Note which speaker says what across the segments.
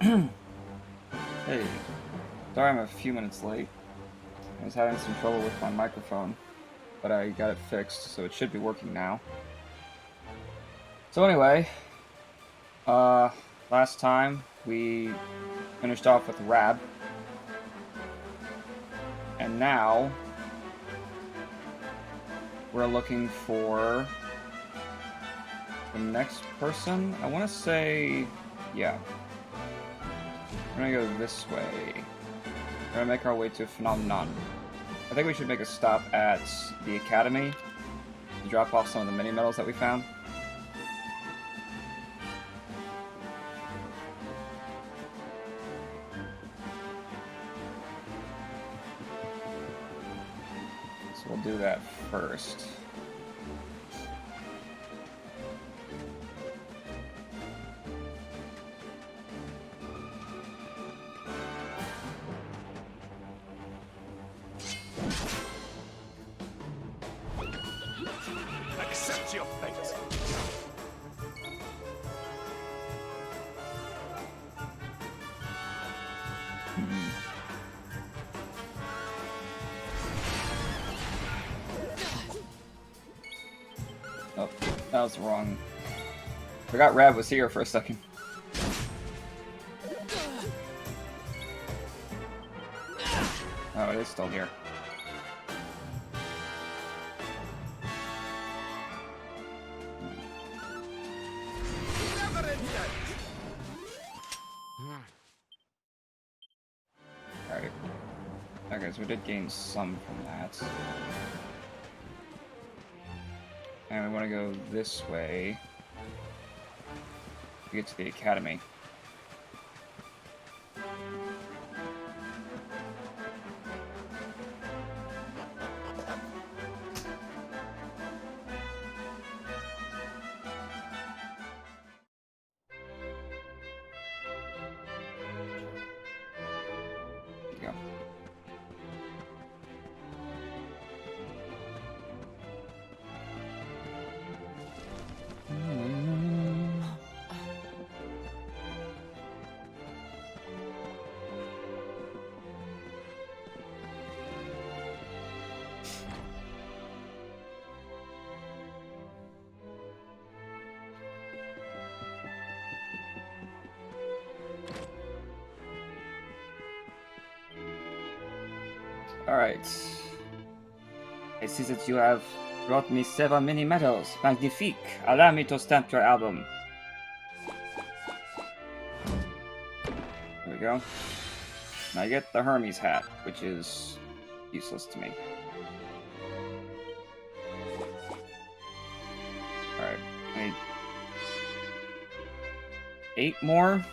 Speaker 1: Hey, sorry I'm a few minutes late. I was having some trouble with my microphone, but I got it fixed, so it should be working now. So anyway, uh, last time we finished off with Rab, and now we're looking for the next person. I want to say, yeah, we're gonna go this way. We're gonna make our way to Phenomenon. I think we should make a stop at the Academy to drop off some of the mini medals that we found. So we'll do that first.
Speaker 2: Accept your fate.
Speaker 1: Oh, that was wrong. Forgot Rab was here for a second. Oh, it is still here. Alright. Okay, so we did gain some from that. And we want to go this way to get to the Academy. There you go. Alright. I see that you have brought me 7 mini medals. Magnifique! Allow me to stamp your album. There we go. And I get the Hermes hat, which is useless to me. Alright, I need 8 more.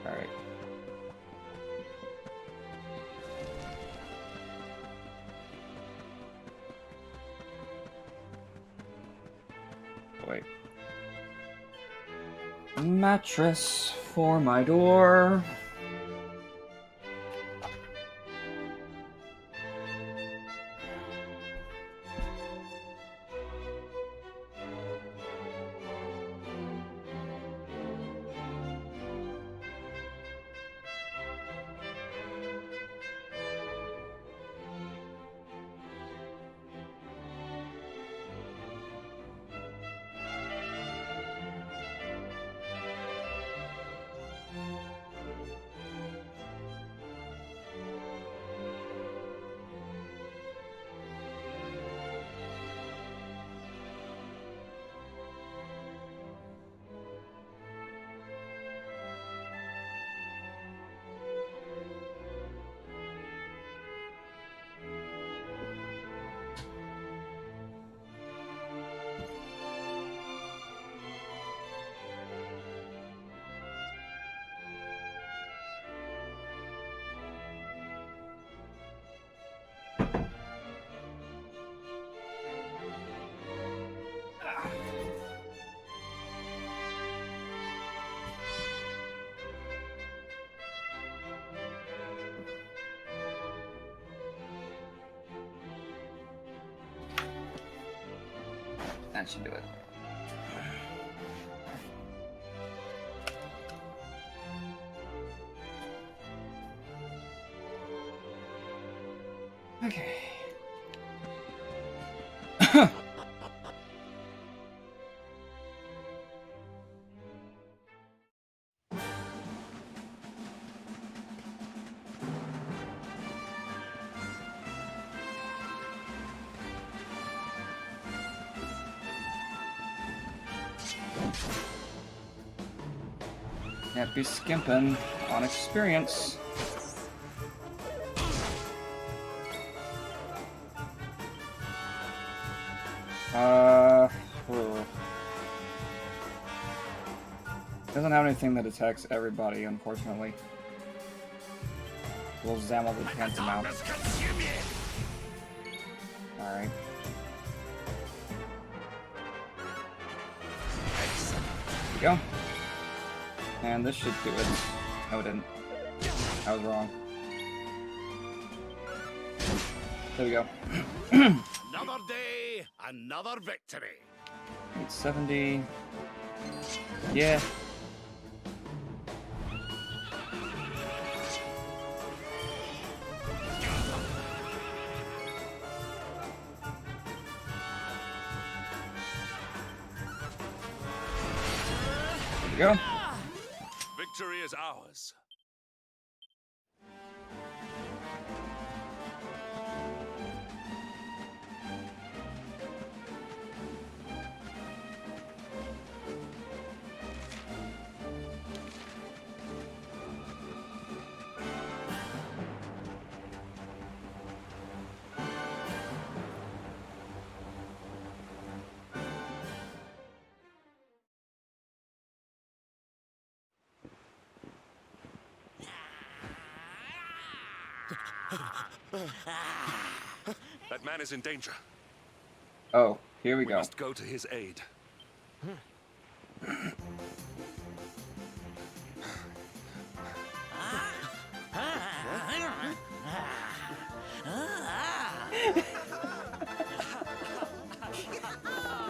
Speaker 1: Alright. Wait. Mattress for my door. That should do it. Okay. Can't be skimping on experience. Doesn't have anything that attacks everybody, unfortunately. We'll Zammel the Phantom out. Alright. There we go. And this should do it. No, it didn't. I was wrong. There we go.
Speaker 2: Another day, another victory.
Speaker 1: 870. Yeah. There we go.
Speaker 2: Victory is ours. That man is in danger.
Speaker 1: Oh, here we
Speaker 2: We
Speaker 1: go.
Speaker 2: must go to his aid.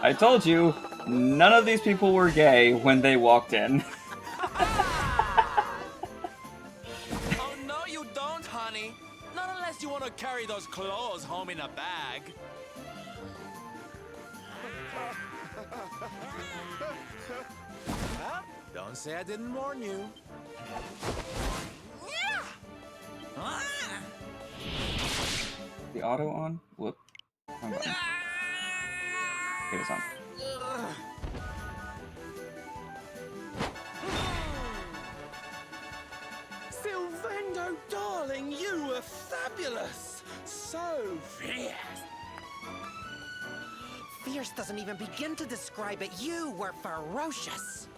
Speaker 1: I told you, none of these people were gay when they walked in.
Speaker 3: Oh, no, you don't, honey. Not unless you want to carry those clothes home in a bag. Well, don't say I didn't warn you.
Speaker 1: The auto on? Whoop. Wrong button. Okay, it's on.
Speaker 3: Sylvando, darling, you were fabulous. So fierce.
Speaker 4: Fierce doesn't even begin to describe it. You were ferocious.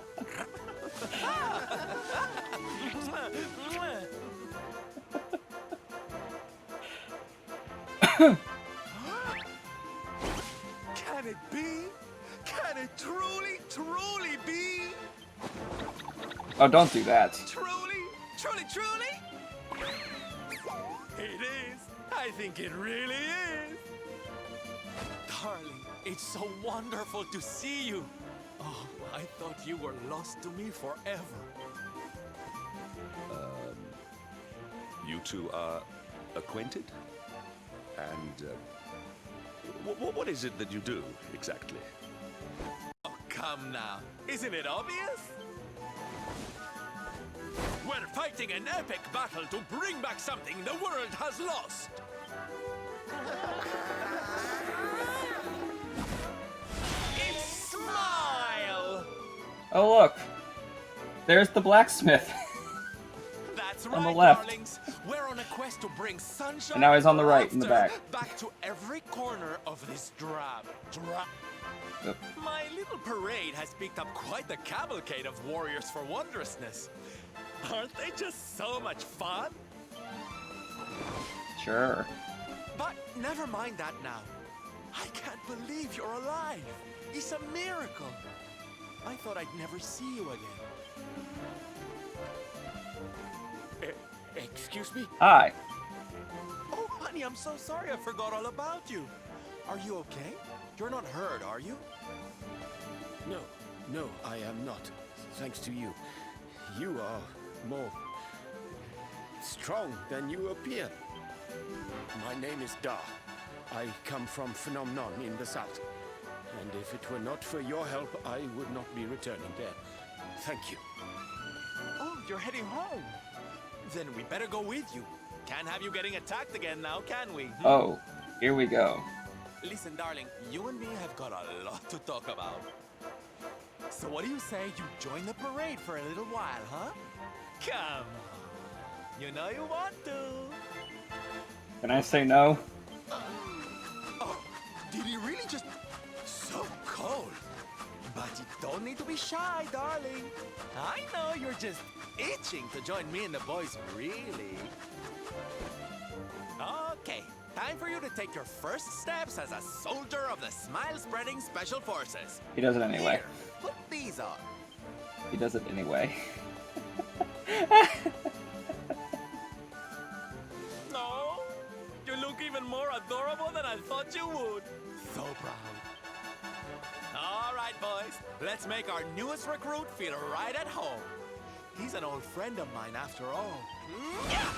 Speaker 3: Can it be? Can it truly, truly be?
Speaker 1: Oh, don't do that.
Speaker 3: Truly, truly, truly? It is. I think it really is. Darling, it's so wonderful to see you. Oh, I thought you were lost to me forever.
Speaker 2: You two are acquainted? And what is it that you do, exactly?
Speaker 3: Oh, come now. Isn't it obvious? We're fighting an epic battle to bring back something the world has lost. It's Smile!
Speaker 1: Oh, look. There's the blacksmith.
Speaker 3: That's
Speaker 1: On
Speaker 3: right,
Speaker 1: the left.
Speaker 3: darlings. We're on a quest to bring sunshine
Speaker 1: And now he's on the
Speaker 3: and
Speaker 1: right, in the
Speaker 3: laughter
Speaker 1: back.
Speaker 3: to every corner of this drab.
Speaker 1: Yep.
Speaker 3: My little parade has picked up quite the cavalcade of warriors for wondrousness. Aren't they just so much fun?
Speaker 1: Sure.
Speaker 3: But never mind that now. I can't believe you're alive. It's a miracle. I thought I'd never see you again. Excuse me?
Speaker 1: Hi.
Speaker 3: Oh, honey, I'm so sorry I forgot all about you. Are you okay? You're not hurt, are you? No, no, I am not. Thanks to you. You are more strong than you appear. My name is Da. I come from Phenomenon in the south. And if it were not for your help, I would not be returning there. Thank you.
Speaker 5: Oh, you're heading home. Then we better go with you. Can't have you getting attacked again now, can we?
Speaker 1: Oh, here we go.
Speaker 5: Listen, darling, you and me have got a lot to talk about. So what do you say you join the parade for a little while, huh? Come on. You know you want to.
Speaker 1: Can I say no?
Speaker 5: Oh, did he really just... So cold. But you don't need to be shy, darling. I know you're just itching to join me and the boys, really. Okay, time for you to take your first steps as a soldier of the Smile-Spreading Special Forces.
Speaker 1: He does it anyway.
Speaker 5: Here, put these on.
Speaker 1: He does it anyway.
Speaker 5: No, you look even more adorable than I thought you would. So proud. All right, boys, let's make our newest recruit feel right at home. He's an old friend of mine after all. Yeah!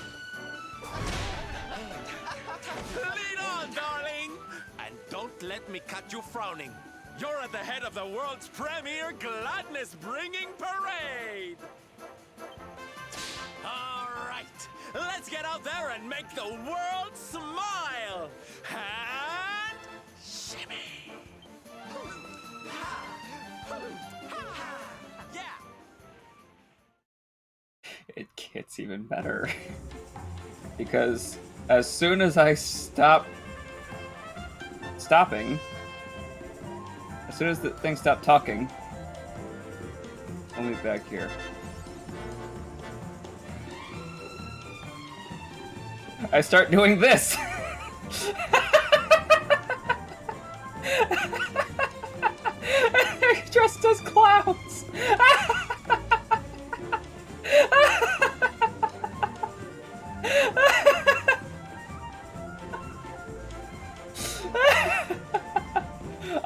Speaker 5: Lead on, darling! And don't let me catch you frowning. You're at the head of the world's premier gladness-bringing parade! All right, let's get out there and make the world smile! And... shimmy! Yeah!
Speaker 1: It gets even better. Because as soon as I stopping, as soon as the thing stopped talking, I'll move back here. I start doing this! They're dressed as clowns!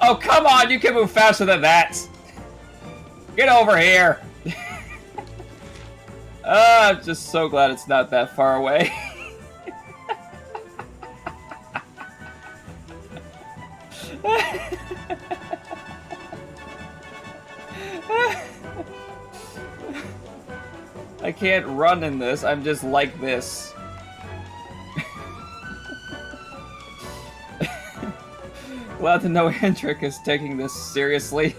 Speaker 1: Oh, come on! You can move faster than that! Get over here! I'm just so glad it's not that far away. I can't run in this, I'm just like this. Glad to know Hendrik is taking this seriously.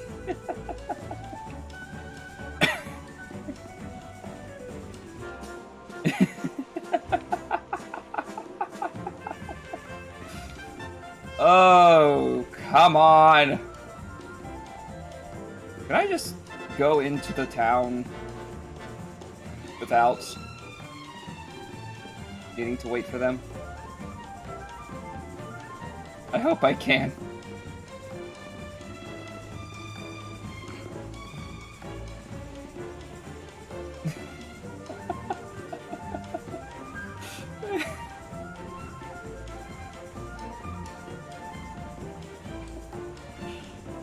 Speaker 1: Oh, come on. Can I just go into the town without needing to wait for them? I hope I can.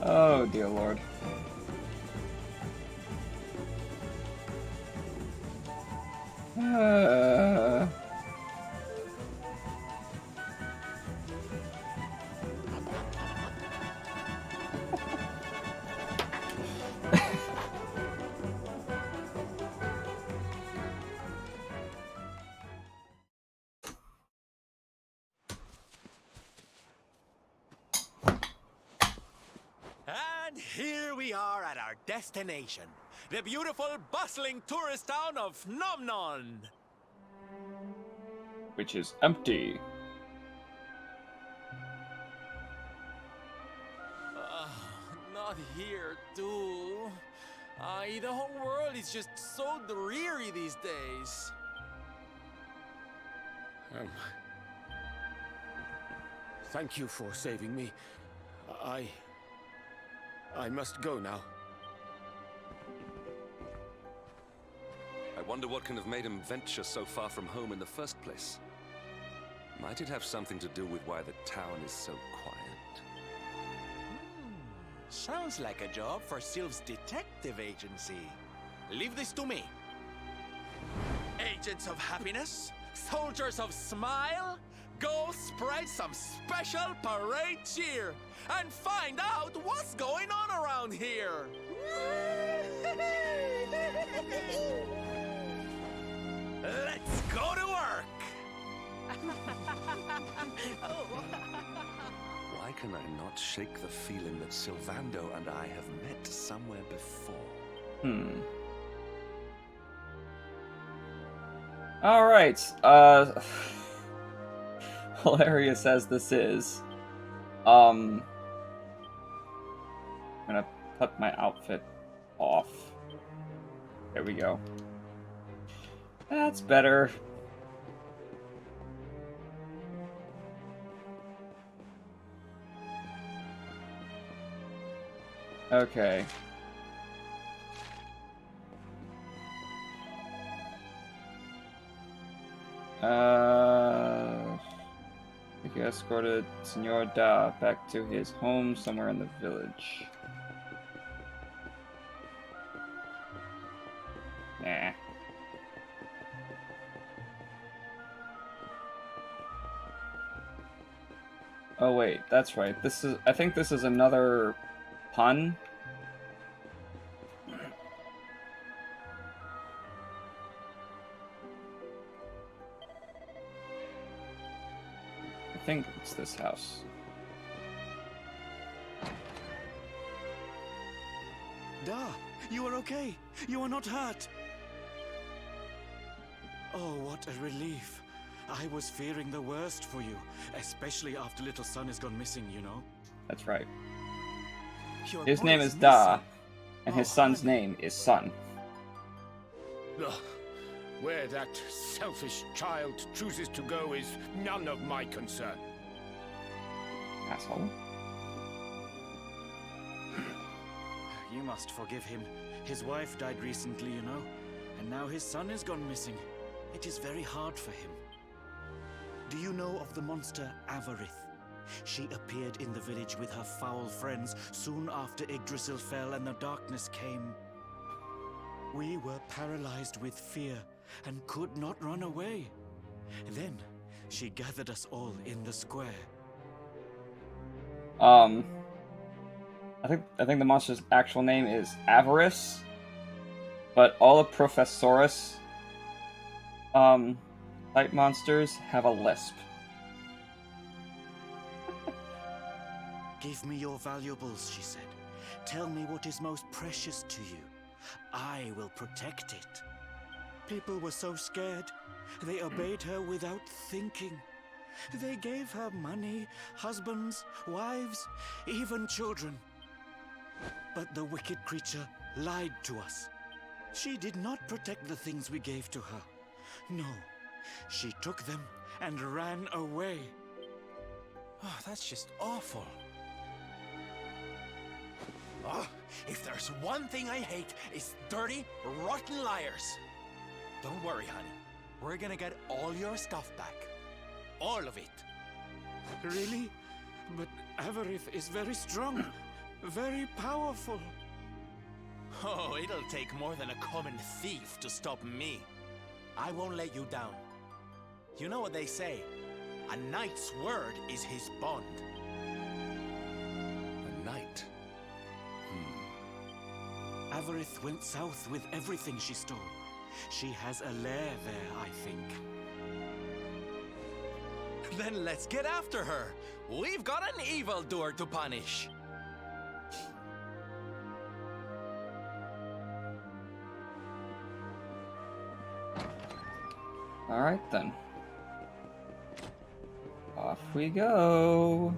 Speaker 1: Oh, dear Lord.
Speaker 5: And here we are at our destination, the beautiful, bustling tourist town of Nomnon.
Speaker 1: Which is empty.
Speaker 5: Not here, too. The whole world is just so dreary these days.
Speaker 3: Thank you for saving me. I must go now.
Speaker 2: I wonder what can have made him venture so far from home in the first place. Might it have something to do with why the town is so quiet?
Speaker 3: Sounds like a job for Sylph's detective agency. Leave this to me. Agents of happiness, soldiers of smile, go spread some special parade cheer and find out what's going on around here. Let's go to work.
Speaker 2: Why can I not shake the feeling that Sylvando and I have met somewhere before?
Speaker 1: Alright, hilarious as this is, I'm gonna put my outfit off. There we go. That's better. Okay. He escorted Senor Da back to his home somewhere in the village. Nah. Oh wait, that's right. I think this is another pun. I think it's this house.
Speaker 3: Da, you are okay. You are not hurt. Oh, what a relief. I was fearing the worst for you, especially after little son has gone missing, you know.
Speaker 1: That's right.
Speaker 3: Your
Speaker 1: His
Speaker 3: boy
Speaker 1: name is Da,
Speaker 3: missing.
Speaker 1: and his
Speaker 3: Oh,
Speaker 1: son's
Speaker 3: honey.
Speaker 1: name is Sun.
Speaker 6: Ugh. Where that selfish child chooses to go is none of my concern.
Speaker 1: Asshole.
Speaker 3: You must forgive him. His wife died recently, you know, and now his son has gone missing. It is very hard for him. Do you know of the monster Avarith? She appeared in the village with her foul friends soon after Yggdrasil fell and the darkness came. We were paralyzed with fear and could not run away. Then she gathered us all in the square.
Speaker 1: I think the monster's actual name is Avarice, but all of Professorus type monsters have a lisp.
Speaker 3: Give me your valuables, she said. Tell me what is most precious to you. I will protect it. People were so scared. They obeyed her without thinking. They gave her money, husbands, wives, even children. But the wicked creature lied to us. She did not protect the things we gave to her. No, she took them and ran away. Oh, that's just awful. Oh, if there's one thing I hate, it's dirty, rotten liars. Don't worry, honey. We're gonna get all your stuff back. All of it. Really? But Avarith is very strong, very powerful. Oh, it'll take more than a common thief to stop me. I won't let you down. You know what they say? A knight's word is his bond.
Speaker 2: A knight.
Speaker 3: Avarith went south with everything she stole. She has a lair there, I think. Then let's get after her. We've got an evildoer to punish.
Speaker 1: Alright then. Off we go.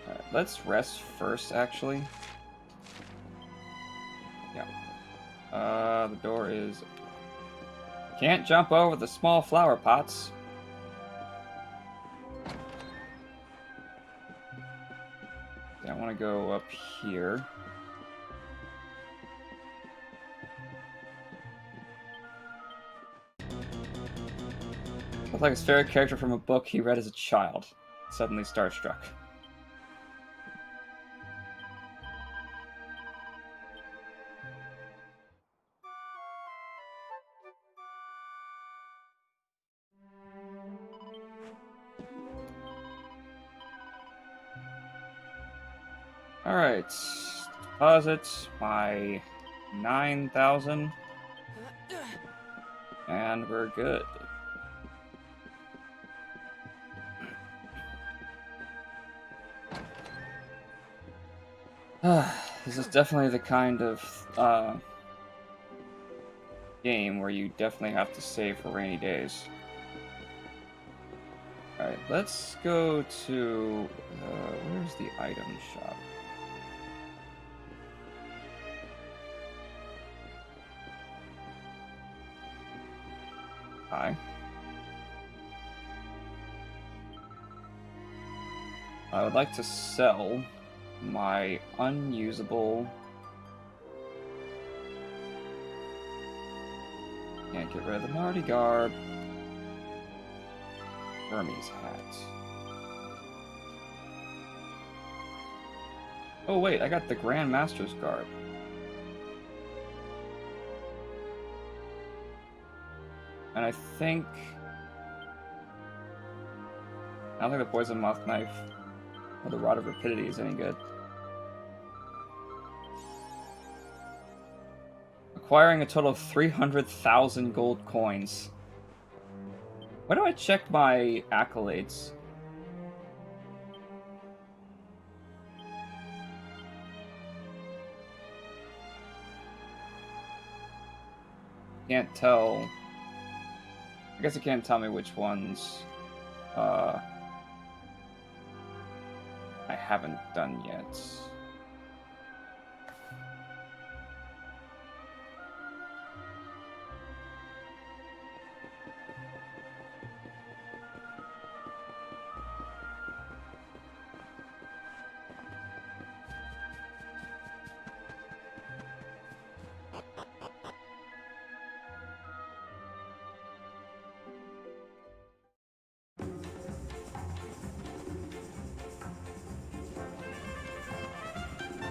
Speaker 1: Alright, let's rest first, actually. Yeah. The door is... Can't jump over the small flower pots. I want to go up here. Looked like his favorite character from a book he read as a child. Suddenly starstruck. Alright. Deposit my 9,000. And we're good. This is definitely the kind of game where you definitely have to save for rainy days. Alright, let's go to... where's the item shop? Hi. I would like to sell my unusable... Can't get rid of the Marty garb. Hermes hat. Oh wait, I got the Grand Master's garb. And I don't think the Poison Moth Knife or the Rod of Rapidity is any good. Acquiring a total of 300,000 gold coins. Why do I check my accolades? Can't tell. I guess it can't tell me which ones I haven't done yet.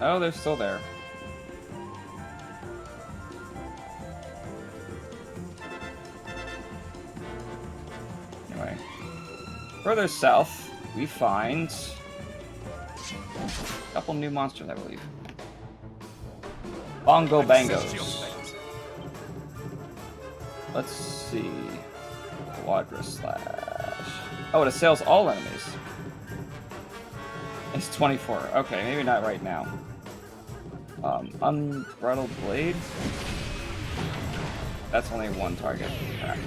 Speaker 1: Oh, they're still there. Anyway. Further south, we find a couple new monsters, I believe. Bongo Bangos. Let's see. Quadra Slash. Oh, it assails all enemies. It's 24. Okay, maybe not right now. Unbridled Blade. That's only one target. Right.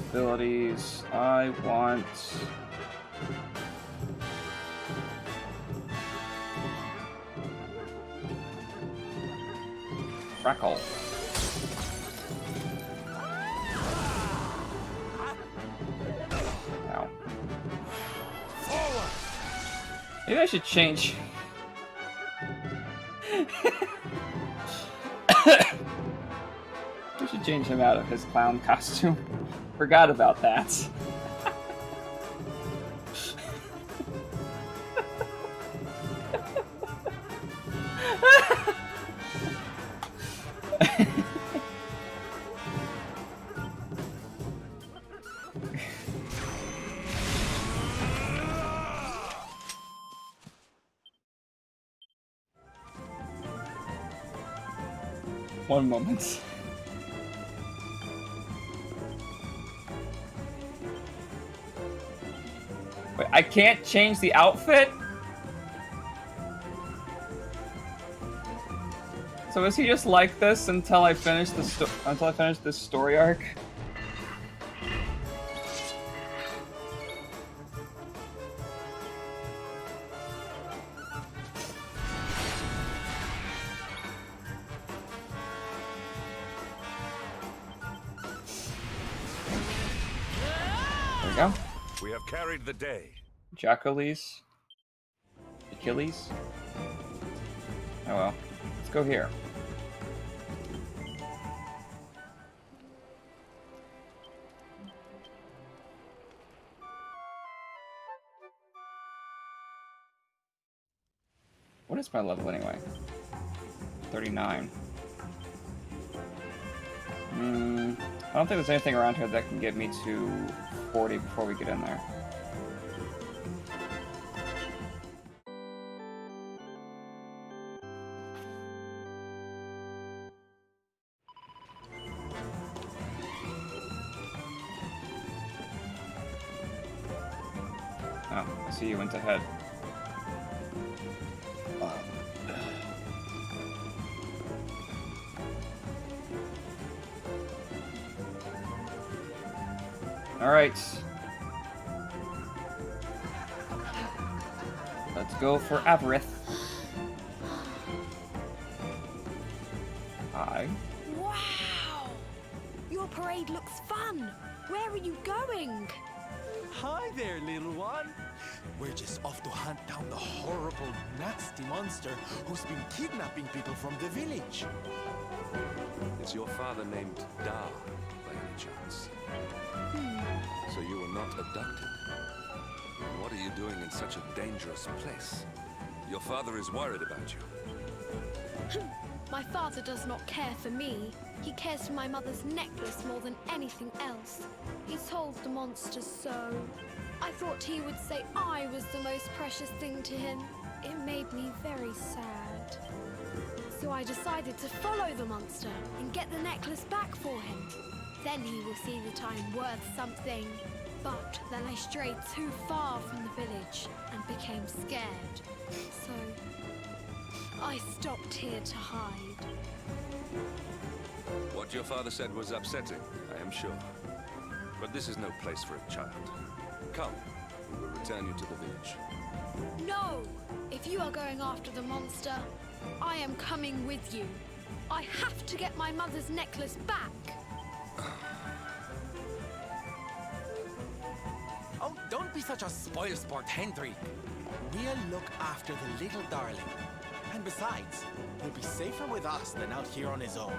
Speaker 1: Abilities. I want... Crackle. Ow. Maybe I should change. We should change him out of his clown costume. Forgot about that. One moment. Wait, I can't change the outfit? So is he just like this until I finish this story arc? There we go.
Speaker 2: We have carried the day.
Speaker 1: Jacqueline. Achilles. Oh well. Let's go here. What is my level anyway? 39. I don't think there's anything around here that can get me to 40 before we get in there. Oh, I see you went ahead. Alright. Let's go for Aberith. Hi.
Speaker 7: Wow! Your parade looks fun. Where are you going?
Speaker 3: Hi there, little one. We're just off to hunt down the horrible, nasty monster who's been kidnapping people from the village.
Speaker 2: Is your father named Dar, by any chance? So you were not abducted? What are you doing in such a dangerous place? Your father is worried about you.
Speaker 7: My father does not care for me. He cares for my mother's necklace more than anything else. He told the monsters so. I thought he would say I was the most precious thing to him. It made me very sad. So I decided to follow the monster and get the necklace back for him. Then he will see that I'm worth something. But then I strayed too far from the village and became scared. So I stopped here to hide.
Speaker 2: What your father said was upsetting, I am sure. But this is no place for a child. Come, we will return you to the village.
Speaker 7: No! If you are going after the monster, I am coming with you. I have to get my mother's necklace back.
Speaker 3: Oh, don't be such a spoilsport, Hendrik. We'll look after the little darling. And besides, he'll be safer with us than out here on his own.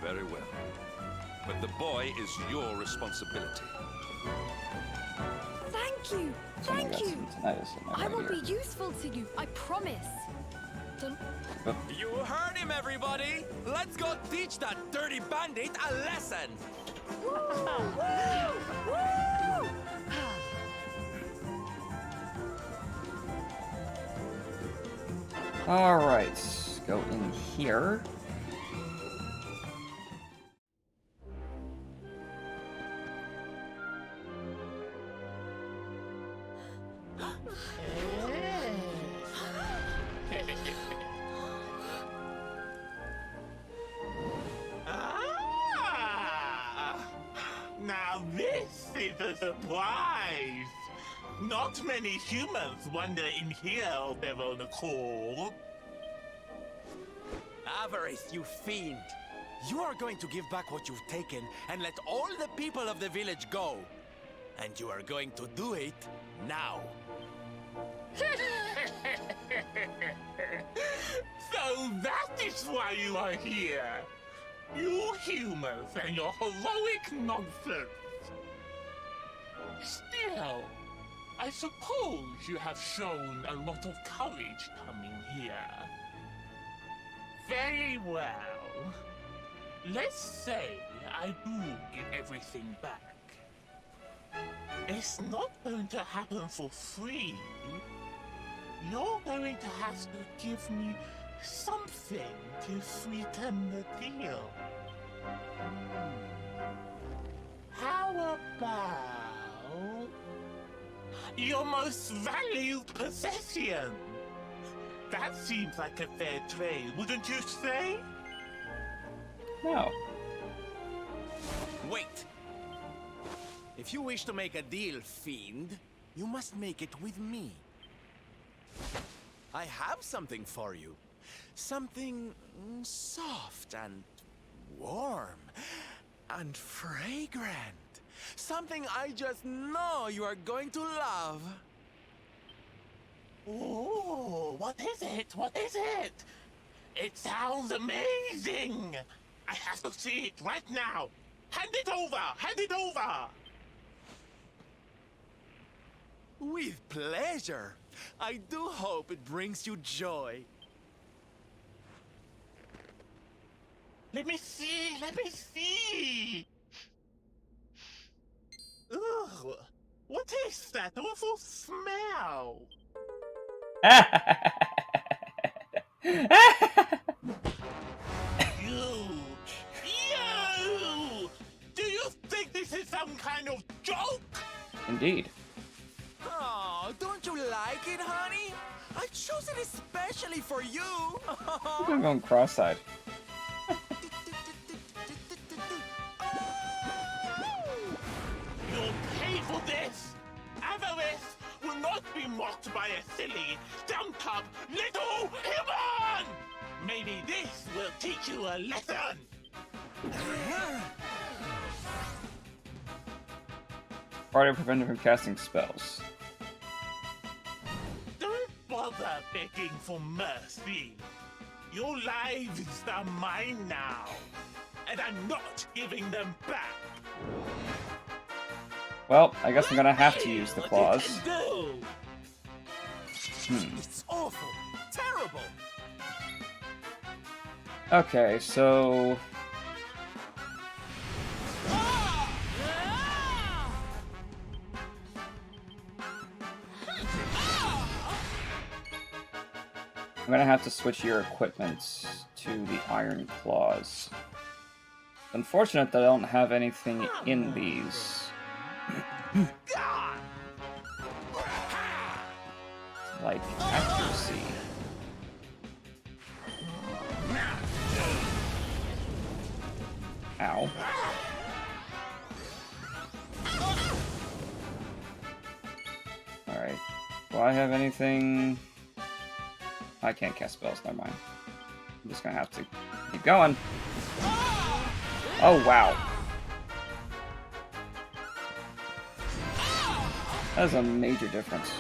Speaker 2: Very well. But the boy is your responsibility.
Speaker 7: Thank you!
Speaker 1: Someone
Speaker 7: Thank
Speaker 1: got
Speaker 7: you!
Speaker 1: some tinnitus in my
Speaker 7: I
Speaker 1: right
Speaker 7: will
Speaker 1: ear.
Speaker 7: be useful to you, I promise. Don't...
Speaker 3: You heard him, everybody! Let's go teach that dirty bandit a lesson!
Speaker 7: Woo! Woo! Woo!
Speaker 1: Alright, go in here.
Speaker 8: Now this is a surprise! Not many humans wander in here of their own accord.
Speaker 3: Avarice, you fiend! You are going to give back what you've taken and let all the people of the village go. And you are going to do it now.
Speaker 8: So that is why you are here! You humans and your heroic nonsense! Still, I suppose you have shown a lot of courage coming here. Very well. Let's say I do give everything back. It's not going to happen for free. You're going to have to give me something to sweeten the deal. How about your most valued possession? That seems like a fair trade, wouldn't you say?
Speaker 1: No.
Speaker 3: Wait! If you wish to make a deal, fiend, you must make it with me. I have something for you. Something soft and warm and fragrant. Something I just know you are going to love.
Speaker 8: Oh, what is it? What is it? It sounds amazing! I have to see it right now! Hand it over! Hand it over!
Speaker 3: With pleasure. I do hope it brings you joy.
Speaker 8: Let me see, let me see. Ugh, what is that awful smell? You! You! Do you think this is some kind of joke?
Speaker 1: Indeed.
Speaker 3: Oh, don't you like it, honey? I chose it especially for you.
Speaker 1: I'm going cross-eyed.
Speaker 8: You'll pay for this! Avarice will not be mocked by a silly, dumb-up little human! Maybe this will teach you a lesson!
Speaker 1: Part of preventing from casting spells.
Speaker 8: Don't bother begging for mercy. Your lives are mine now, and I'm not giving them back.
Speaker 1: Well, I guess I'm gonna have to use the claws.
Speaker 3: It's awful. Terrible.
Speaker 1: Okay, so... I'm gonna have to switch your equipment to the Iron Claws. Unfortunate that I don't have anything in these. Like accuracy. Ow. Alright. Do I have anything? I can't cast spells, never mind. I'm just gonna have to keep going. Oh, wow. That is a major difference.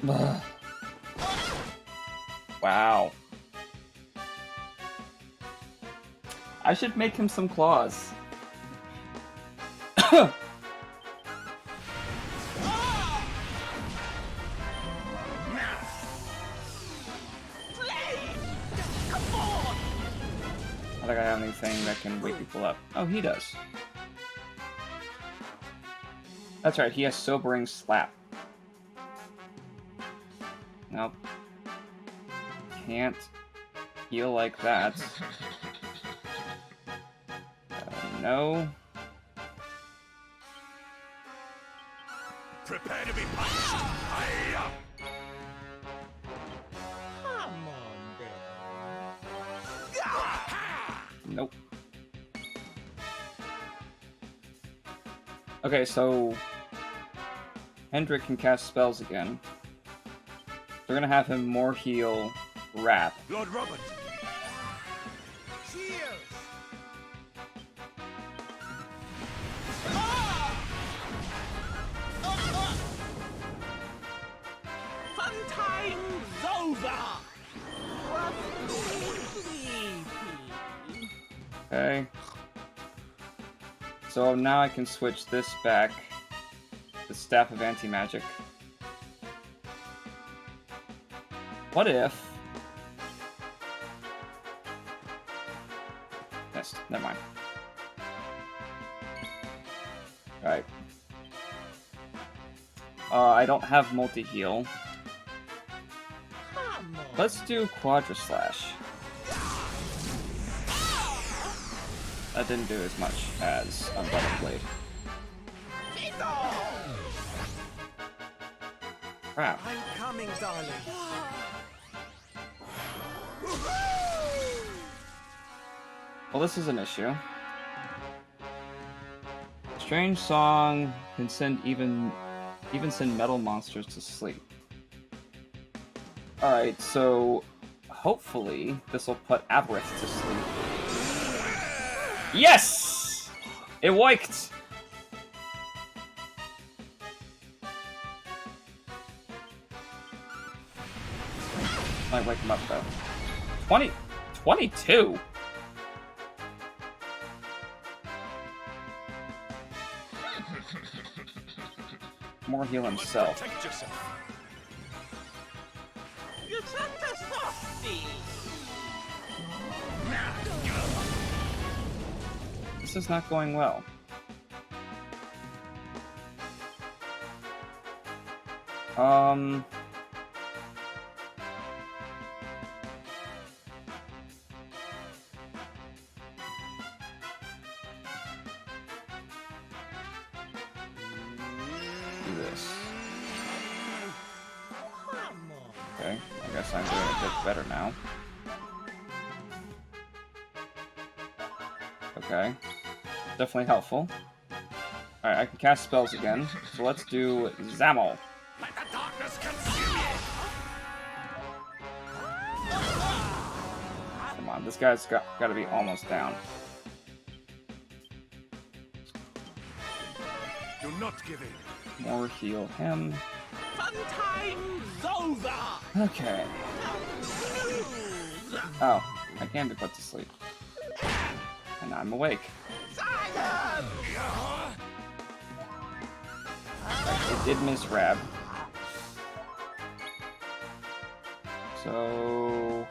Speaker 1: Ugh. Wow. I should make him some claws. I don't think I have anything that can wake people up. Oh, he does. That's right, he has Sobering Slap. Nope. Can't heal like that. No.
Speaker 3: Prepare to be punched. Hi-ya!
Speaker 8: Come on, then.
Speaker 1: Nope. Okay, so Hendrik can cast spells again. We're gonna have him more heal Wrap.
Speaker 3: Lord Robert.
Speaker 8: Fun time's over!
Speaker 1: Okay. So now I can switch this back. The Staff of Anti-Magic. What if... Missed. Never mind. Alright. I don't have multi-heal. Let's do Quadra Slash. That didn't do as much as Unbuttered Blade. Crap.
Speaker 3: I'm coming, darling.
Speaker 1: Well, this is an issue. Strange Song can send even send metal monsters to sleep. Alright, so hopefully this will put Avarith to sleep. Yes! It worked! Might wake him up though. 22? more heal himself.
Speaker 3: Protect yourself.
Speaker 8: You're such a softie.
Speaker 1: This is not going well. Do this. Okay, I guess I'm doing a bit better now. Okay, definitely helpful. Alright, I can cast spells again, so let's do Zamel.
Speaker 3: Let the darkness consume you.
Speaker 1: Come on, this guy's got to be almost down.
Speaker 3: Do not give in.
Speaker 1: More heal him.
Speaker 8: Fun time's over.
Speaker 1: Okay. Oh, I can be put to sleep. And I'm awake.
Speaker 8: Silence!
Speaker 1: It did miss Rab. So...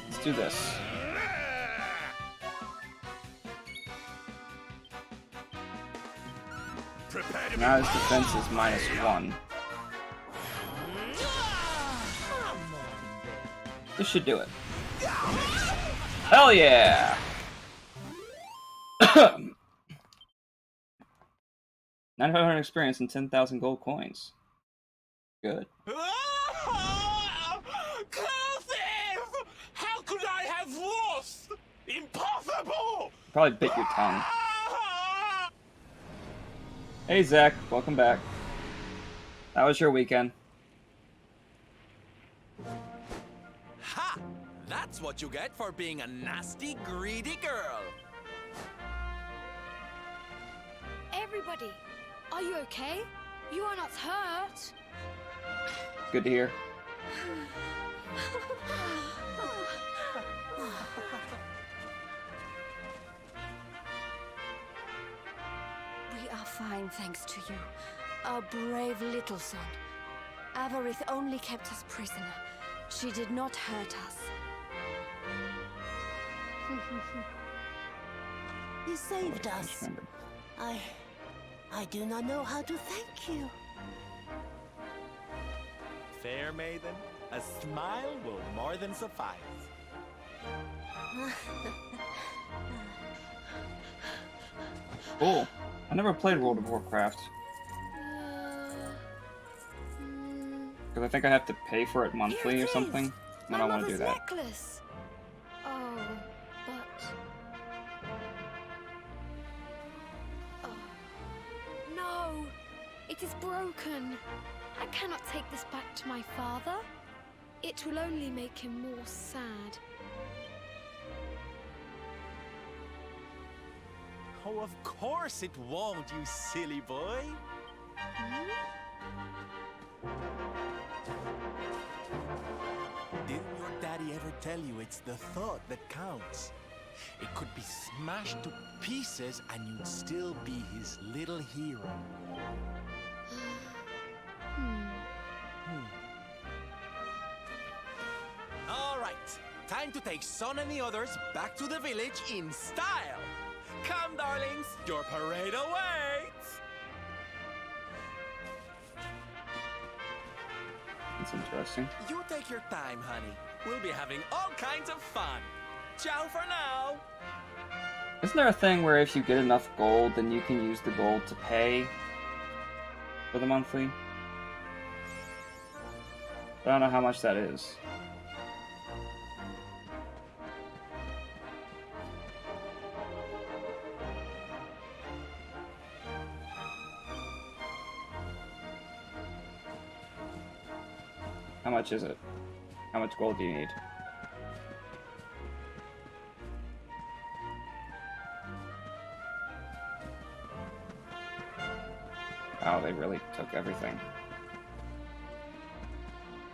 Speaker 1: let's do this.
Speaker 3: Prepare to be
Speaker 1: Now his defense is -1. This should do it. Hell yeah! 9,500 experience and 10,000 gold coins. Good.
Speaker 8: Cursive! How could I have lost? Impossible!
Speaker 1: Probably bit your tongue. Hey Zach, welcome back. How was your weekend?
Speaker 5: Ha! That's what you get for being a nasty, greedy girl.
Speaker 7: Everybody, are you okay? You are not hurt.
Speaker 1: Good to hear.
Speaker 9: We are fine, thanks to you. Our brave little son. Avarith only kept us prisoner. She did not hurt us.
Speaker 10: You saved us. I do not know how to thank you.
Speaker 3: fair maiden. A smile will more than suffice.
Speaker 1: Cool. I never played World of Warcraft. Because I think I have to pay for it monthly or something. I don't want to do that.
Speaker 7: Necklace. Oh, but... Oh. No! It is broken. I cannot take this back to my father. It will only make him more sad.
Speaker 3: Oh, of course it won't, you silly boy. Didn't your daddy ever tell you it's the thought that counts? It could be smashed to pieces and you'd still be his little hero. All right, time to take Son and the others back to the village in style. Come, darlings, your parade awaits.
Speaker 1: That's interesting.
Speaker 5: You take your time, honey. We'll be having all kinds of fun. Ciao for now.
Speaker 1: Isn't there a thing where if you get enough gold, then you can use the gold to pay for the monthly? But I don't know how much that is. How much is it? How much gold do you need? Oh, they really took everything.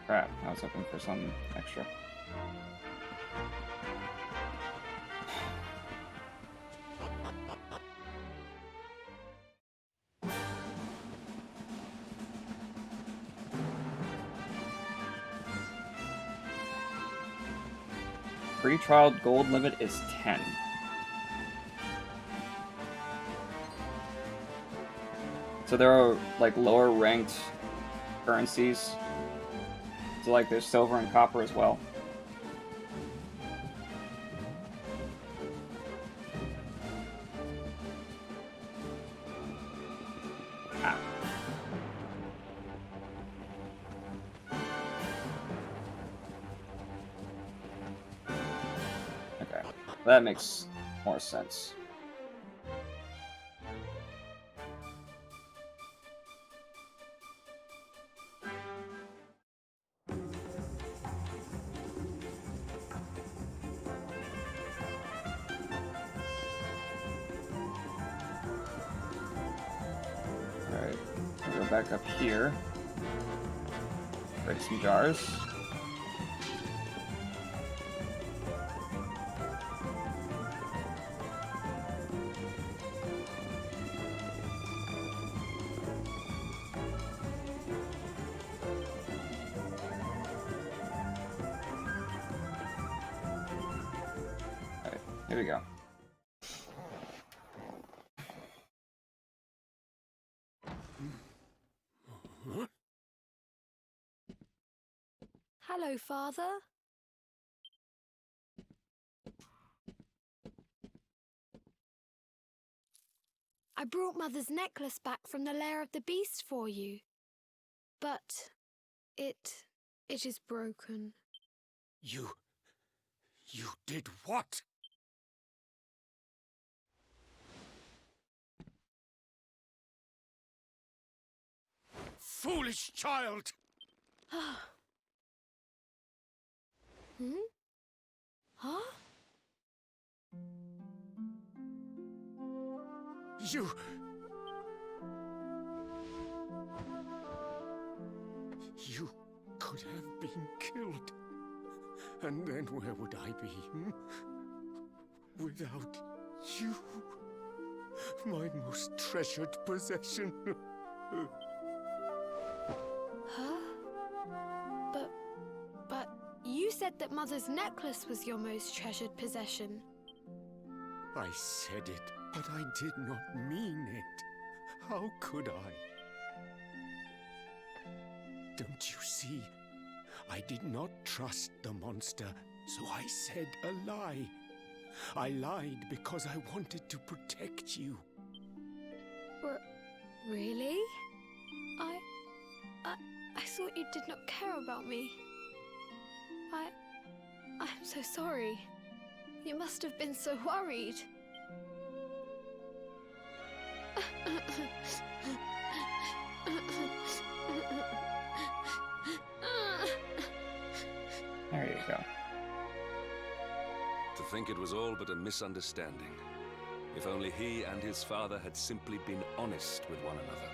Speaker 1: Crap, I was looking for some extra. Free trial gold limit is 10. So there are like lower ranked currencies. So like there's silver and copper as well. Ah. Okay, that makes more sense. Alright, we'll go back up here. Break some jars. Alright, here we go.
Speaker 7: Hello, Father. I brought Mother's necklace back from the lair of the beast for you. But it is broken.
Speaker 6: You did what? Foolish child!
Speaker 7: Hmm? Huh?
Speaker 6: You could have been killed. And then where would I be? Without you, my most treasured possession.
Speaker 7: Huh? But you said that Mother's necklace was your most treasured possession.
Speaker 6: I said it, but I did not mean it. How could I? Don't you see? I did not trust the monster, so I said a lie. I lied because I wanted to protect you.
Speaker 7: Really? I thought you did not care about me. I'm so sorry. You must have been so worried.
Speaker 1: There you go.
Speaker 2: To think it was all but a misunderstanding. If only he and his father had simply been honest with one another.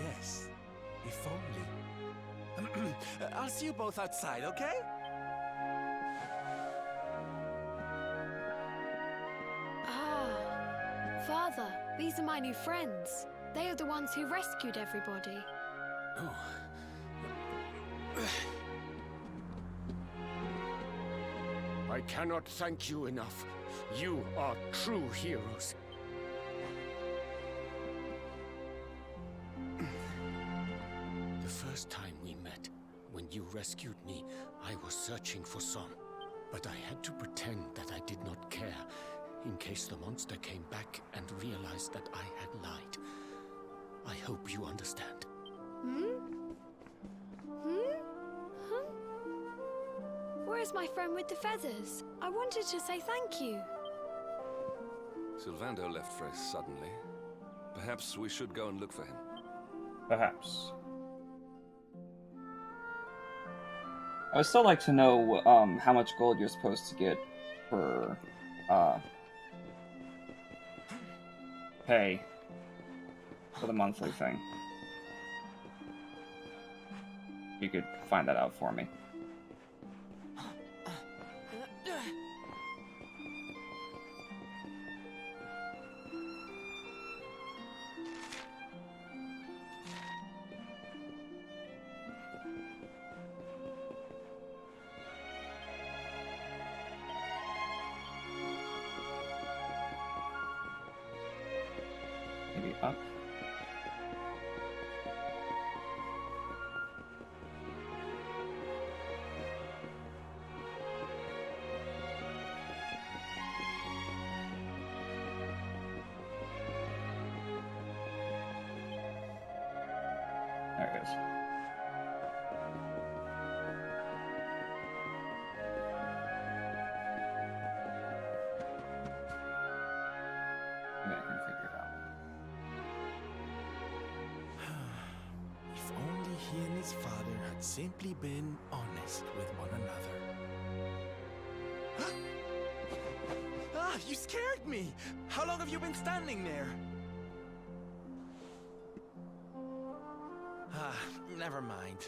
Speaker 3: Yes, if only. I'll see you both outside, okay?
Speaker 7: Father, these are my new friends. They are the ones who rescued everybody.
Speaker 6: Oh. I cannot thank you enough. You are true heroes. The first time we met, when you rescued me, I was searching for Son. But I had to pretend that I did not care, in case the monster came back and realized that I had lied. I hope you understand.
Speaker 7: Where's my friend with the feathers? I wanted to say thank you.
Speaker 2: Sylvando left very suddenly. Perhaps we should go and look for him.
Speaker 1: Perhaps. I would still like to know how much gold you're supposed to get for pay for the monthly thing. You could find that out for me. Maybe up. There it is. Maybe I can figure it out.
Speaker 3: If only he and his father had simply been honest with one another. Ah, you scared me! How long have you been standing there? Ah, never mind.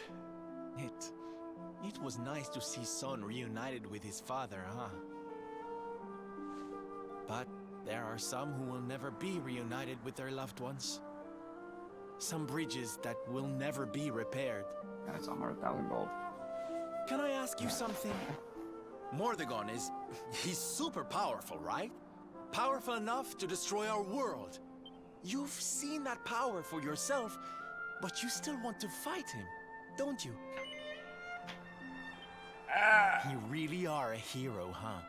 Speaker 3: It was nice to see Son reunited with his father, huh? But there are some who will never be reunited with their loved ones. Some bridges that will never be repaired.
Speaker 1: That's 100,000 gold.
Speaker 3: Can I ask you something? Mordegon he's super powerful, right? Powerful enough to destroy our world. You've seen that power for yourself, but you still want to fight him, don't you? You really are a hero, huh?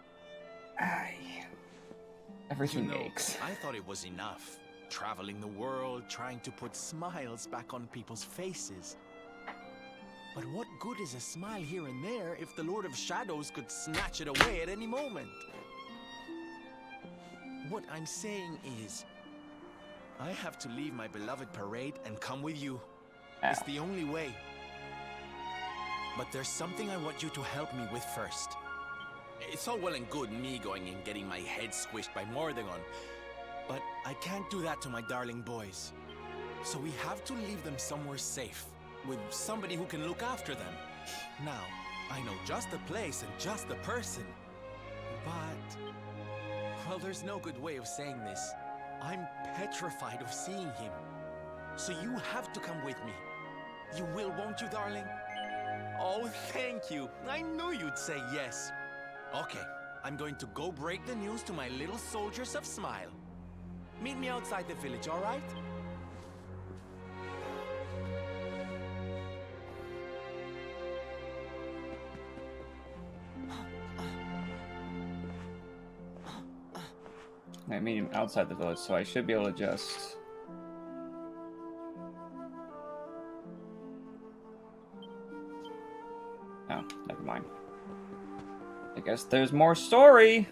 Speaker 1: Everything
Speaker 3: You know,
Speaker 1: aches.
Speaker 3: I thought it was enough. Traveling the world, trying to put smiles back on people's faces. But what good is a smile here and there if the Lord of Shadows could snatch it away at any moment? What I'm saying is, I have to leave my beloved parade and come with you. It's the only way. But there's something I want you to help me with first. It's all well and good me going and getting my head squished by Mordegon, but I can't do that to my darling boys. So we have to leave them somewhere safe, with somebody who can look after them. Now, I know just the place and just the person, but... well, there's no good way of saying this. I'm petrified of seeing him. So you have to come with me. You will, won't you, darling? Oh, thank you. I knew you'd say yes. Okay, I'm going to go break the news to my little soldiers of Smile. Meet me outside the village, all right?
Speaker 1: I mean, outside the village, so I should be able to just... Oh, never mind. I guess there's more story!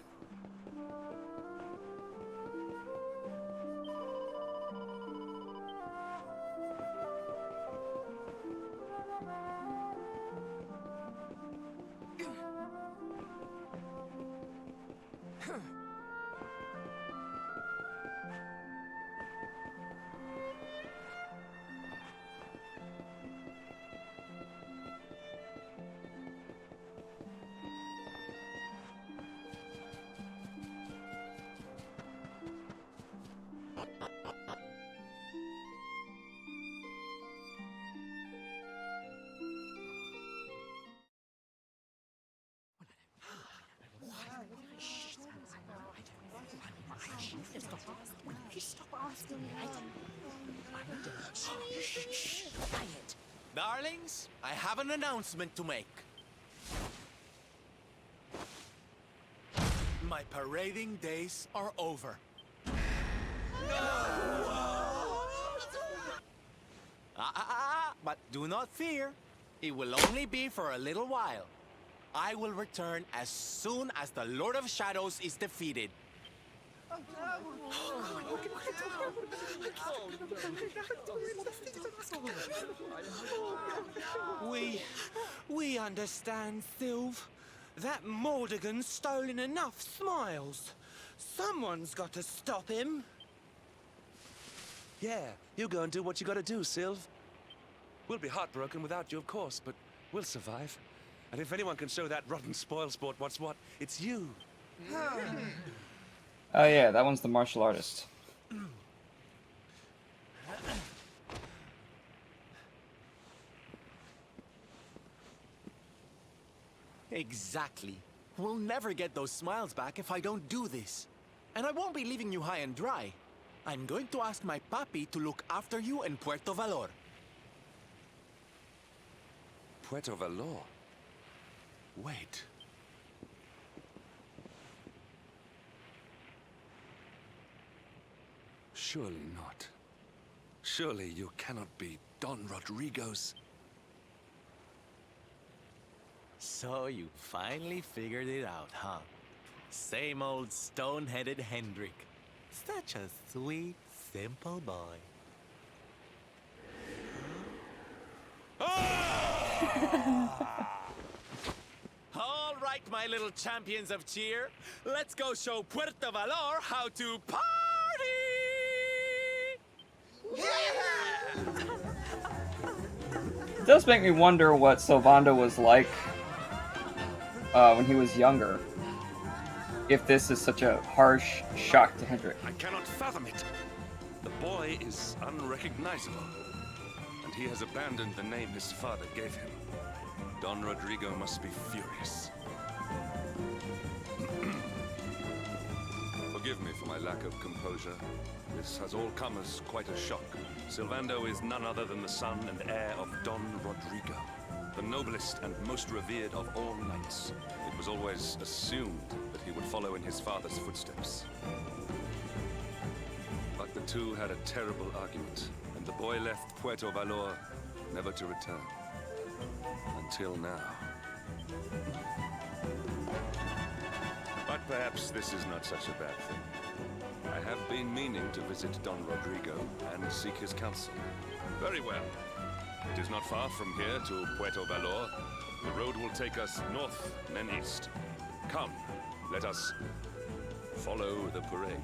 Speaker 3: Darlings, I have an announcement to make. My parading days are over. But do not fear. It will only be for a little while. I will return as soon as the Lord of Shadows is defeated.
Speaker 11: We understand, Sylve. That Mordegon's stolen enough smiles. Someone's got to stop him.
Speaker 12: Yeah, you go and do what you gotta do, Sylve. We'll be heartbroken without you, of course, but we'll survive. And if anyone can show that rotten spoilsport what's what, it's you.
Speaker 1: Oh yeah, that one's the martial artist.
Speaker 3: Exactly. We'll never get those smiles back if I don't do this. And I won't be leaving you high and dry. I'm going to ask my papi to look after you in Puerto Valor.
Speaker 2: Puerto Valor? Wait. Surely not. Surely you cannot be Don Rodrigo's...
Speaker 3: So you finally figured it out, huh? Same old stone-headed Hendrik. Such a sweet, simple boy. All right, my little champions of cheer. Let's go show Puerto Valor how to party!
Speaker 1: It does make me wonder what Sylvando was like when he was younger. If this is such a harsh shock to Hendrik.
Speaker 12: I cannot fathom it. The boy is unrecognizable,
Speaker 2: And he has abandoned the name his father gave him. Don Rodrigo must be furious. Forgive me for my lack of composure. This has all come as quite a shock. Sylvando is none other than the son and heir of Don Rodrigo, the noblest and most revered of all knights. It was always assumed that he would follow in his father's footsteps. But the two had a terrible argument, and the boy left Puerto Valor, never to return. Until now. But perhaps this is not such a bad thing. I have been meaning to visit Don Rodrigo and seek his counsel. Very well. It is not far from here to Puerto Valor. The road will take us north, then east. Come, let us follow the parade.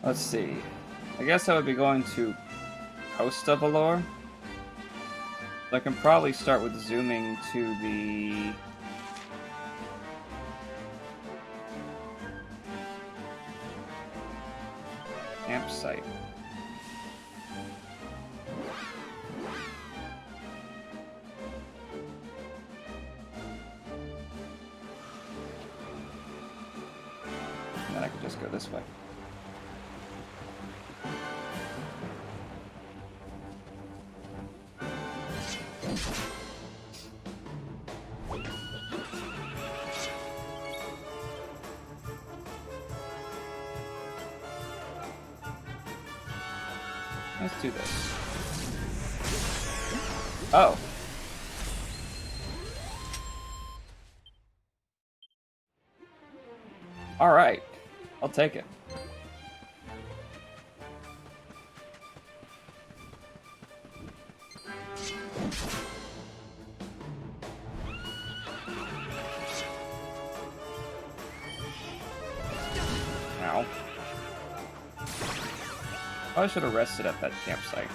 Speaker 1: Let's see. I guess I would be going to Costa Valor. I can probably start with zooming to the... campsite. And then I could just go this way. Let's do this. Oh. All right. I'll take it. Ow. I should have rested at that campsite.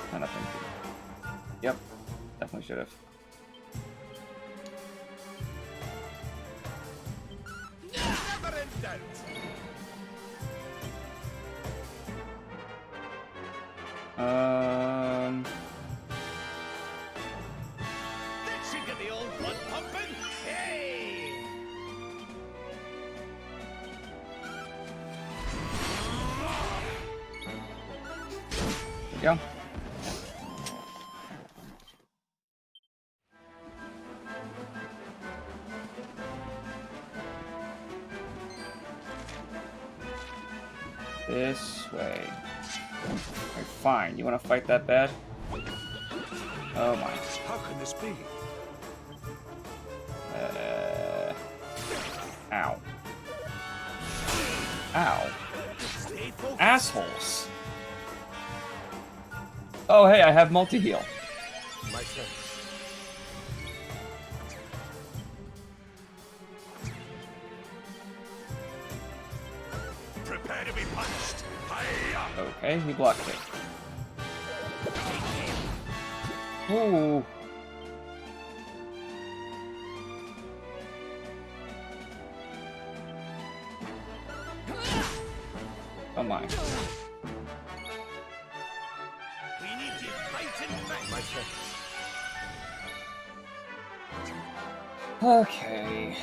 Speaker 1: Kind of thinking. Yep, definitely should have.
Speaker 3: Never in doubt. That should get the old blood pumping. Hey!
Speaker 1: Go. This way. Alright, fine. You want to fight that bad? Oh my.
Speaker 12: How can this be?
Speaker 1: Ow. Ow. Assholes. Oh, hey, I have multi-heal.
Speaker 12: My friend.
Speaker 3: Prepare to be punished. Hi-ya!
Speaker 1: Okay, he blocked it. Ooh. Oh my.
Speaker 3: My chance.
Speaker 1: Okay.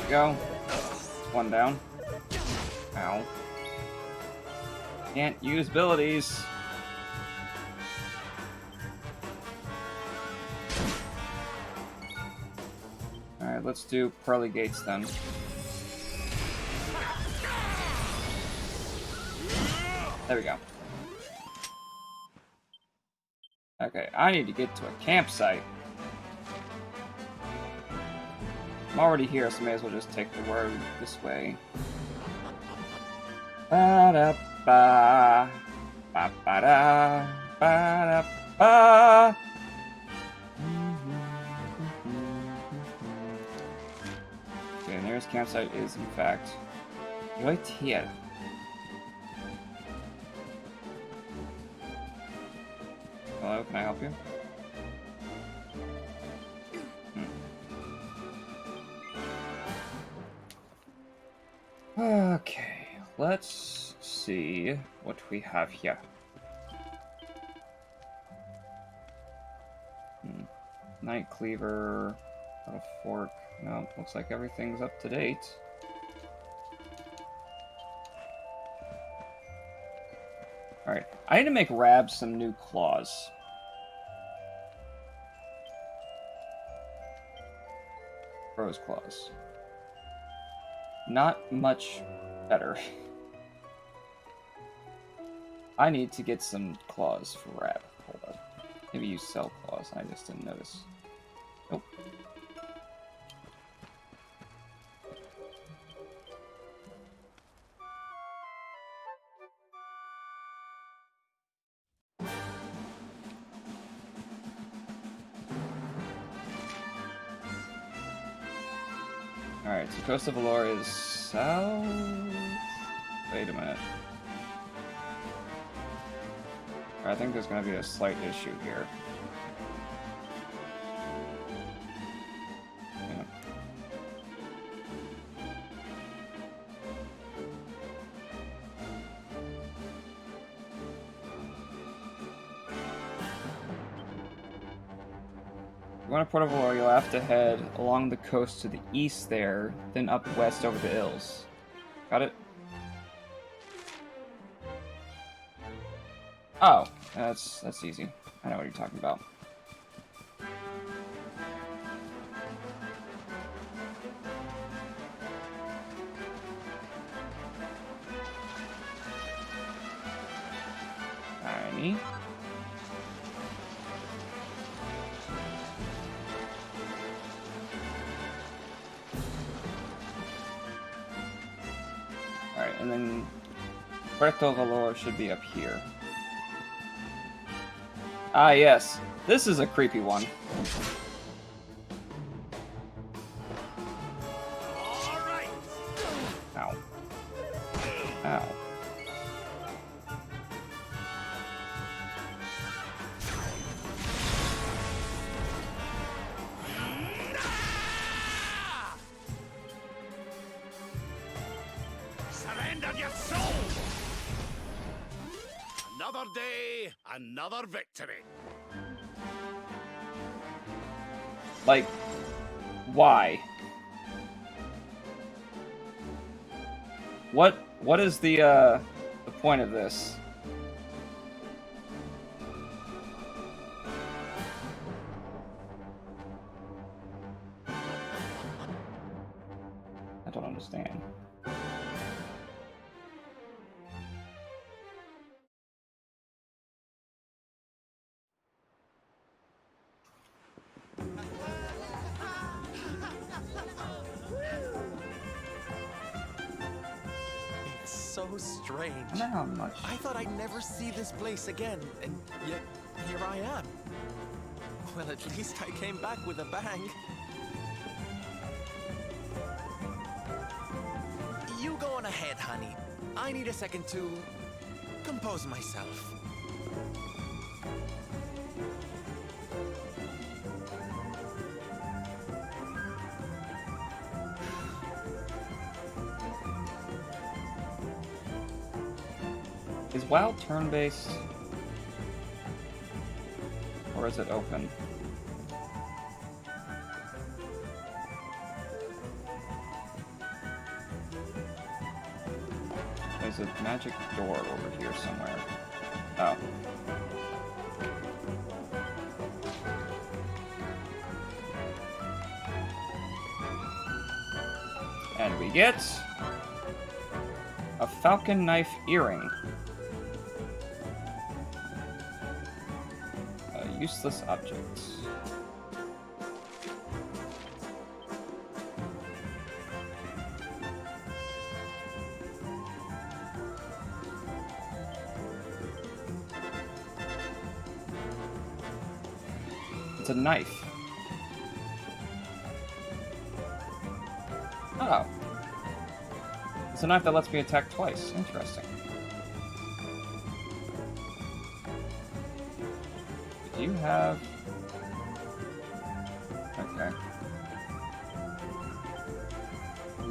Speaker 1: Go. One down. Ow. Can't use abilities. Alright, let's do Pearly Gates then. There we go. Okay, I need to get to a campsite. I'm already here, so may as well just take the road this way. Ba-da-ba, ba-ba-da, ba-da-ba. Okay, the nearest campsite is, in fact, right here. Hello, can I help you? Okay, let's see what we have here. Night Cleaver, got a fork. No, looks like everything's up to date. Alright, I need to make Rab some new claws. Rose claws. Not much better. I need to get some claws for Rab. Hold on. Maybe you sell claws, I just didn't notice. Nope. Alright, so Coast of Valor is south... Wait a minute. I think there's going to be a slight issue here. Yeah. If you want to Port of Valor, you'll have to head along the coast to the east there, then up west over the hills. Got it? Oh, that's easy. I know what you're talking about. Tiny. Alright, and then Puerto Valor should be up here. Ah, yes. This is a creepy one. Ow. Ow.
Speaker 3: Surrender your soul! Another day, another victory.
Speaker 1: Like, why? What is the point of this? I don't understand.
Speaker 3: It's so strange.
Speaker 1: I don't know how much.
Speaker 3: I thought I'd never see this place again, and yet here I am. Well, at least I came back with a bang. You go on ahead, honey. I need a second to compose myself.
Speaker 1: Is WoW turn-based? Or is it open? There's a magic door over here somewhere. Oh. And we get a falcon knife earring. A useless object. It's a knife. Oh. It's a knife that lets me attack twice. Interesting. Do you have... Okay.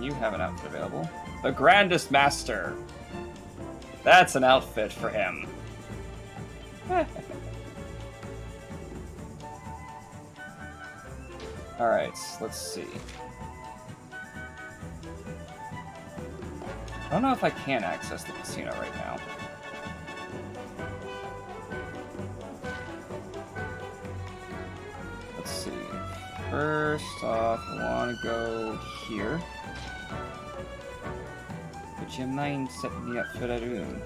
Speaker 1: You have an outfit available. The Grandest Master! That's an outfit for him. Alright, let's see. I don't know if I can access the casino right now. Let's see. First off, I want to go here. Would you mind setting me up for that room?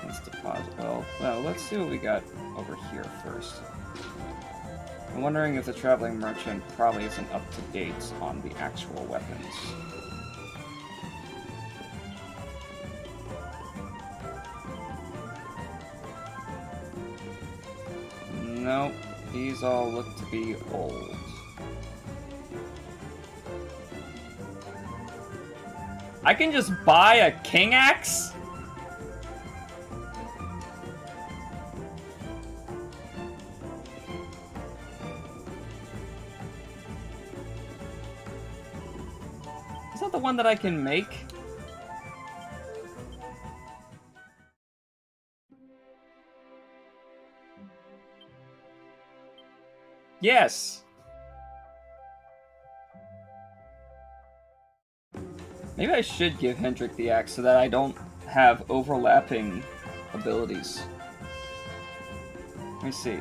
Speaker 1: Let's deposit. Well, let's see what we got over here first. I'm wondering if the traveling merchant probably isn't up to date on the actual weapons. Nope, these all look to be old. I can just buy a king axe? Is that the one that I can make? Yes! Maybe I should give Hendrik the axe so that I don't have overlapping abilities. Let me see.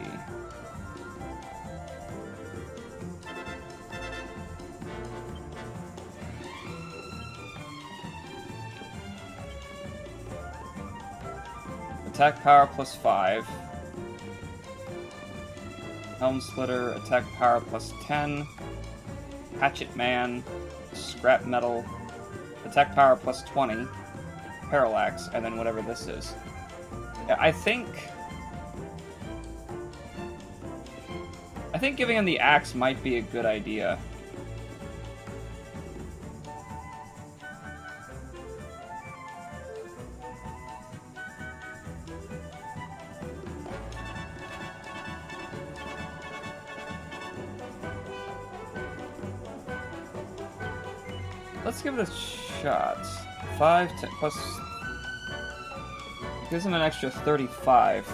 Speaker 1: Attack power plus 5. Helm Splitter, attack power plus 10. Hatchet Man, Scrap Metal, attack power plus 20. Parallax, and then whatever this is. Yeah, I think giving him the axe might be a good idea. Let's give it a shot. 5 to plus... Gives him an extra 35.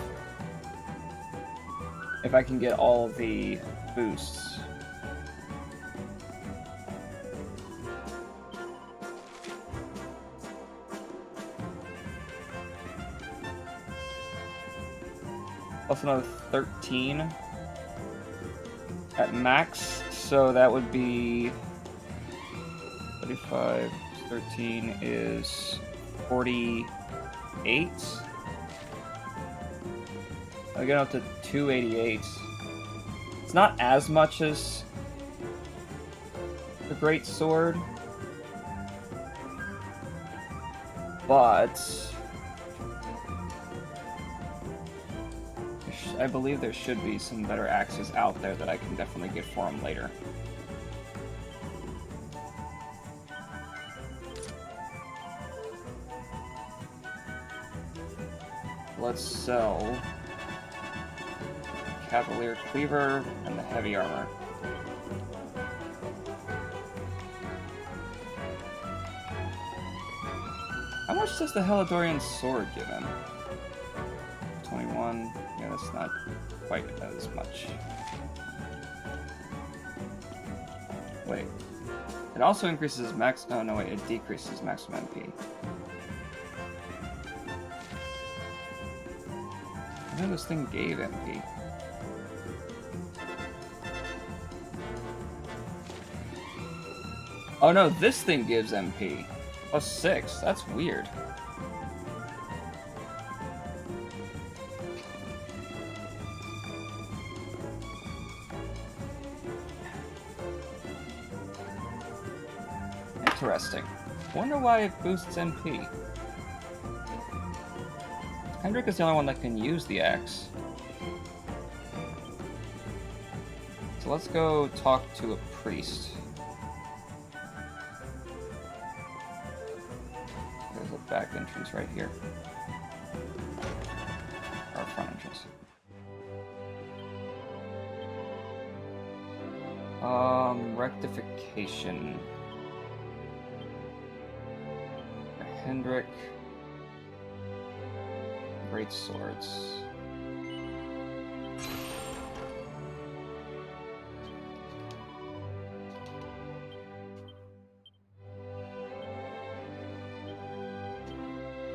Speaker 1: If I can get all of the boosts. Plus another 13 at max, so that would be 35, 13 is 48. I get up to 288. It's not as much as the Great Sword, but I believe there should be some better axes out there that I can definitely get for him later. Let's sell Cavalier Cleaver, and the Heavy Armor. How much does the Helidorian Sword give him? 21. Yeah, that's not quite as much. Wait. It also increases max... Oh, no, wait. It decreases maximum MP. I know this thing gave MP. Oh, no. This thing gives MP. Plus 6. That's weird. Interesting. Wonder why it boosts MP. Hendrik is the only one that can use the axe. So let's go talk to a priest. There's a back entrance right here. Or front entrance. Rectification. Hendrik. Great swords.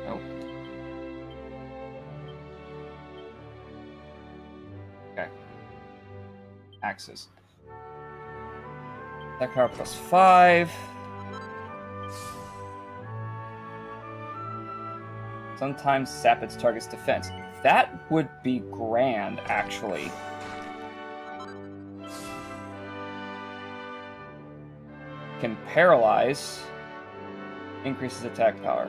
Speaker 1: Oh. Okay. Axes. Attack power plus 5. Sometimes sap its target's defense. That would be grand, actually. Can paralyze. Increases attack power.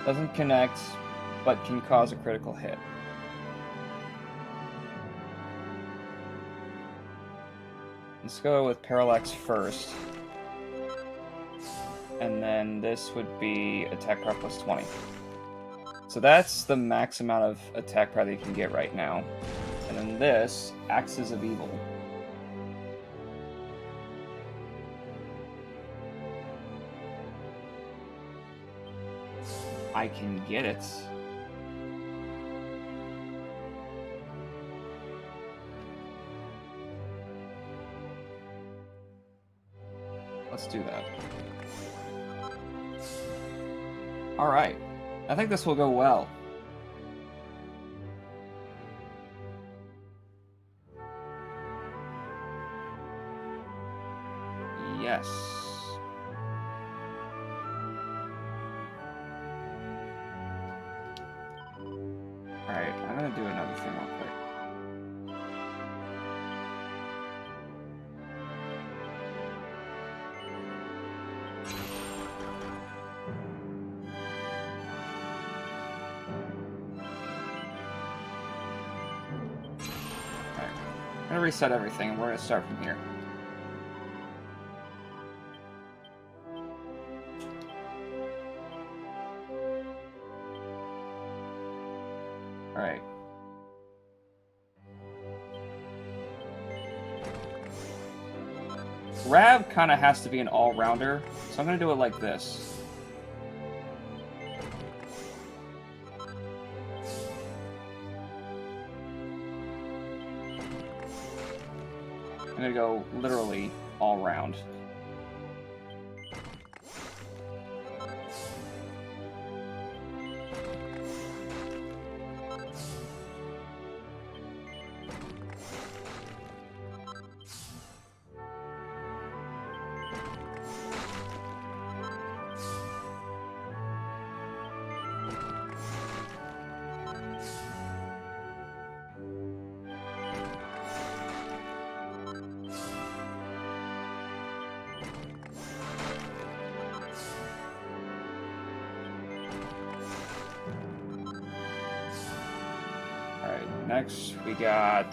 Speaker 1: Doesn't connect, but can cause a critical hit. Let's go with Parallax first. And then this would be attack power plus 20. So that's the max amount of attack power that you can get right now. And then this, Axes of Evil. I can get it. Let's do that. Alright. I think this will go well. Yes. Alright, I'm gonna do another thing real quick. I'm gonna reset everything, and we're gonna start from here. Alright. Rav kind of has to be an all-rounder, so I'm gonna do it like this. I'm gonna go literally all round. Next, we got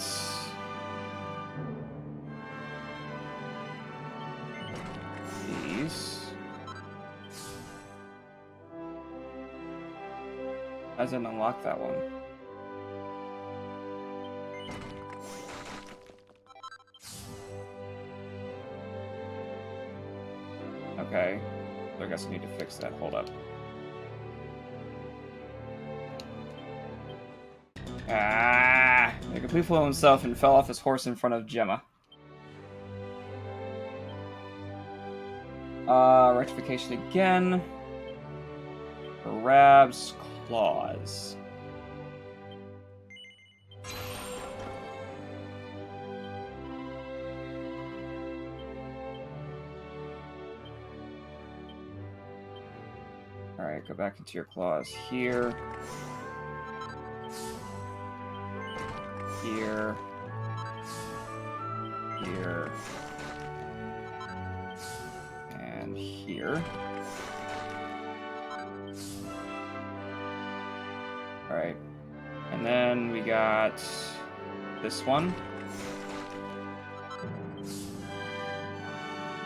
Speaker 1: these. Hasn't unlocked that one. Okay. So I guess I need to fix that. Hold up. Ah! He completely flew himself and fell off his horse in front of Gemma. Rectification again. Grabs claws. Alright, go back into your claws here. Here. Here. And here. Alright. And then we got this one.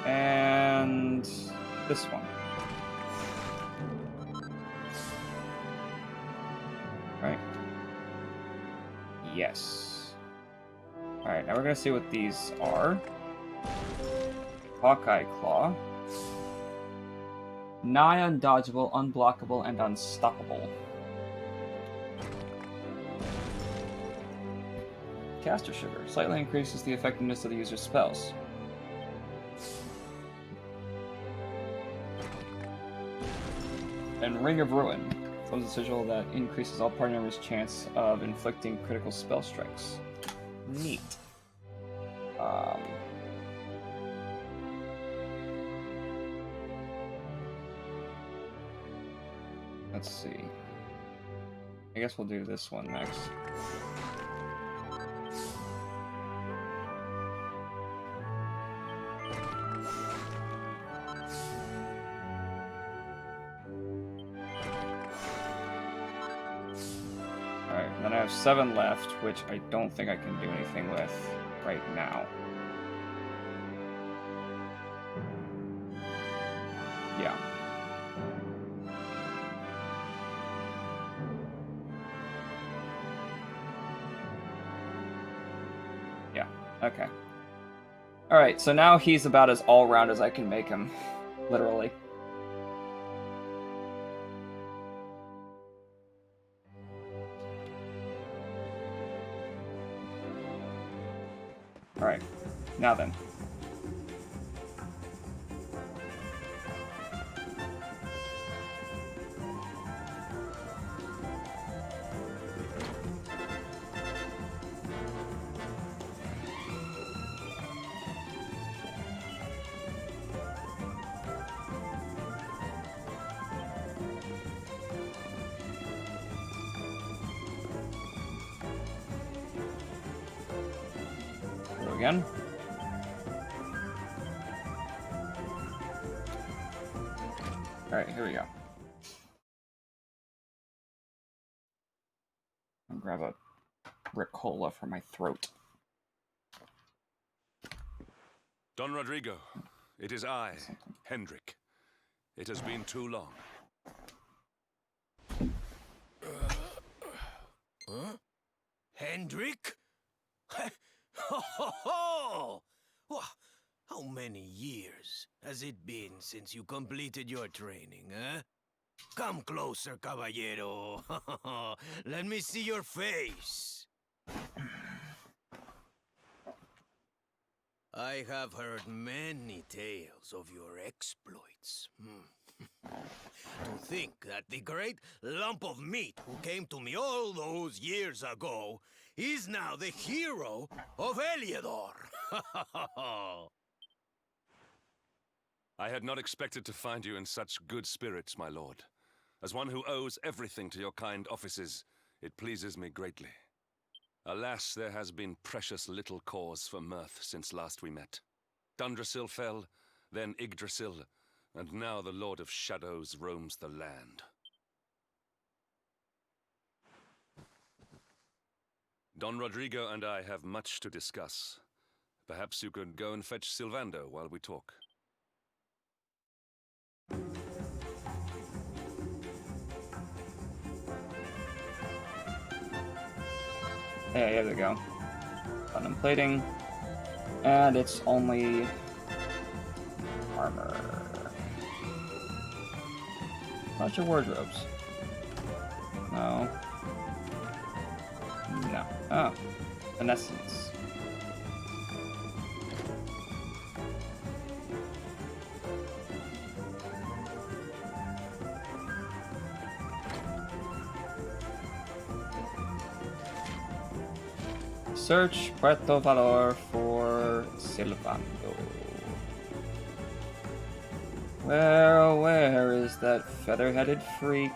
Speaker 1: And this one. Right? Yes. Alright, now we're gonna see what these are. Hawkeye Claw. Nigh undodgeable, unblockable, and unstoppable. Caster Sugar. Slightly increases the effectiveness of the user's spells. And Ring of Ruin. Close a sigil that increases all party members' chance of inflicting critical spell strikes. Neat. Let's see. I guess we'll do this one next. Alright, then I have 7 left, which I don't think I can do anything with right now. Yeah. Yeah, okay. Alright, so now he's about as all-round as I can make him. Literally. Alright, now then. Again. Alright, here we go. I'll grab a Ricola for my throat.
Speaker 2: Don Rodrigo, it is I, Hendrik. It has been too long.
Speaker 3: Huh? Hendrik? Ho ho ho! How many years has it been since you completed your training, huh? Come closer, caballero. Let me see your face. I have heard many tales of your exploits. To think that the great lump of meat who came to me all those years ago is now the hero of Heliodor.
Speaker 2: I had not expected to find you in such good spirits, my lord. As one who owes everything to your kind offices, it pleases me greatly. Alas, there has been precious little cause for mirth since last we met. Dundrasil fell, then Yggdrasil, and now the Lord of Shadows roams the land. Don Rodrigo and I have much to discuss. Perhaps you could go and fetch Sylvando while we talk.
Speaker 1: Hey, there we go. Platinum plating. And it's only armor. Bunch of wardrobes. No. No. Oh. Evanescence. Search Puerto Valor for Silvando. Where is that feather-headed freak?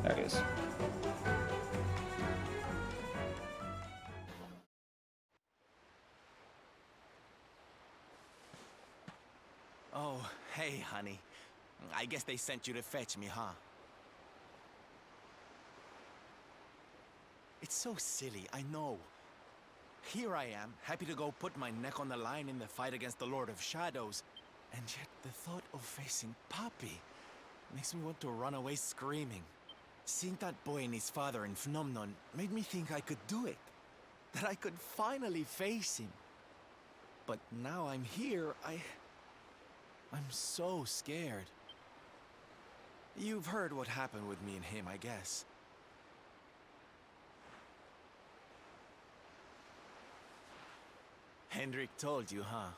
Speaker 1: There he is.
Speaker 3: Oh, hey, honey. I guess they sent you to fetch me, huh? It's so silly, I know. Here I am, happy to go put my neck on the line in the fight against the Lord of Shadows. And yet the thought of facing Papi makes me want to run away screaming. Seeing that boy and his father in Phnomnon made me think I could do it. That I could finally face him. But now I'm here, I'm so scared. You've heard what happened with me and him, I guess. Hendrik told you, huh?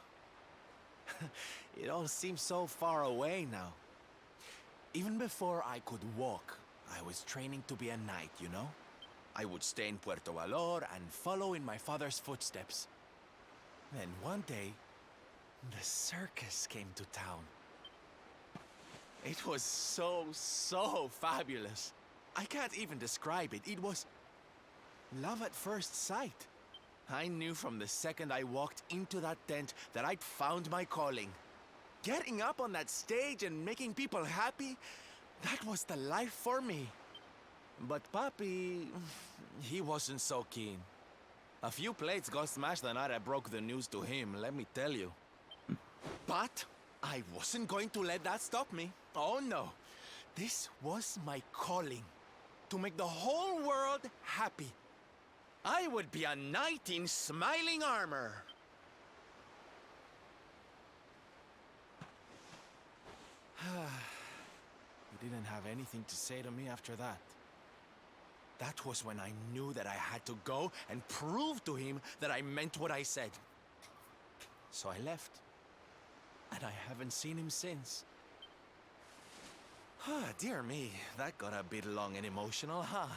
Speaker 3: It all seems so far away now. Even before I could walk, I was training to be a knight, you know? I would stay in Puerto Valor and follow in my father's footsteps. Then one day, the circus came to town. It was so fabulous. I can't even describe it. It was love at first sight. I knew from the second I walked into that tent that I'd found my calling. Getting up on that stage and making people happy, that was the life for me. But Papi, he wasn't so keen. A few plates got smashed the night I broke the news to him, let me tell you. But I wasn't going to let that stop me. Oh no. This was my calling. To make the whole world happy. I would be a knight in smiling armor. He didn't have anything to say to me after that. That was when I knew that I had to go and prove to him that I meant what I said. So I left. And I haven't seen him since. Dear me, that got a bit long and emotional, huh?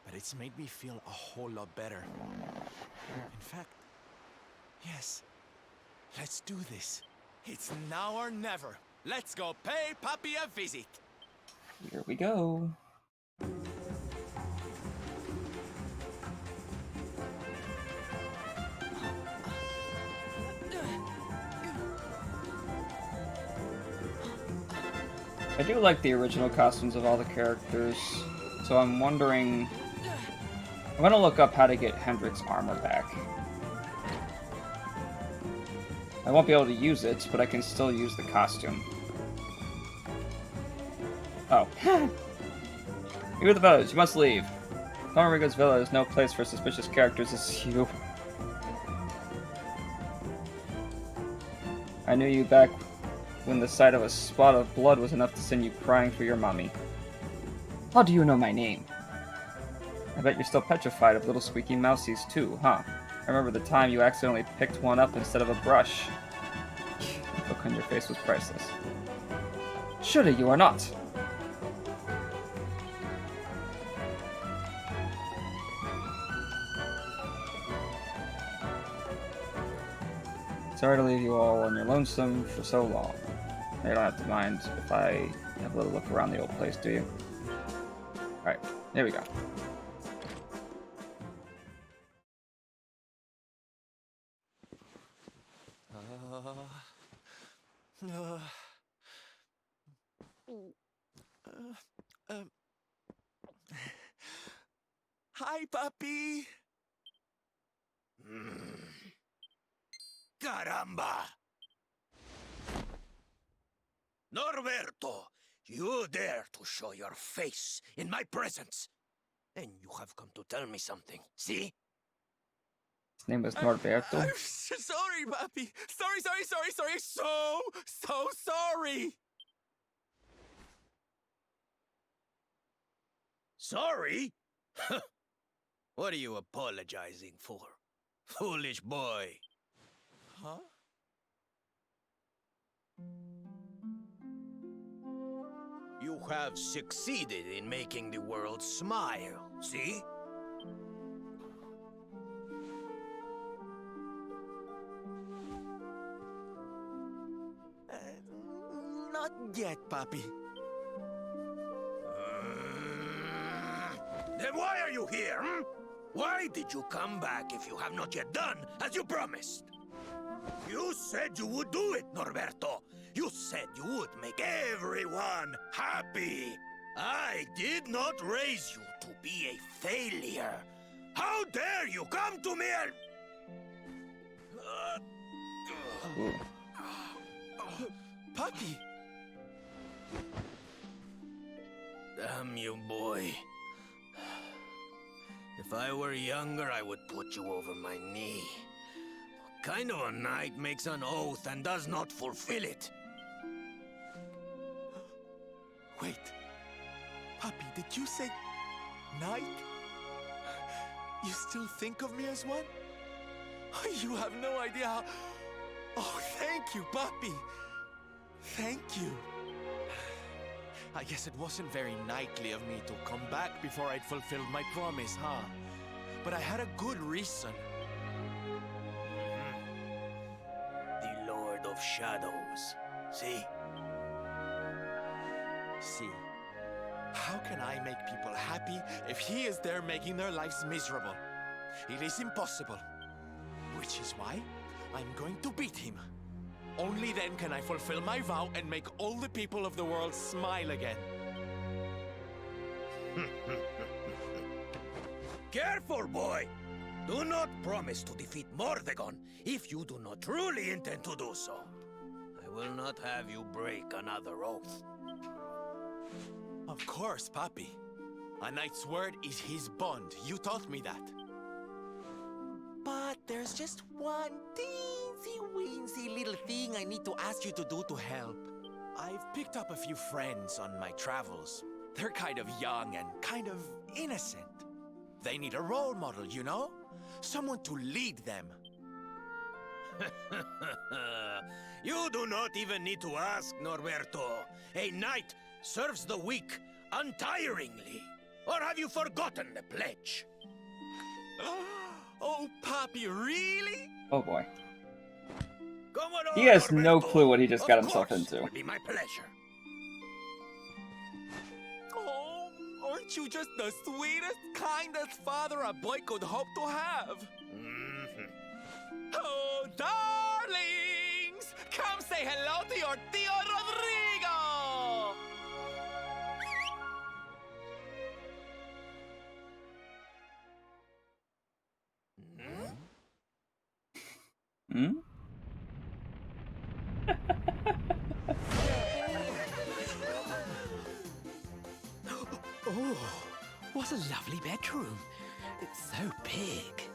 Speaker 3: But it's made me feel a whole lot better. In fact, yes, let's do this. It's now or never. Let's go pay Papi a visit.
Speaker 1: Here we go. I do like the original costumes of all the characters, so I'm wondering... I'm gonna look up how to get Hendrik's armor back. I won't be able to use it, but I can still use the costume. Oh. You're the village, you must leave. Torrigo's villa is no place for suspicious characters as you. I knew you back when the sight of a spot of blood was enough to send you crying for your mommy. How do you know my name? I bet you're still petrified of little squeaky mousies too, huh? I remember the time you accidentally picked one up instead of a brush. The look on your face was priceless. Surely you are not! Sorry to leave you all on your lonesome for so long. You don't have to mind if I have a little look around the old place, do you? Alright, there we go.
Speaker 3: Hi, Papi! Caramba!
Speaker 13: Norberto, you dare to show your face in my presence. And you have come to tell me something, see?
Speaker 1: His name was Norberto.
Speaker 5: I'm sorry, Papi. Sorry. So sorry.
Speaker 13: Sorry? What are you apologizing for? Foolish boy.
Speaker 5: Huh?
Speaker 13: You have succeeded in making the world smile, see?
Speaker 5: Not yet, Papi.
Speaker 13: Then why are you here, hmm? Why did you come back if you have not yet done as you promised? You said you would do it, Norberto. You said you would make everyone happy. I did not raise you to be a failure. How dare you come to me and...
Speaker 5: Papi!
Speaker 13: Damn you, boy. If I were younger, I would put you over my knee. What kind of a knight makes an oath and does not fulfill it?
Speaker 5: Wait. Papi, did you say... knight? You still think of me as one? You have no idea how... Oh, thank you, Papi. Thank you. I guess it wasn't very knightly of me to come back before I'd fulfilled my promise, huh? But I had a good reason.
Speaker 13: The Lord of Shadows. See?
Speaker 5: See? How can I make people happy if he is there making their lives miserable? It is impossible. Which is why I'm going to beat him. Only then can I fulfill my vow and make all the people of the world smile again.
Speaker 13: Careful, boy! Do not promise to defeat Mordegon if you do not truly intend to do so. I will not have you break another oath.
Speaker 5: Of course, Papi. A knight's word is his bond. You taught me that. But there's just one teensy-weensy little thing I need to ask you to do to help. I've picked up a few friends on my travels. They're kind of young and kind of innocent. They need a role model, you know? Someone to lead them.
Speaker 13: You do not even need to ask, Norberto. A knight serves the weak untiringly. Or have you forgotten the pledge?
Speaker 5: Oh, Papi, really?
Speaker 1: Oh boy.
Speaker 13: Commodore
Speaker 1: He has no
Speaker 13: Norberto,
Speaker 1: clue what he just got
Speaker 13: of
Speaker 1: himself
Speaker 13: course,
Speaker 1: into.
Speaker 13: It will be my pleasure.
Speaker 5: Oh, aren't you just the sweetest, kindest father a boy could hope to have? Oh, darlings! Come say hello to your Tío Rodrigo!
Speaker 1: Hmm?
Speaker 4: Oh, what a lovely bedroom. It's so big.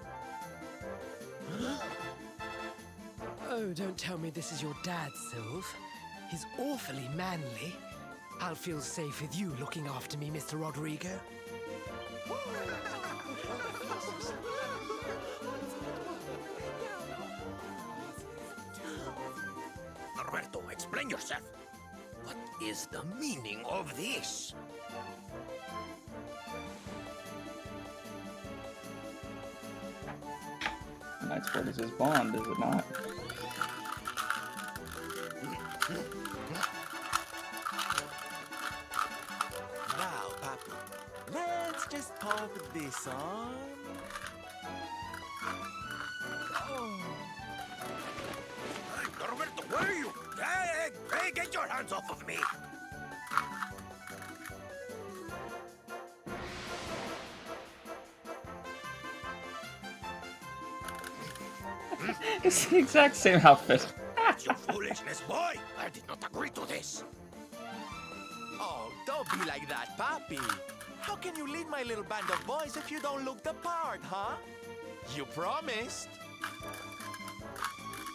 Speaker 4: Oh, don't tell me this is your dad, Sylv. He's awfully manly. I'll feel safe with you looking after me, Mr. Rodrigo.
Speaker 13: Norberto, explain yourself. What is the meaning of this?
Speaker 1: Knight's word is his bond, is it not?
Speaker 5: Now, Papi, let's just put this on. Oh.
Speaker 13: Hey, Norberto, where are you? Hey, get your hands off of me!
Speaker 1: It's the exact same outfit.
Speaker 13: Your foolishness, boy! I did not agree to this.
Speaker 3: Oh, don't be like that, Papi. How can you lead my little band of boys if you don't look the part, huh? You promised.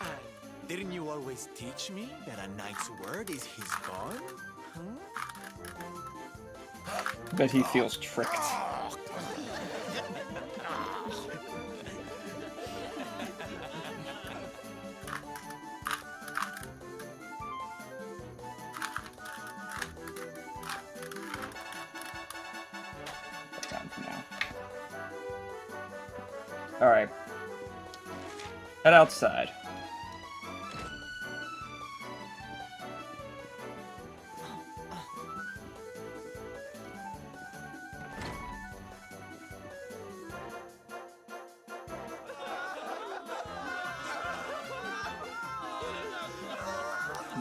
Speaker 3: And didn't you always teach me that a knight's word is his bond?
Speaker 1: Bet he feels tricked. Down for now. All right. Head outside.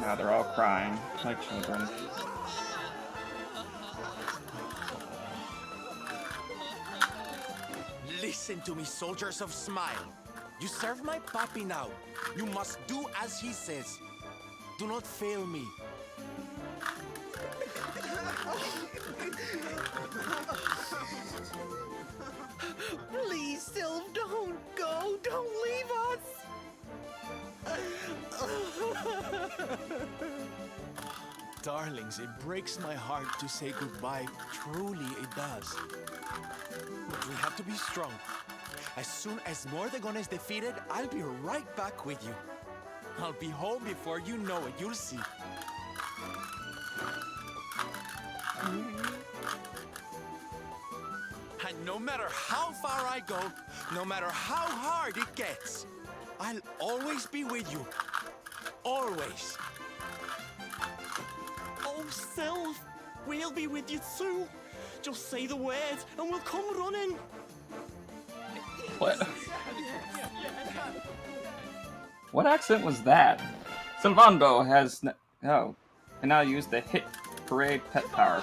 Speaker 1: Now they're all crying like children.
Speaker 3: Listen to me, soldiers of Smile. You serve my Papi now. You must do as he says. Do not fail me.
Speaker 11: Please, Sylv, don't go. Don't leave us.
Speaker 3: Darlings, it breaks my heart to say goodbye. Truly, it does. But we have to be strong. As soon as Mordegon is defeated, I'll be right back with you. I'll be home before you know it. You'll see. And no matter how far I go, no matter how hard it gets, I'll always be with you. Always.
Speaker 11: Oh, Sylv, we'll be with you too. Just say the words and we'll come running.
Speaker 1: What? What accent was that? Sylvando has can now use the hit parade pet power.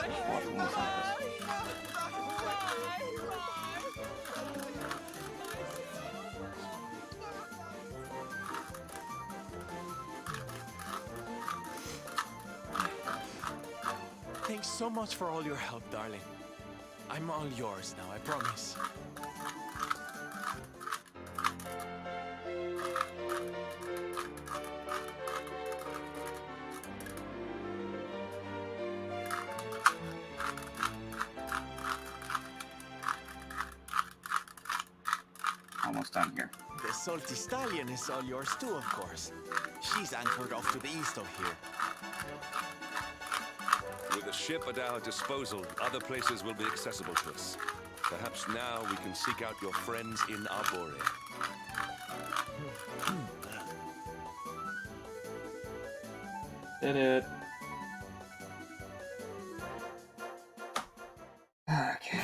Speaker 3: Thanks so much for all your help, darling. I'm all yours now, I promise.
Speaker 1: Almost done here.
Speaker 3: The Salty Stallion is all yours too, of course. She's anchored off to the east of here.
Speaker 2: With a ship at our disposal, other places will be accessible to us. Perhaps now we can seek out your friends in Arborea.
Speaker 1: Did it. Okay.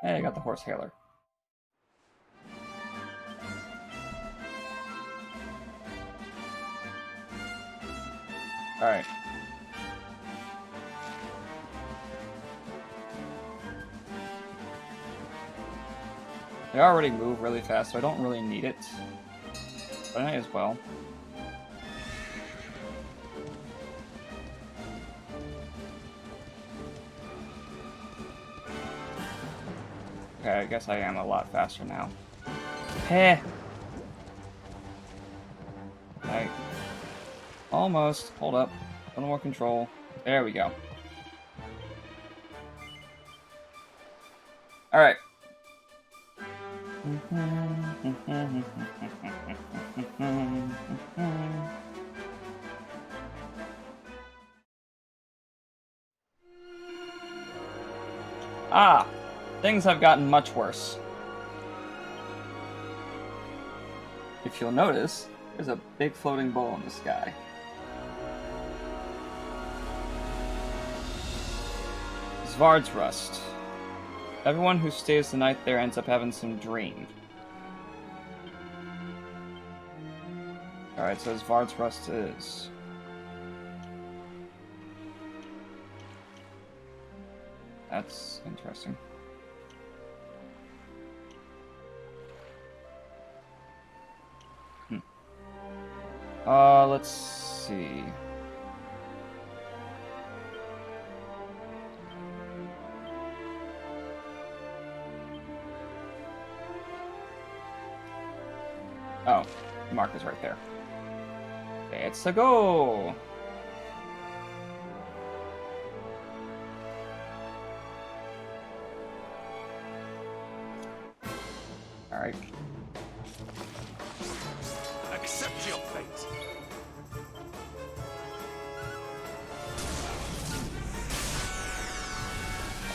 Speaker 1: Hey, I got the horse hailer. Alright. They already move really fast, so I don't really need it. But I might as well. Okay, I guess I am a lot faster now. Heh! Right. Almost. Hold up. A little more control. There we go. Alright. Ah! Things have gotten much worse. If you'll notice, there's a big floating bowl in the sky. Svard's Rust. Everyone who stays the night there ends up having some dream. Alright, so Svard's Rust is... That's interesting. Let's see. Oh, mark is right there. It's a go! Alright.
Speaker 2: Accept your fate.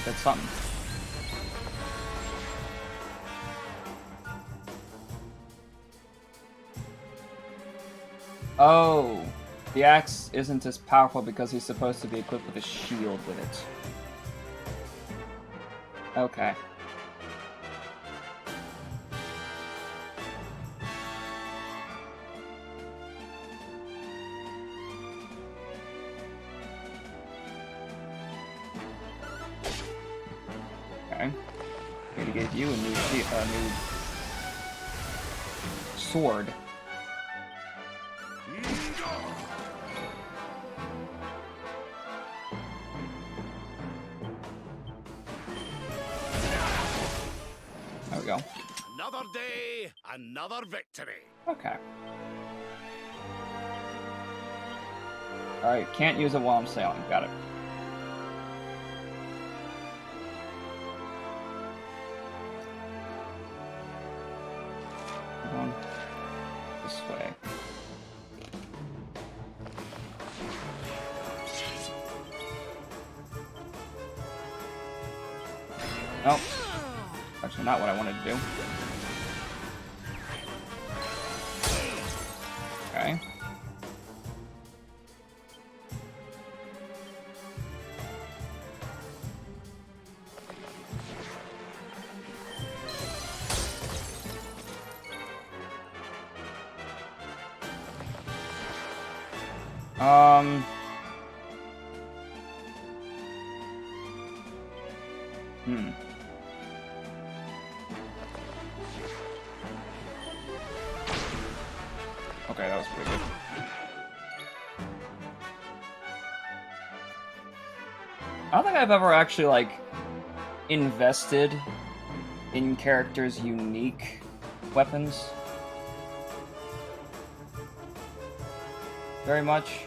Speaker 1: That's something. Oh, the axe isn't as powerful because he's supposed to be equipped with a shield with it. Okay. Okay. Maybe give you a new sword. There we go.
Speaker 13: Another day, another victory.
Speaker 1: Okay. Alright, can't use it while I'm sailing. Got it. Going this way. Nope. Actually, not what I wanted to do. Okay. Okay, that was pretty good. I don't think I've ever actually, like, invested in characters' unique weapons very much.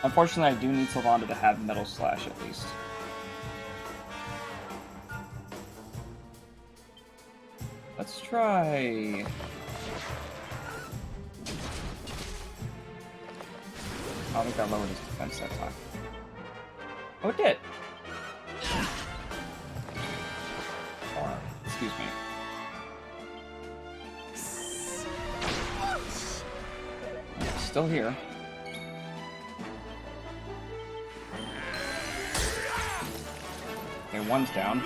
Speaker 1: Unfortunately, I do need Sylvanda to have Metal Slash at least. Let's try... I think I lowered his defense that time. Oh, it did! Or, excuse me. Yeah, still here. Okay, one's down.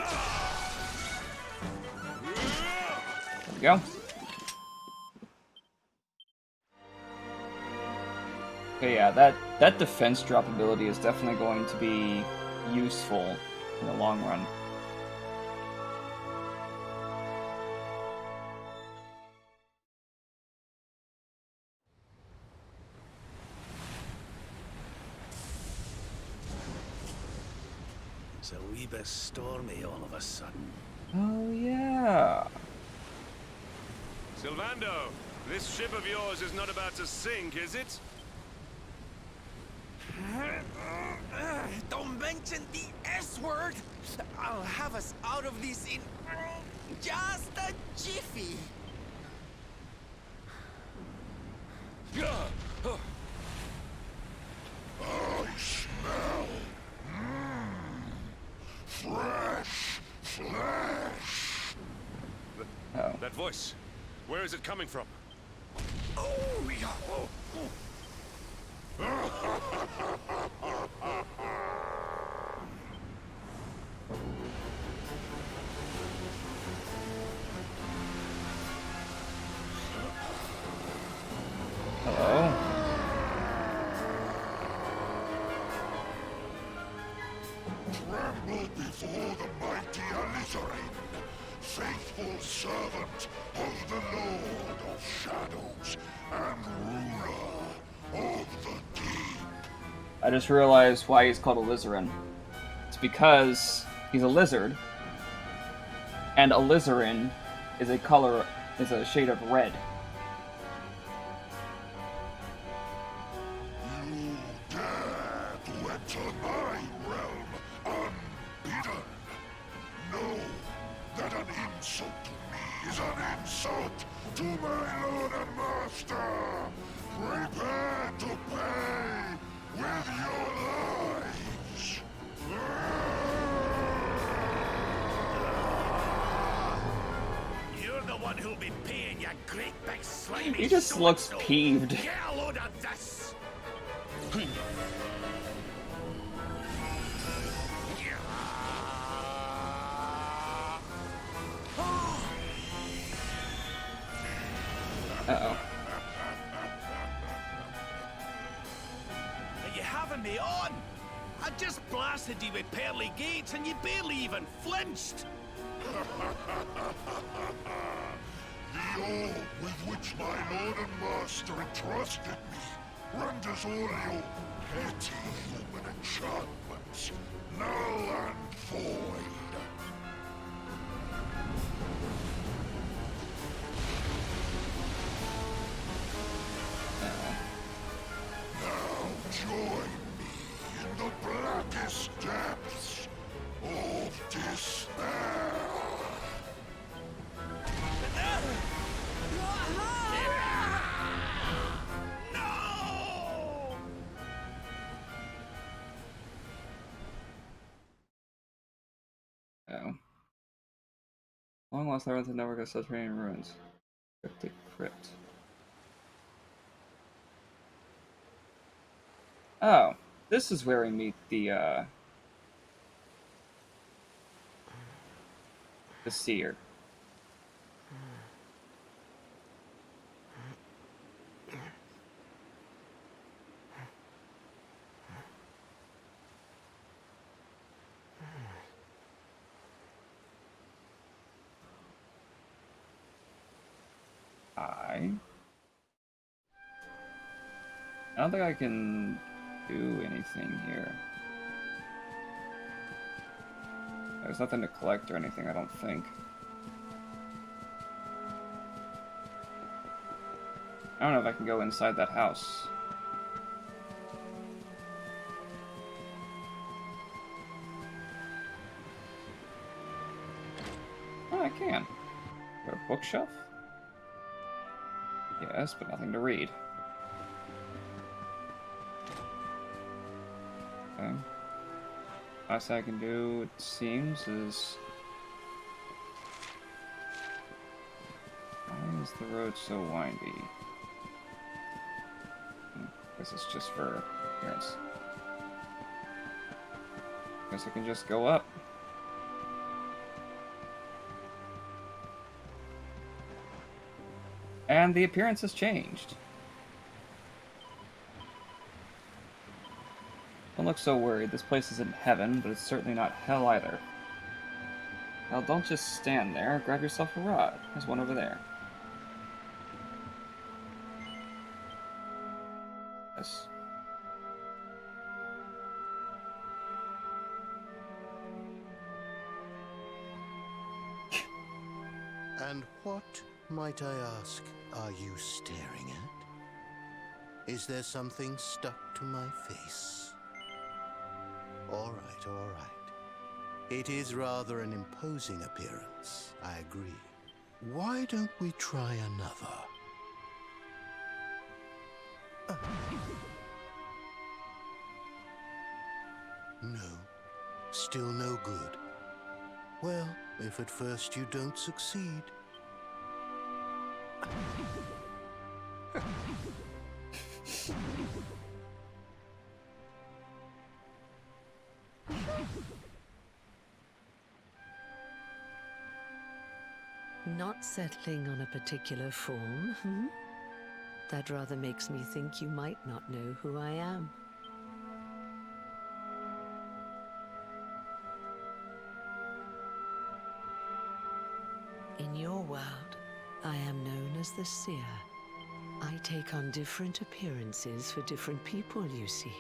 Speaker 1: There we go. Okay, yeah, that defense drop ability is definitely going to be useful in the long run.
Speaker 13: It's a wee bit stormy all of a sudden.
Speaker 1: Oh, yeah.
Speaker 12: Sylvando, this ship of yours is not about to sink, is it?
Speaker 3: Don't mention the S word! I'll have us out of this in just a jiffy.
Speaker 13: I smell fresh flesh.
Speaker 12: That voice, where is it coming from?
Speaker 13: Oh, yeah.
Speaker 1: Hello?
Speaker 13: Tremble before the mighty Alizarin, faithful servant of the Lord.
Speaker 14: shadows and ruler of the deep.
Speaker 1: I just realized why he's called a Lizarin. It's because he's a lizard, and a Lizarin is a shade of red.
Speaker 14: You dare to enter my realm unbidden? Know that an insult to me is an insult to my lord and master. Prepare to pay with your lives.
Speaker 13: You're the one who'll be paying, you great big slimy.
Speaker 1: He just looks
Speaker 13: so-and-so.
Speaker 1: peeved.
Speaker 13: Get a load of this.
Speaker 1: Uh-oh.
Speaker 13: Are you having me on? I just blasted you with pearly gates and you barely even flinched.
Speaker 14: The orb with which my lord and master entrusted me renders all your petty human enchantments null and void. Now join me in the blackest depths of despair.
Speaker 1: Oh. Long lost labyrinth network of subterranean ruins. Cryptic crypt. Oh, this is where we meet the seer. I don't think I can do anything here. There's nothing to collect or anything, I don't think. I don't know if I can go inside that house. Oh, I can. Is there a bookshelf? Yes, but nothing to read. Okay. Last thing I can do, it seems, is... Why is the road so windy? Guess it's just for appearance. Guess I can just go up. And the appearance has changed. Don't look so worried. This place isn't heaven, but it's certainly not hell either. Now don't just stand there. Grab yourself a rod. There's one over there. Yes.
Speaker 15: And what, might I ask, are you staring at? Is there something stuck to my face? All right, all right. It is rather an imposing appearance, I agree. Why don't we try another? No, still no good. Well, if at first you don't succeed...
Speaker 16: Not settling on a particular form, hmm? That rather makes me think you might not know who I am. In your world, I am known as the Seer. I take on different appearances for different people, you see.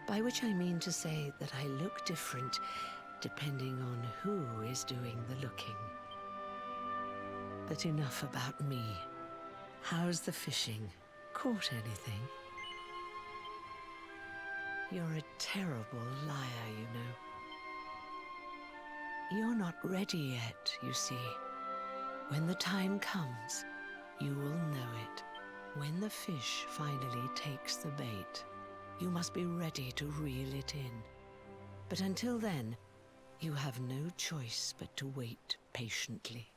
Speaker 16: By which I mean to say that I look different depending on who is doing the looking. But enough about me. How's the fishing? Caught anything? You're a terrible liar, you know. You're not ready yet, you see. When the time comes, you will know it. When the fish finally takes the bait, you must be ready to reel it in. But until then, you have no choice but to wait patiently.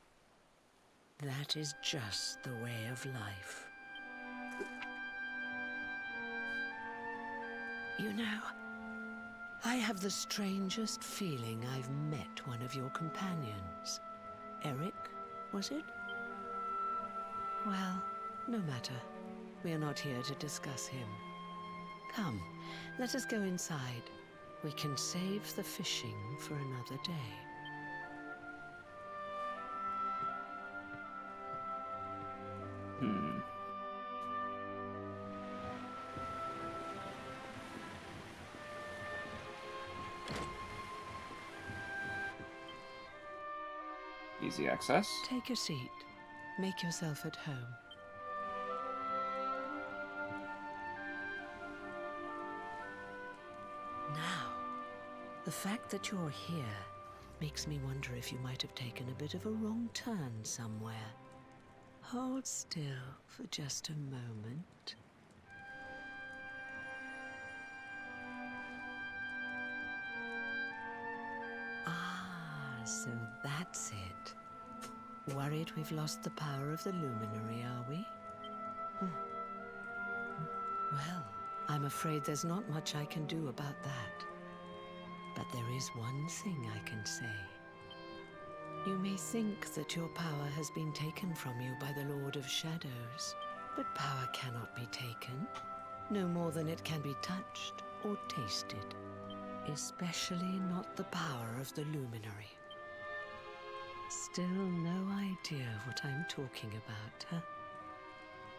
Speaker 16: That is just the way of life. You know, I have the strangest feeling I've met one of your companions. Eric, was it? Well, no matter. We are not here to discuss him. Come, let us go inside. We can save the fishing for another day.
Speaker 1: Easy access.
Speaker 16: Take a seat. Make yourself at home. Now, the fact that you're here makes me wonder if you might have taken a bit of a wrong turn somewhere. Hold still for just a moment. Ah, so that's it. Worried we've lost the power of the luminary, are we? Well, I'm afraid there's not much I can do about that. But there is one thing I can say. You may think that your power has been taken from you by the Lord of Shadows, but power cannot be taken, no more than it can be touched or tasted, especially not the power of the luminary. Still no idea what I'm talking about, huh?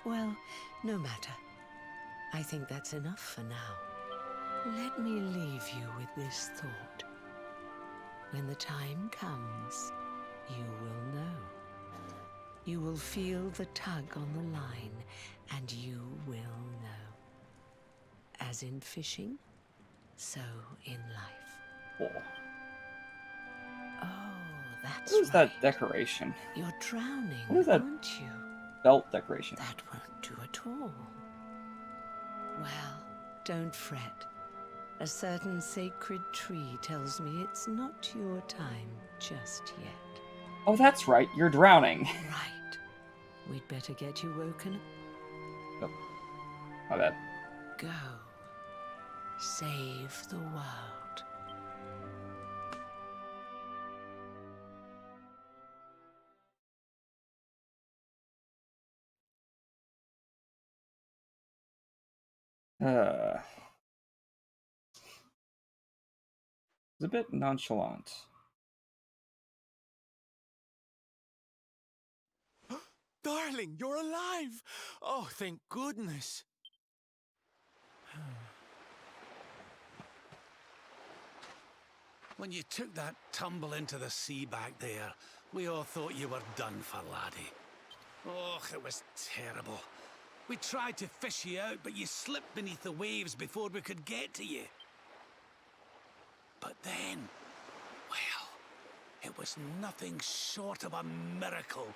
Speaker 16: Well, no matter. I think that's enough for now. Let me leave you with this thought. When the time comes, you will know. You will feel the tug on the line, and you will know. As in fishing, so in life. Oh, that's
Speaker 1: What is
Speaker 16: right.
Speaker 1: that decoration?
Speaker 16: You're drowning,
Speaker 1: What is that
Speaker 16: aren't you?
Speaker 1: belt decoration?
Speaker 16: That won't do at all. Well, don't fret. A certain sacred tree tells me it's not your time just yet.
Speaker 1: Oh, that's right. You're drowning.
Speaker 16: Right. We'd better get you woken.
Speaker 1: Oh, my bad.
Speaker 16: Go. Save the world.
Speaker 1: It's a bit nonchalant.
Speaker 3: Darling, you're alive! Oh, thank goodness.
Speaker 13: When you took that tumble into the sea back there, we all thought you were done for, laddie. Oh, it was terrible. We tried to fish you out, but you slipped beneath the waves before we could get to you. But then, well, it was nothing short of a miracle.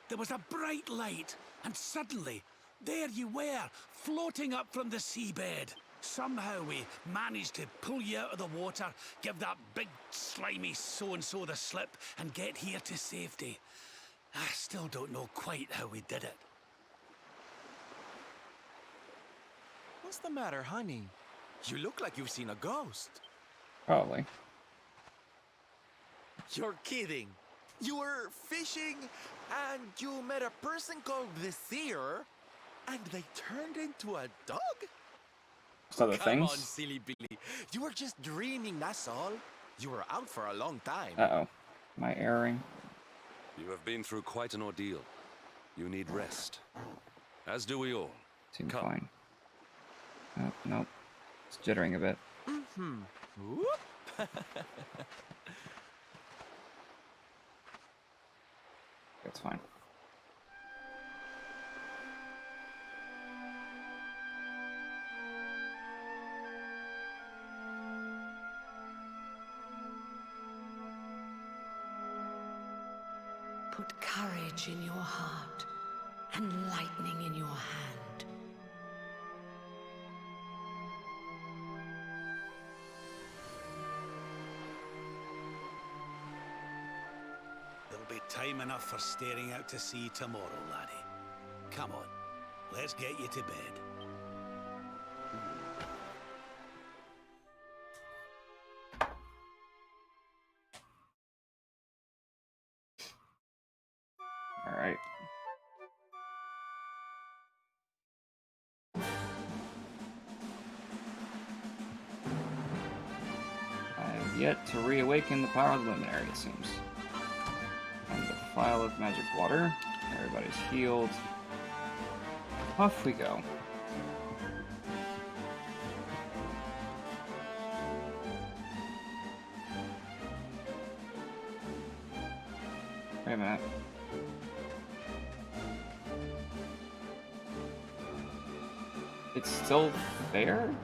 Speaker 13: There was a bright light, and suddenly, there you were, floating up from the seabed. Somehow we managed to pull you out of the water, give that big, slimy so-and-so the slip, and get here to safety. I still don't know quite how we did it.
Speaker 3: What's the matter, honey? You look like you've seen a ghost.
Speaker 1: Probably.
Speaker 3: You're kidding. You were fishing, and you met a person called the Seer, and they turned into a dog?
Speaker 1: Other
Speaker 3: Come
Speaker 1: things.
Speaker 3: on, silly Billy. You were just dreaming, that's all. You were out for a long time.
Speaker 1: Uh-oh. Am I erring?
Speaker 2: You have been through quite an ordeal. You need rest. As do we all.
Speaker 1: Seems fine. Oh, nope. It's jittering a bit.
Speaker 5: Mm-hmm. Whoop.
Speaker 1: That's fine.
Speaker 16: Put courage in your heart and lightning in your hand.
Speaker 17: There'll be time enough for staring out to sea tomorrow, laddie. Come on, let's get you to bed.
Speaker 1: All right. I have yet to reawaken the power of the luminary, it seems. And the file of magic water. Everybody's healed. Off we go. Wait a minute. It's still there?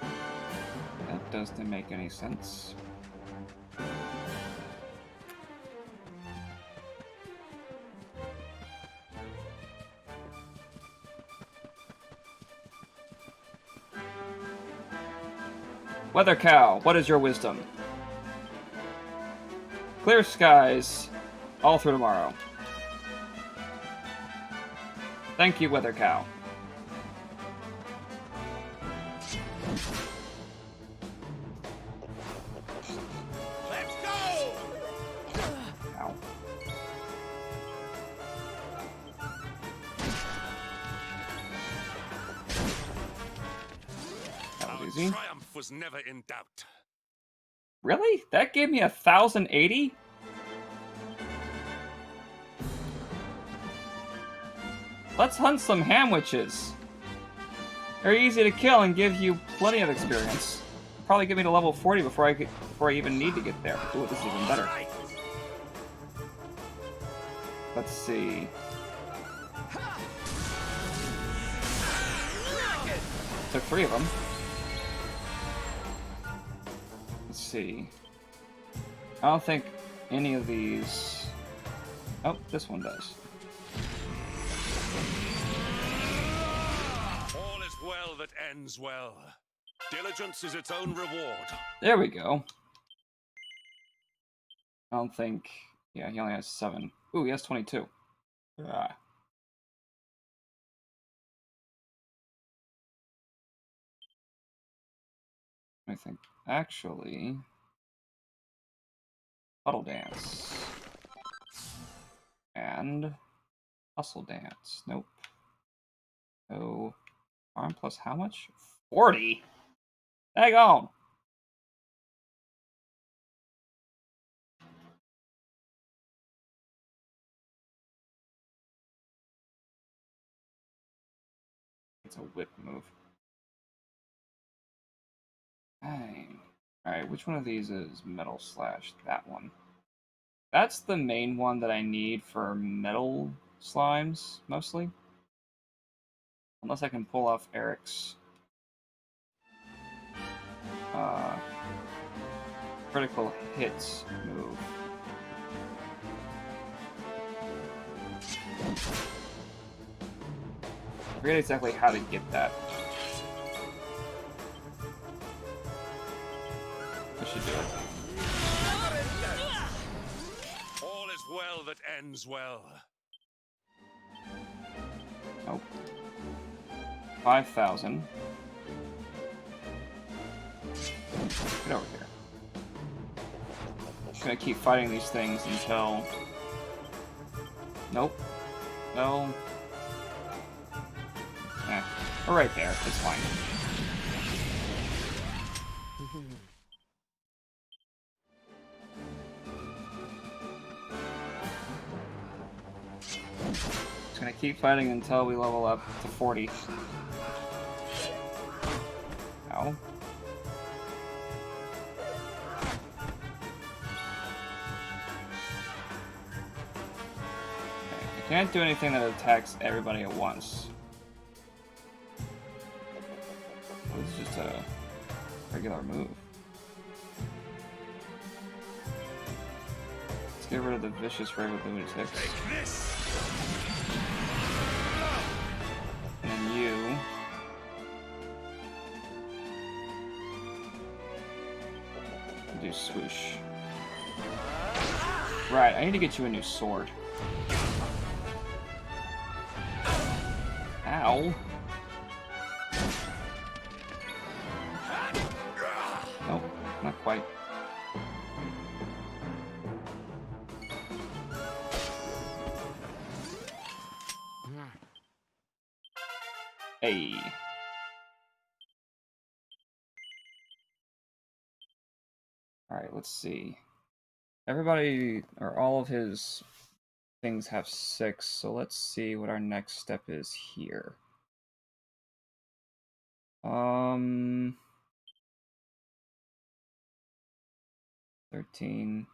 Speaker 1: That doesn't make any sense. Weather Cow, what is your wisdom? Clear skies all through tomorrow. Thank you, Weather Cow.
Speaker 17: Let's go!
Speaker 1: Ow. That was easy.
Speaker 2: Triumph was never in doubt.
Speaker 1: Really? That gave me 1,080? Let's hunt some hamwitches. They're easy to kill and give you plenty of experience. Probably get me to level 40 before I even need to get there. Ooh, this is even better. Let's see. Took 3 of them. Let's see. I don't think any of these... Oh, this one does.
Speaker 2: All is well that ends well. Diligence is its own reward.
Speaker 1: There we go. I don't think... Yeah, he only has 7. Ooh, he has 22. Ah. I think, actually... Puddle Dance. And... Hustle Dance. Nope. So... Arm plus how much? 40? Hang on! It's a whip move. Dang. Alright, which one of these is Metal Slash? That one. That's the main one that I need for metal slimes, mostly. Unless I can pull off Eric's critical hits move. I forget exactly how to get that. I should do it.
Speaker 2: All is well that ends well.
Speaker 1: Nope. 5,000. Get over here. Just gonna keep fighting these things until... Nope. No. Eh. We're right there. It's fine. Gonna keep fighting until we level up to 40. Ow. I can't do anything that attacks everybody at once. This is just a regular move. Let's get rid of the vicious ray with lunatics. And then you. Do swoosh. Right, I need to get you a new sword. Ow. Nope, not quite. Hey. Alright, let's see. Everybody, or all of his things have 6, so let's see what our next step is here. 13,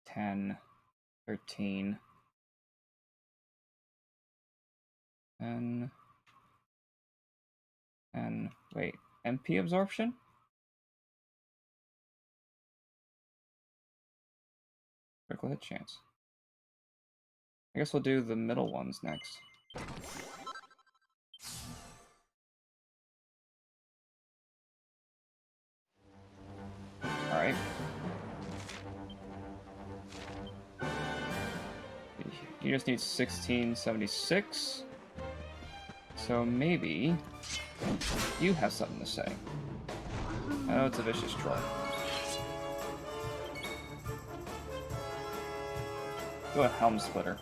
Speaker 1: 10, 13, 10, and wait, MP absorption? Critical hit chance. I guess we'll do the middle ones next. Alright. You just need 1676. So maybe you have something to say. Oh, it's a vicious troll. Do a helm splitter.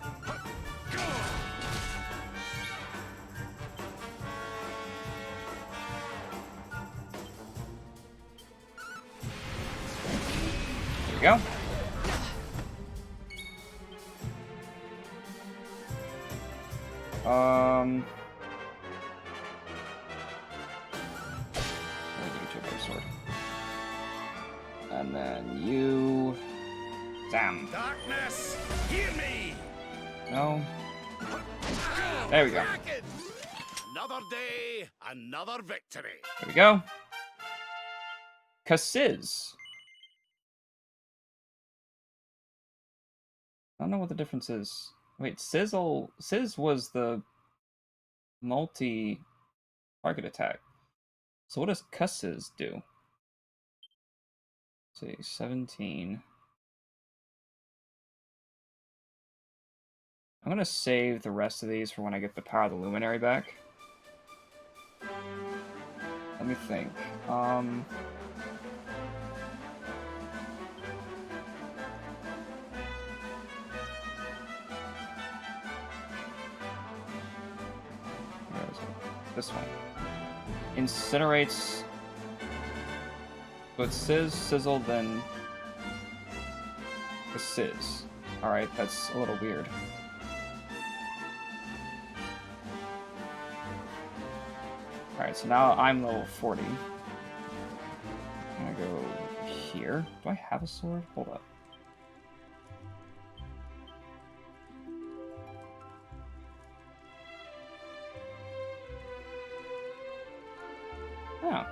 Speaker 1: There we go. Let me get you a big sword. And then you. Damn.
Speaker 17: Darkness, hear me.
Speaker 1: No. There we go.
Speaker 17: Another day, another victory.
Speaker 1: There we go. Kasiz. I don't know what the difference is. Wait, Sizz was the multi-target attack. So what does Kasiz do? Let's see, 17. I'm gonna save the rest of these for when I get the Power of the Luminary back. Let me think. Where is it? This one. Incinerates. So it's Sizz, Sizzle, then the Sizz. Alright, that's a little weird. Alright, so now I'm level 40. I'm gonna go here. Do I have a sword? Hold up. Oh.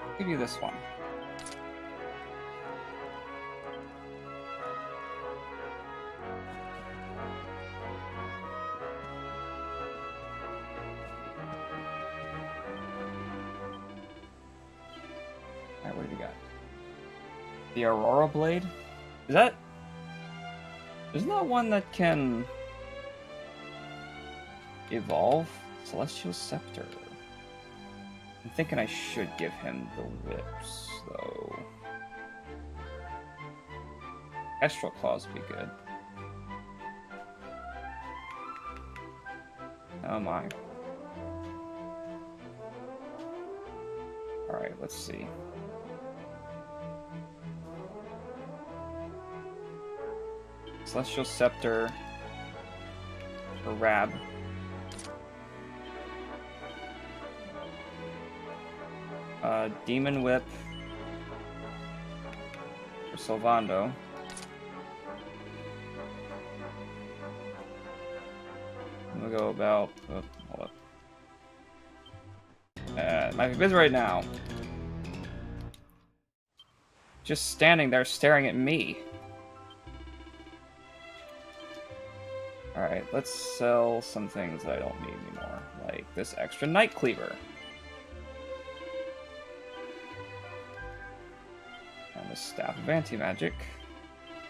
Speaker 1: I'll give you this one. Alright, what do we got? The Aurora Blade? Isn't that one that can evolve? Celestial Scepter. I'm thinking I should give him the whips, though. Astral Claws would be good. Oh my. Alright, let's see. Celestial Scepter for Rab. Demon Whip for Sylvando. We'll go about... Oh, hold up. Might be busy right now. Just standing there staring at me. Alright, let's sell some things that I don't need anymore. Like this extra Night Cleaver. And the Staff of Anti-Magic.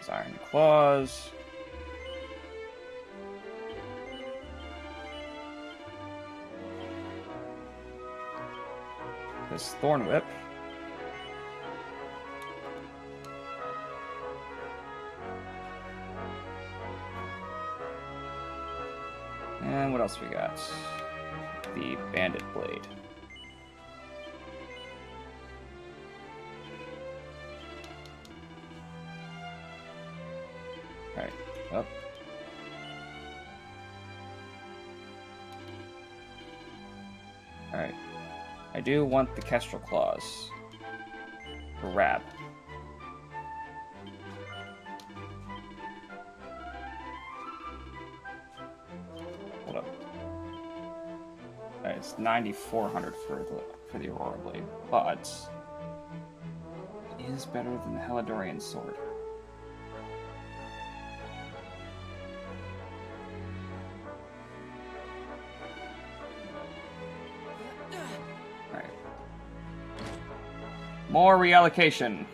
Speaker 1: These Iron Claws. This Thorn Whip. And what else we got? The Bandit Blade. Alright, up. Alright. I do want the Kestrel Claws. For Rab. Hold up. Alright, it's 9,400 for the Aurora Blade, but it is better than the Heladorian Sword. More reallocation.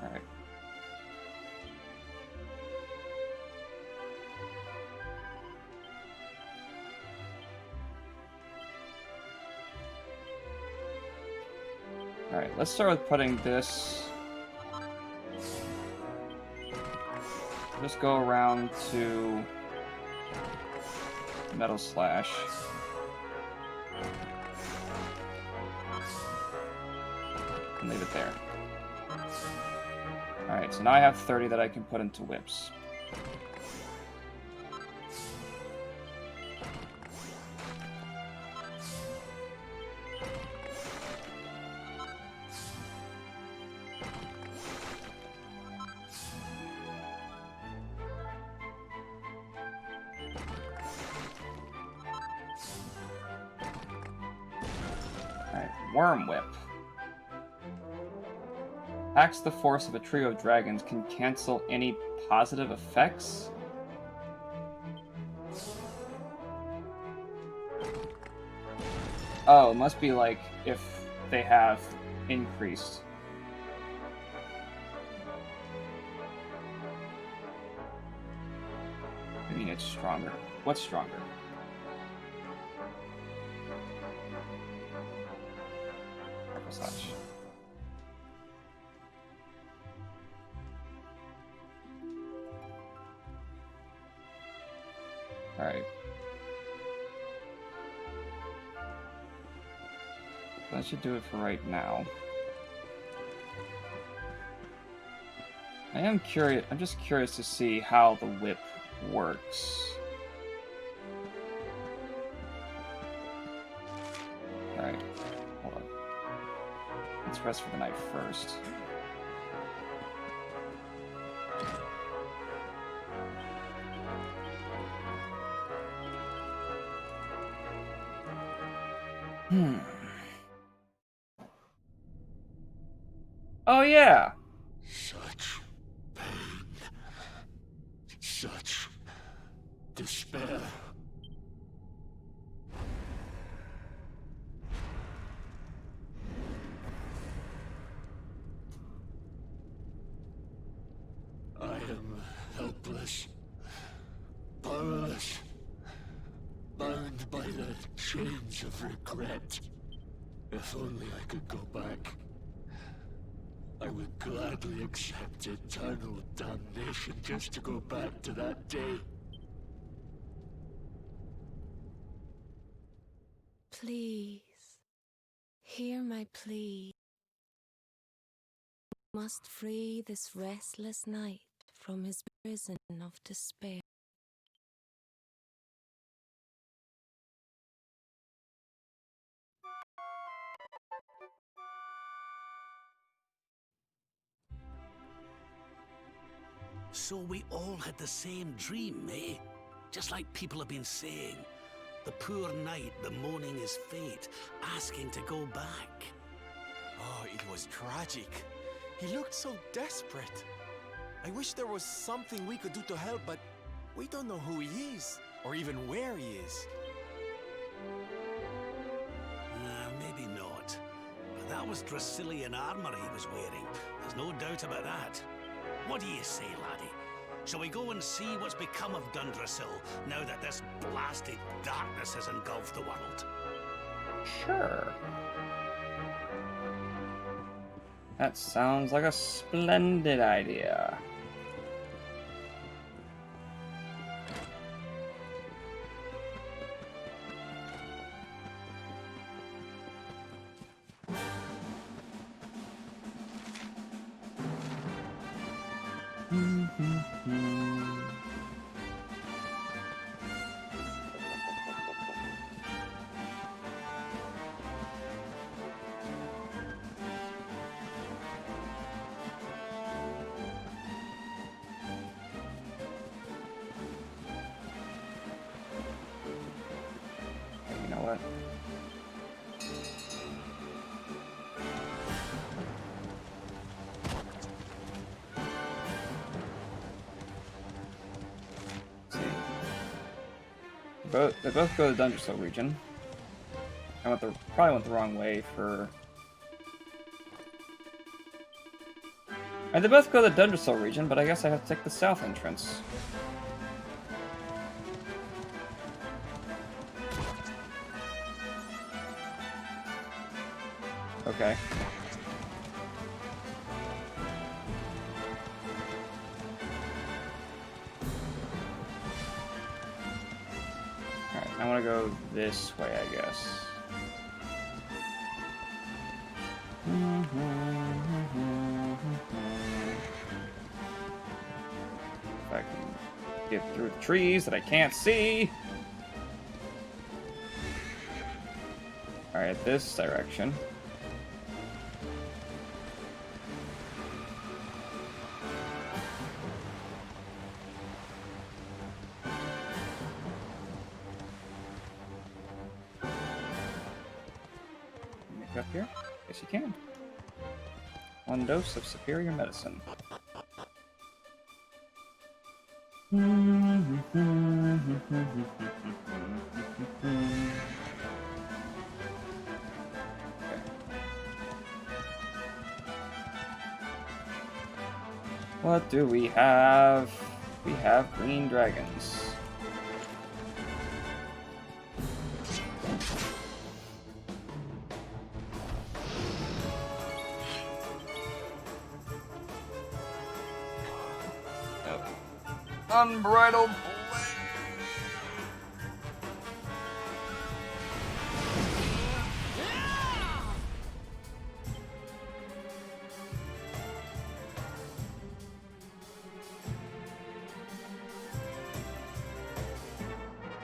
Speaker 1: All right. Alright, let's start with putting this... Just go around to Metal Slash. And leave it there. Alright, so now I have 30 that I can put into whips. Worm Whip. Packs the force of a trio of dragons, can cancel any positive effects. Oh, it must be like if they have increased. I mean, it's stronger. What's stronger? Such. Alright. That should do it for right now. I'm just curious to see how the whip works. Alright. Hold on. Let's rest for the night first. Oh yeah!
Speaker 6: Such pain. Such despair. I am helpless, powerless.
Speaker 14: chains of regret. If only I could go back. I would gladly accept eternal damnation just to go back to that day.
Speaker 9: Please, hear my plea. You must free this restless knight from his prison of despair.
Speaker 17: So we all had the same dream, eh? Just like people have been saying. The poor knight bemoaning his fate, asking to go back.
Speaker 3: Oh, it was tragic. He looked so desperate. I wish there was something we could do to help, but we don't know who he is, or even where he is.
Speaker 17: Maybe not. But that was Dracilian armor he was wearing. There's no doubt about that. What do you say, laddie? Shall we go and see what's become of Dundrasil now that this blasted darkness has engulfed the world?
Speaker 1: Sure. That sounds like a splendid idea. You know what? They both go to the Dungerslow region. Probably went the wrong way for. And they both go to the Dungerslow region, but I guess I have to take the south entrance. Okay. Alright, I want to go this way, I guess. If I can get through the trees that I can't see. Alright, this direction. Up here? Yes, you can. One dose of superior medicine. Okay. What do we have? We have green dragons. Unbridled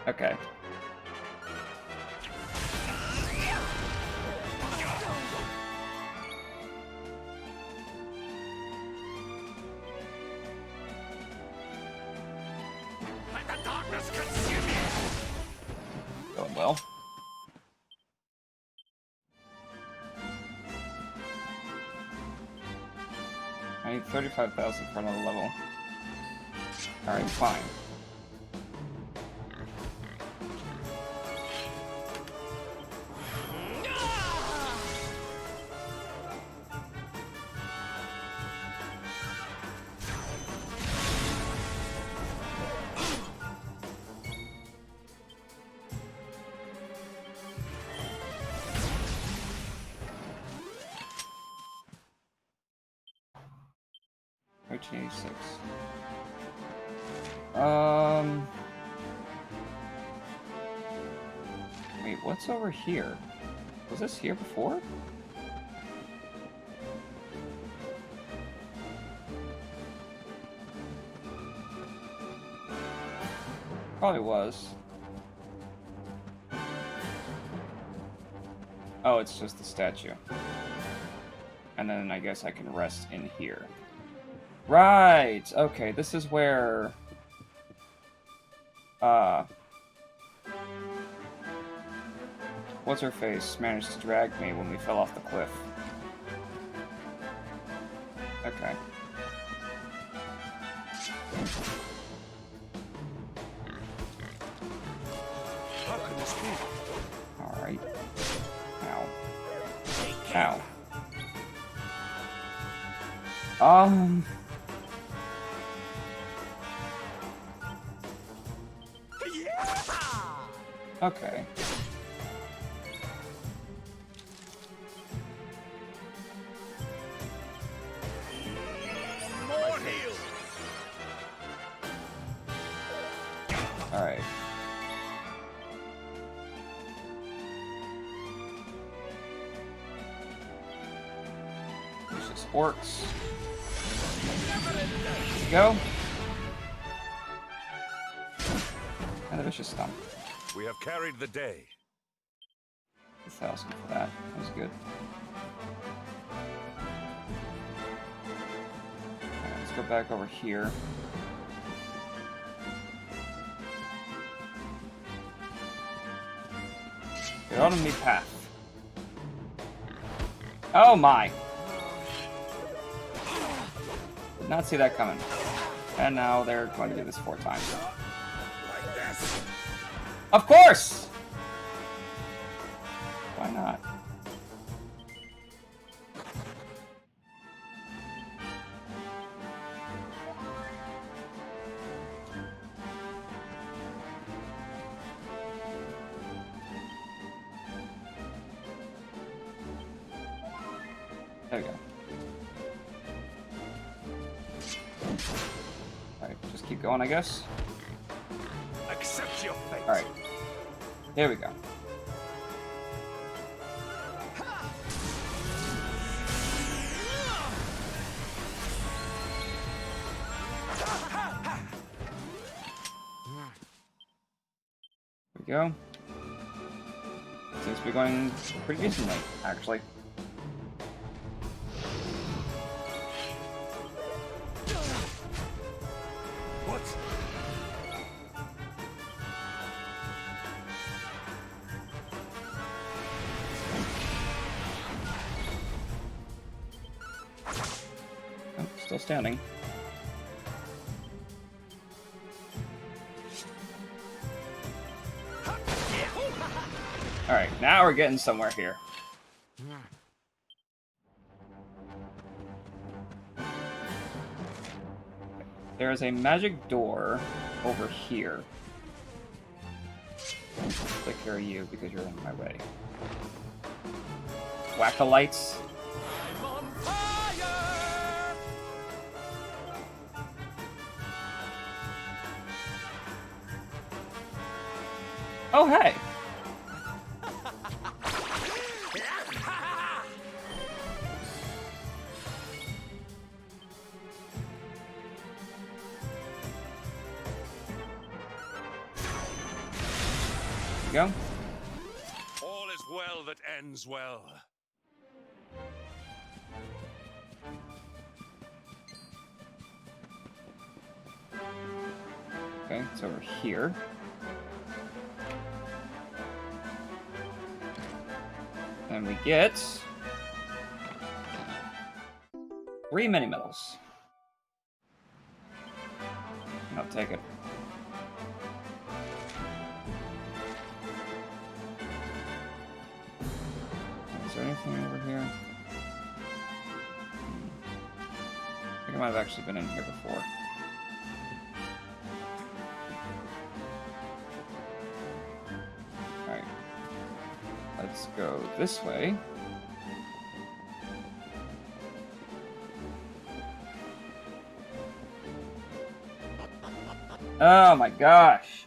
Speaker 1: okay. Going well. I need 35,000 for another level. Alright, fine. 1386. Wait, what's over here? Was this here before? Probably was. Oh, it's just the statue. And then I guess I can rest in here. Right! Okay, this is where... What's-her-face managed to drag me when we fell off the cliff. Okay.
Speaker 12: How can this be?
Speaker 1: Alright. Ow. Ow. Okay.
Speaker 13: More heal.
Speaker 1: All right. Vicious orcs. There we go. And the vicious stump.
Speaker 12: We have carried the day.
Speaker 1: 1,000 for that. That was good. Alright, let's go back over here. Get out of me path. Oh my! Did not see that coming. And now they're going to do this 4 times.
Speaker 13: Like this.
Speaker 1: Of course! Why not? There we go. Alright, just keep going, I guess.
Speaker 12: Accept your fate.
Speaker 1: Alright. Here we go. There we go. Seems to be going pretty decently, actually.
Speaker 12: What?
Speaker 1: Oh, still standing. Alright, now we're getting somewhere here. There is a magic door over here. Take care of you because you're in my way. Whack-a-lights. Oh, hey! Go.
Speaker 12: All is well that ends well.
Speaker 1: Okay, it's over here. And we get 3 mini medals. I'll take it. Is there anything over here? I think I might have actually been in here before. Alright. Let's go this way. Oh my gosh.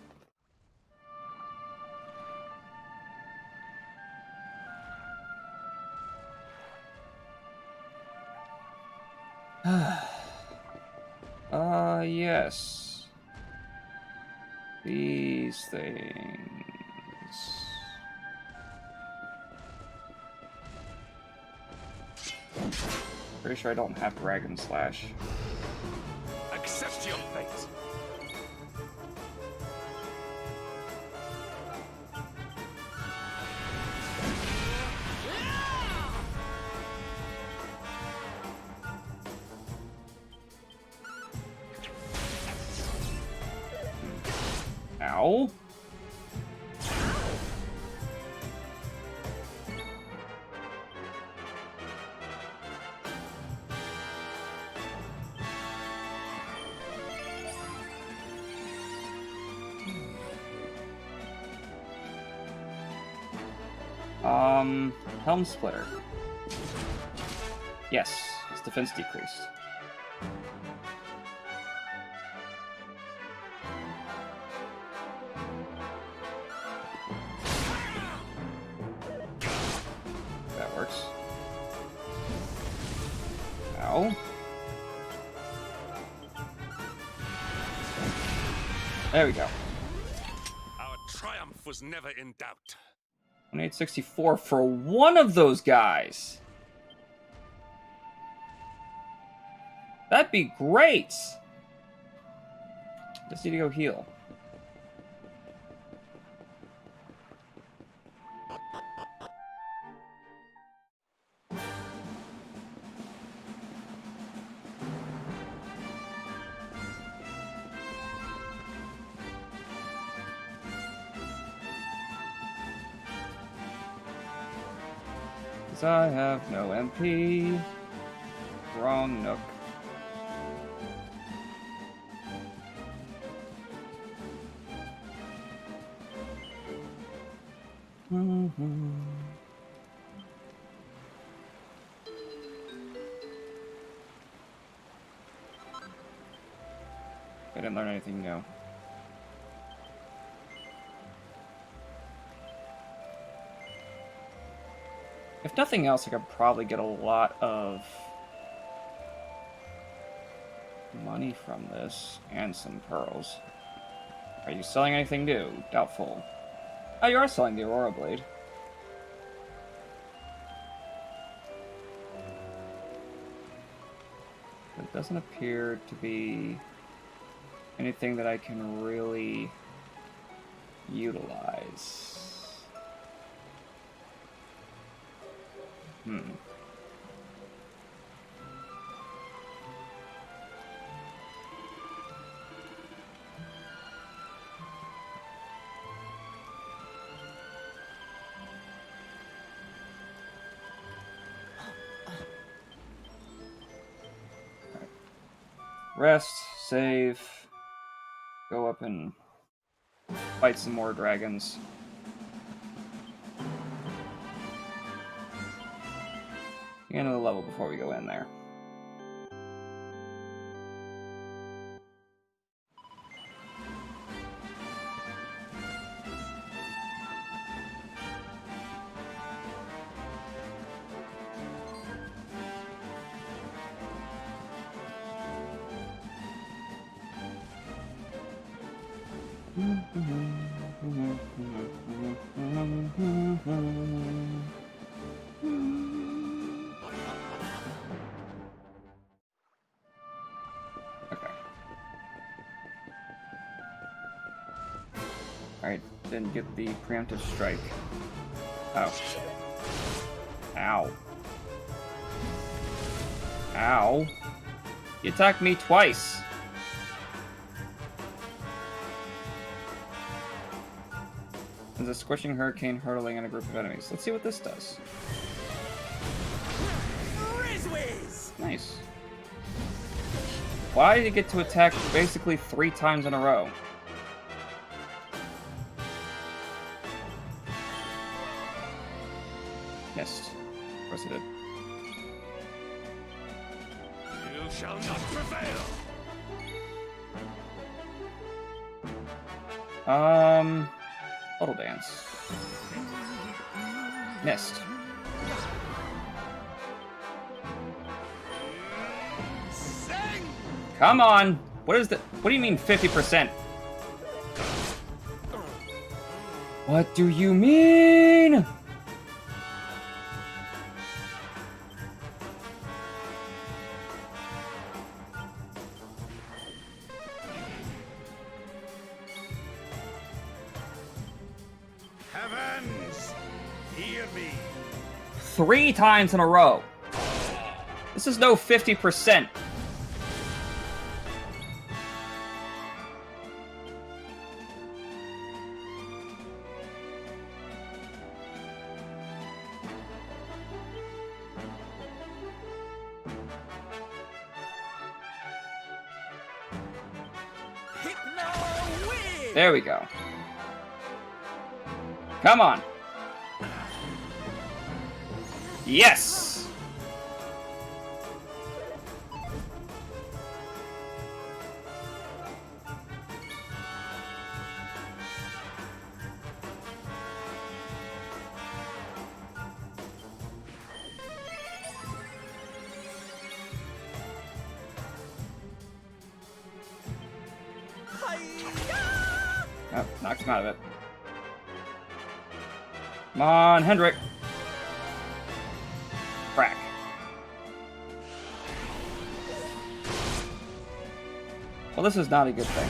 Speaker 1: Yes. These things. Pretty sure I don't have Dragon Slash.
Speaker 2: Accept your fate.
Speaker 1: Ow. Helm Splitter. Yes, his defense decreased. That works. Ow. There we go.
Speaker 2: Our triumph was never in doubt.
Speaker 1: 2864 for one of those guys. That'd be great. Just need to go heal. I have no MP. Wrong nook. I didn't learn anything new. If nothing else, I could probably get a lot of money from this and some pearls. Are you selling anything new? Doubtful. Oh, you are selling the Aurora Blade. It doesn't appear to be anything that I can really utilize. Rest, save, go up and fight some more dragons. End of the level before we go in there. Alright, didn't get the preemptive strike. Oh. Ow. Ow. You attacked me twice. There's a squishing hurricane hurtling at a group of enemies. Let's see what this does. Nice. Why did you get to attack basically 3 times in a row? Missed. Of course he did.
Speaker 2: You shall not prevail!
Speaker 1: Puddle Dance. Missed. Come on! What is the... What do you mean 50%? What do you mean?
Speaker 13: Heavens, hear me.
Speaker 1: 3 times in a row. This is no 50%. There we go. Come on. Yes! Oh, knocked him out of it. Come on, Hendrik. Crack. Well, this is not a good thing.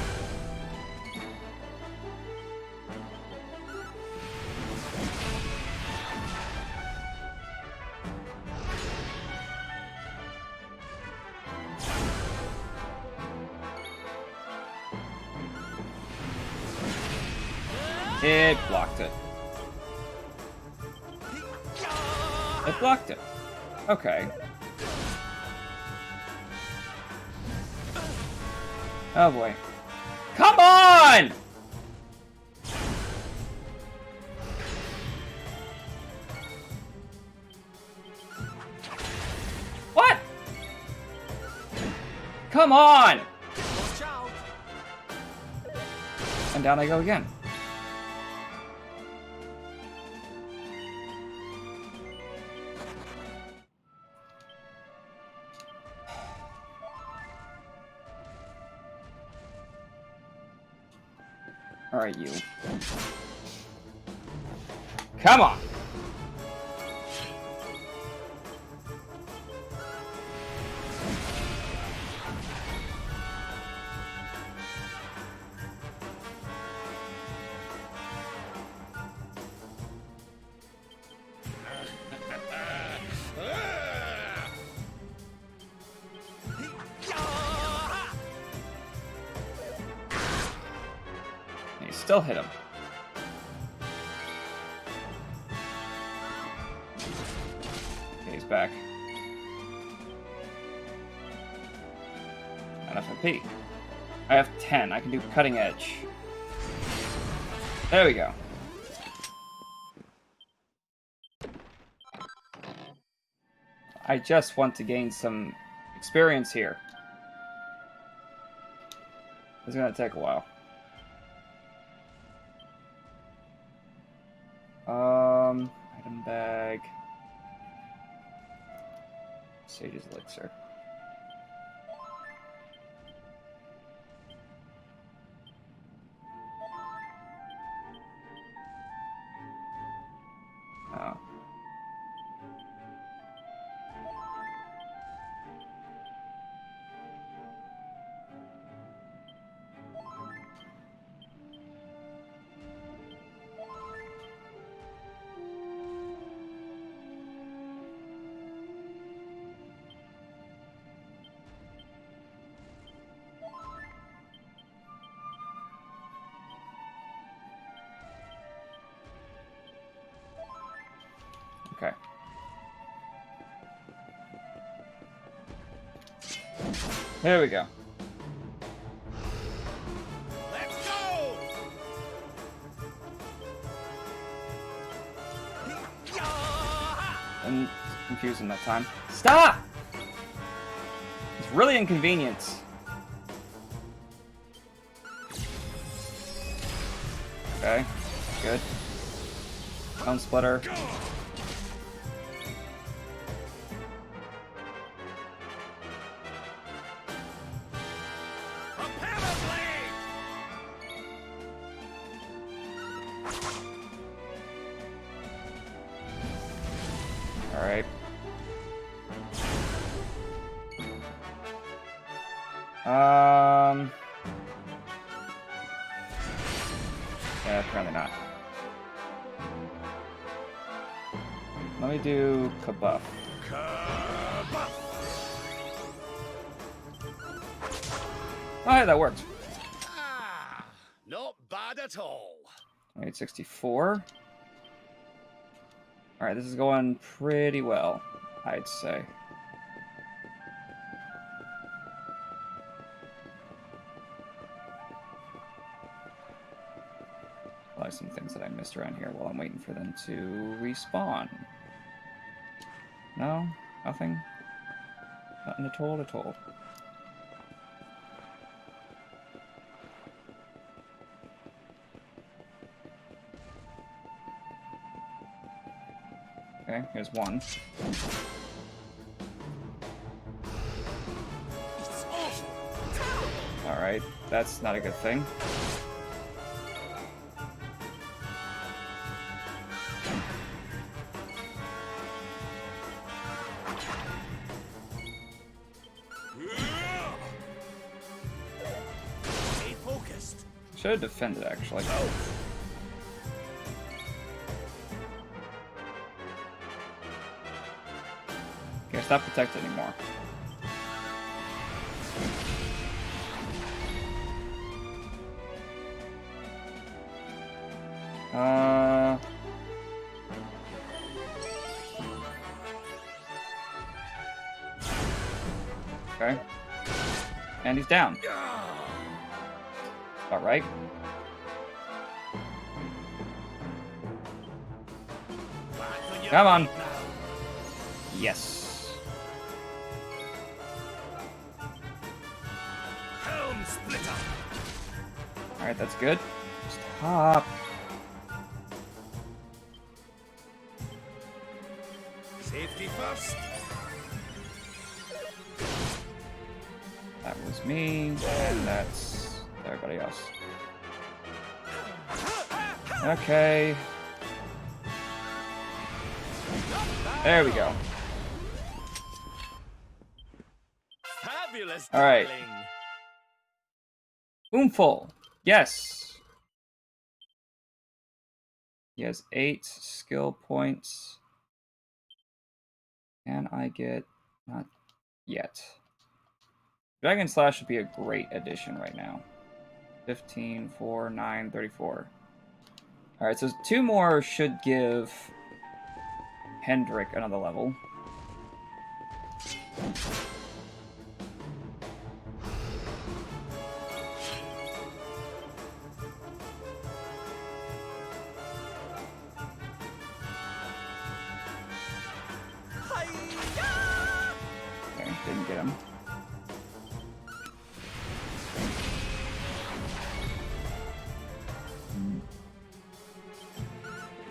Speaker 1: It blocked it. It blocked it. Okay. Oh boy. Come on! What? Come on! And down I go again. Alright, you. Come on! Still hit him. Okay, he's back. Not FMP. I have 10. I can do cutting edge. There we go. I just want to gain some experience here. It's gonna take a while. Item bag. Sage's elixir. Oh. Okay. There we go.
Speaker 13: Let's go!
Speaker 1: And confusing that time. Stop! It's really inconvenient. Okay, good. Bone splitter. Alright. Yeah, apparently not. Let me do Kabuff. Oh, yeah, that worked.
Speaker 17: Not bad at all.
Speaker 1: 864. Alright, this is going pretty well, I'd say. Probably some things that I missed around here while I'm waiting for them to respawn. No? Nothing? Nothing at all at all. Okay, here's one. Alright, that's not a good thing. Should have defended, actually. Okay, it's not protected anymore. Okay. And he's down. All right. Come on. Yes.
Speaker 17: Helm splitter.
Speaker 1: All right, that's good. Stop.
Speaker 17: Safety first.
Speaker 1: That was me, and that's everybody else. Okay. There we go.
Speaker 5: Fabulous.
Speaker 1: All right. Oomful. Yes. He has 8 skill points. Can I get... Not yet. Dragon Slash would be a great addition right now. 15, 4, 9, 34. Alright, so 2 more should give Hendrik another level. Okay, didn't get him.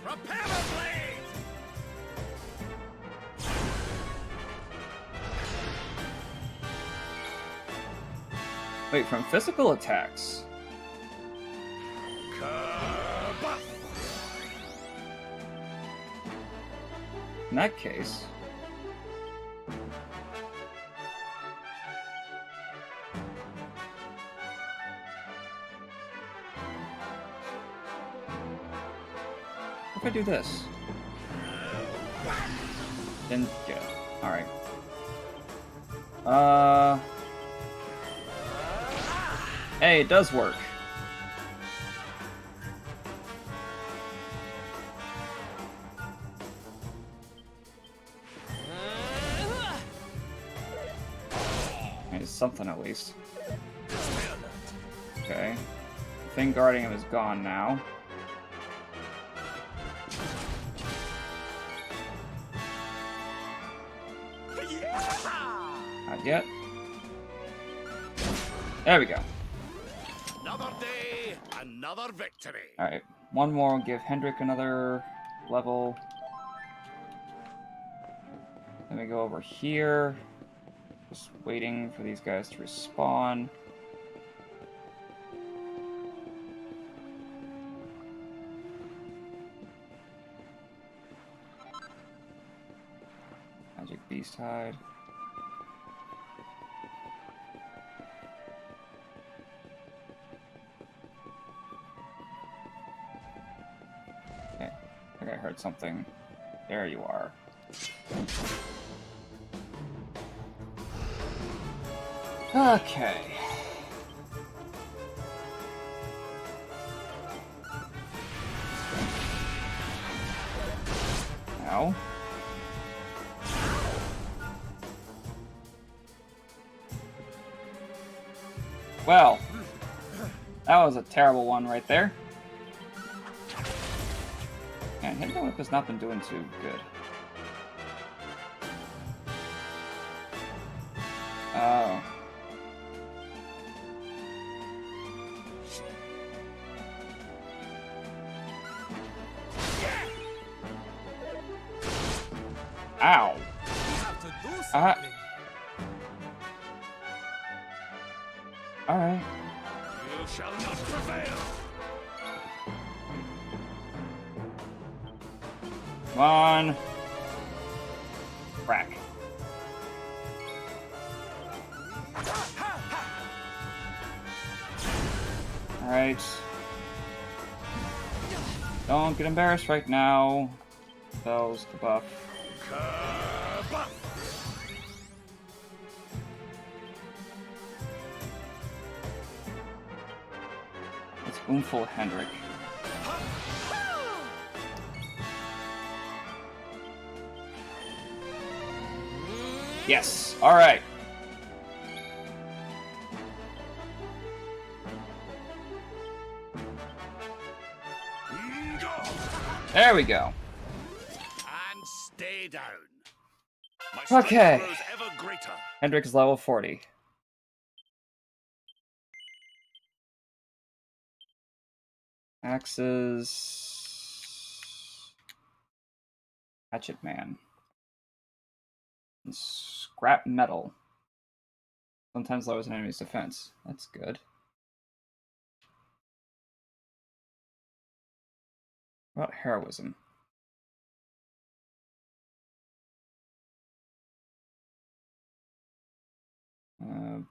Speaker 17: Propeller blade!
Speaker 1: Wait, from physical attacks? In that case... What if I do this? Didn't get it. Alright. Hey, it does work. It's something at least. Okay. The thing guarding him is gone now. Not yet. There we go.
Speaker 17: Another day, another victory.
Speaker 1: Alright. one more will give Hendrik another level. Then we go over here. Just waiting for these guys to respawn. Magic Beast Hide. Okay, I think I heard something. There you are. Okay. Now. Well, that was a terrible one right there. And Hidden Whip has not been doing too good. Oh. Ow. Alright.
Speaker 17: You shall not prevail.
Speaker 1: Come on. Crack. Alright. Don't get embarrassed right now. Spells to buff. It's Oomful Hendrik. Yes! Alright. There we go.
Speaker 17: And stay down.
Speaker 1: Okay.
Speaker 17: Grows ever greater.
Speaker 1: Hendrik is level 40. Axes. Hatchet Man. And scrap metal. Sometimes lowers an enemy's defense. That's good. What about heroism?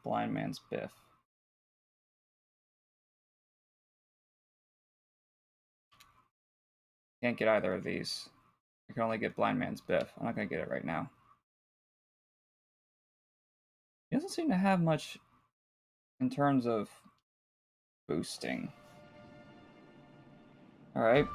Speaker 1: Blind Man's Biff. Can't get either of these. I can only get Blind Man's Biff. I'm not going to get it right now. He doesn't seem to have much in terms of boosting. Alright.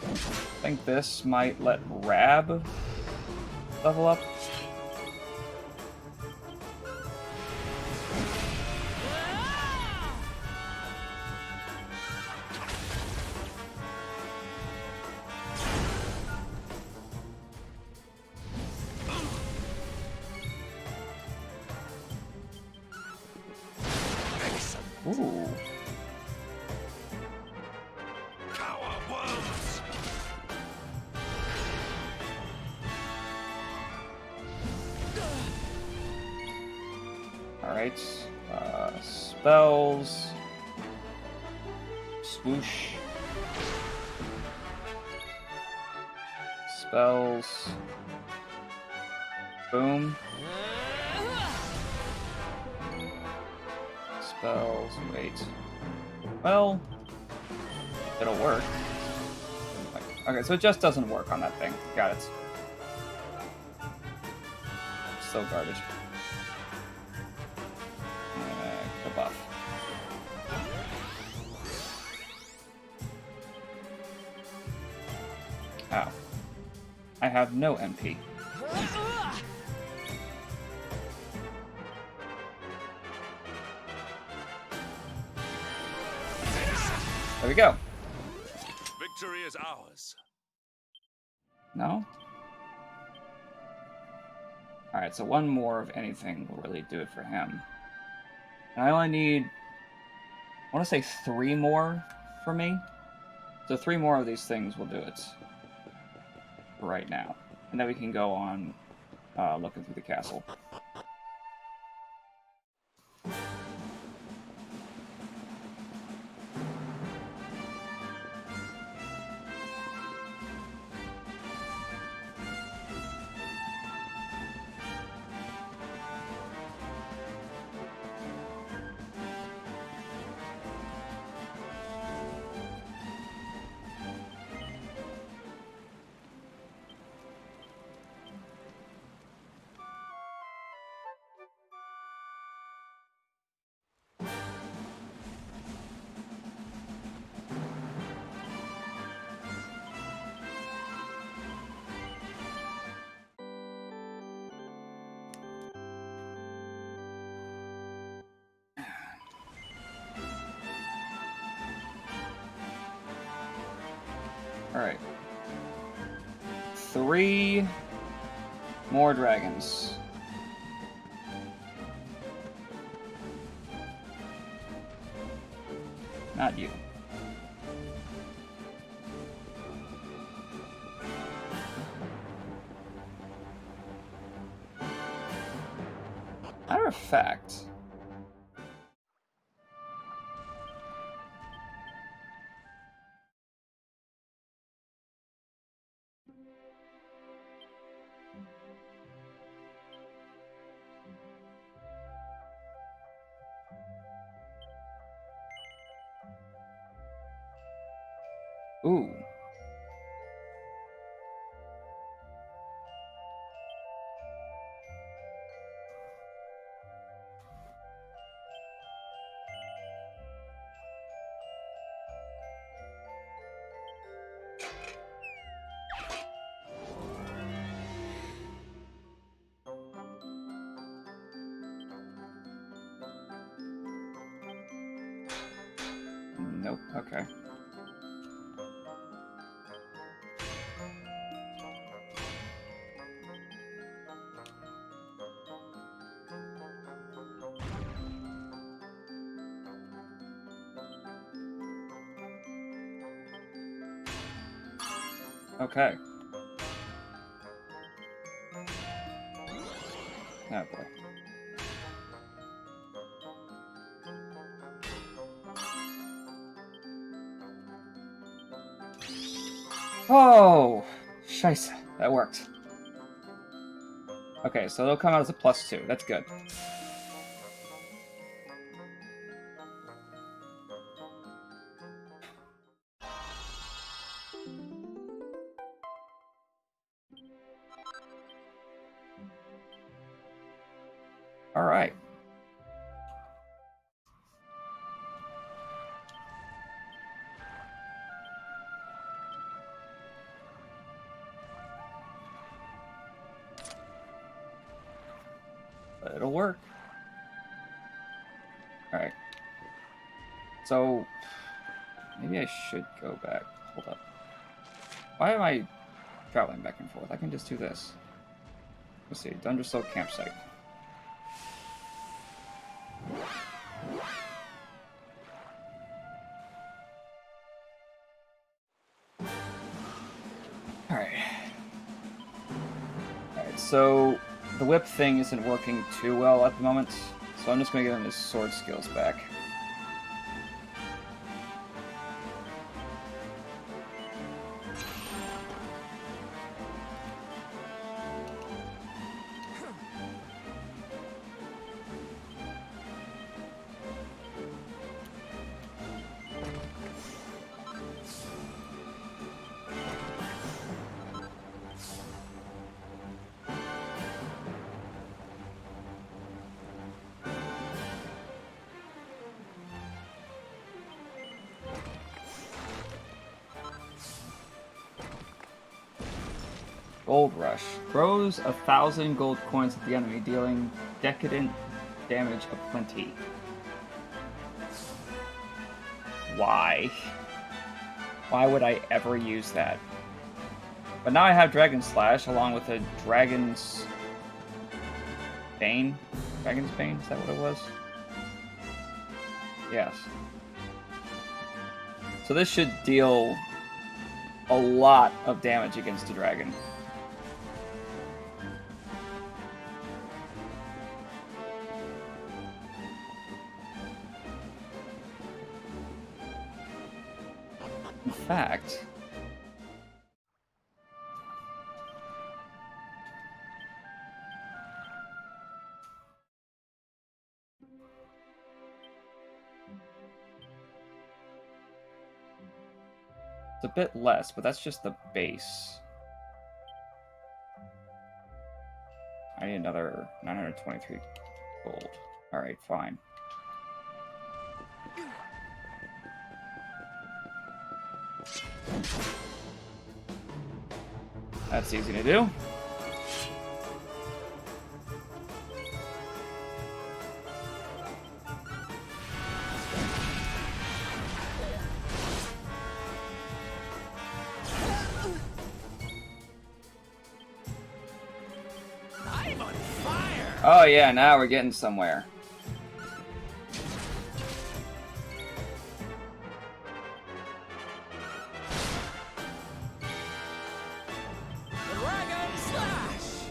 Speaker 1: I think this might let Rab level up. Ooh. Alright, spells, swoosh, spells, boom, spells, wait, well, it'll work. Okay, so it just doesn't work on that thing, got it. So garbage. Buff. Ow. I have no MP. There we go.
Speaker 2: Victory is ours.
Speaker 1: No? Alright, so one more of anything will really do it for him. I only need, I want to say 3 more for me. So 3 more of these things will do it right now. And then we can go on looking through the castle. Alright. 3 more dragons. Not you. Matter of fact, ooh. Nope, okay. Okay. Oh boy. Oh! Scheisse. That worked. Okay, so they'll come out as a +2. That's good. Alright. But it'll work. Alright. So, maybe I should go back. Hold up. Why am I traveling back and forth? I can just do this. Let's see. Dundersill campsite. Alright. Alright, so the whip thing isn't working too well at the moment, so I'm just going to give him his sword skills back. Gold Rush. Throws 1,000 gold coins at the enemy, dealing decadent damage aplenty. Why? Why would I ever use that? But now I have Dragon Slash along with a Dragon's Bane? Dragon's Bane? Is that what it was? Yes. So this should deal a lot of damage against the dragon. In fact, it's a bit less, but that's just the base. I need another 923 gold. Alright, fine. That's easy to do.
Speaker 3: I'm on fire!
Speaker 1: Oh yeah, now we're getting somewhere.
Speaker 3: Dragon slash!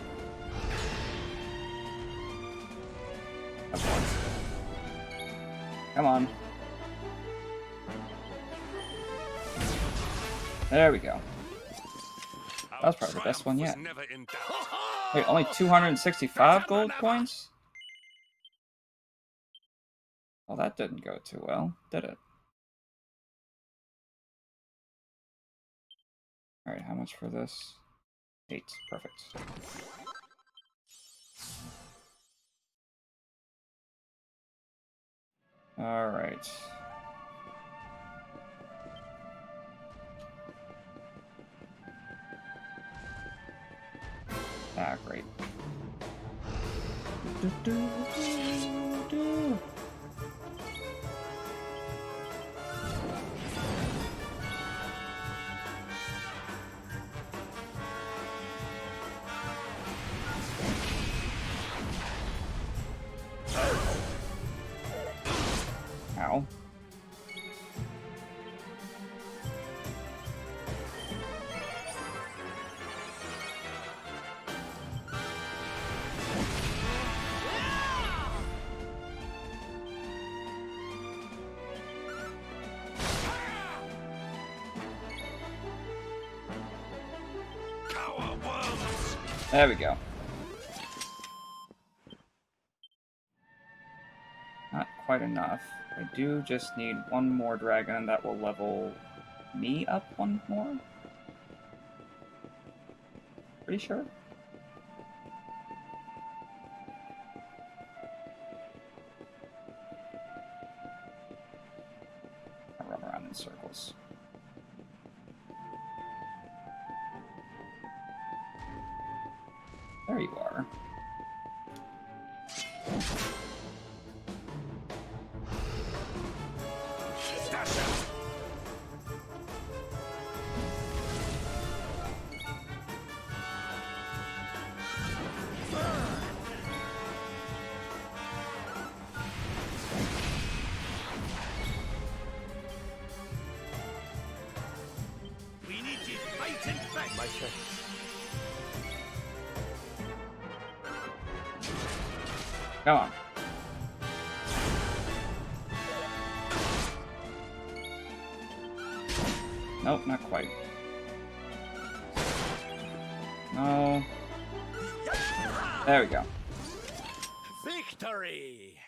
Speaker 1: Come on. There we go. That was probably the best one yet. Wait, only 265 gold coins? Well, that didn't go too well, did it? Alright, how much for this? 8. Perfect. Alright. Ah, great. Ow. There we go. Not quite enough. I do just need one more dragon that will level me up one more. Pretty sure. I run around in circles. There you are.
Speaker 17: We need you fighting back.
Speaker 3: My turn.
Speaker 1: Come on. Nope, not quite. No. There we go.
Speaker 3: Victory!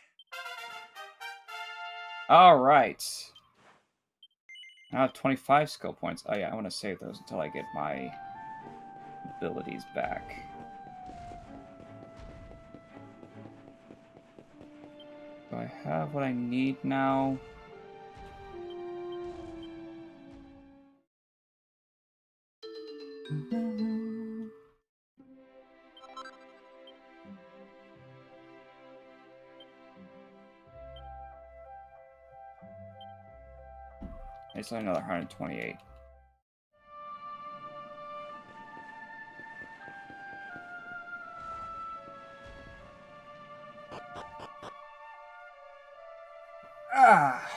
Speaker 1: Alright. I have 25 skill points. Oh yeah, I want to save those until I get my abilities back. Do I have what I need now? It's only another 128. Ah.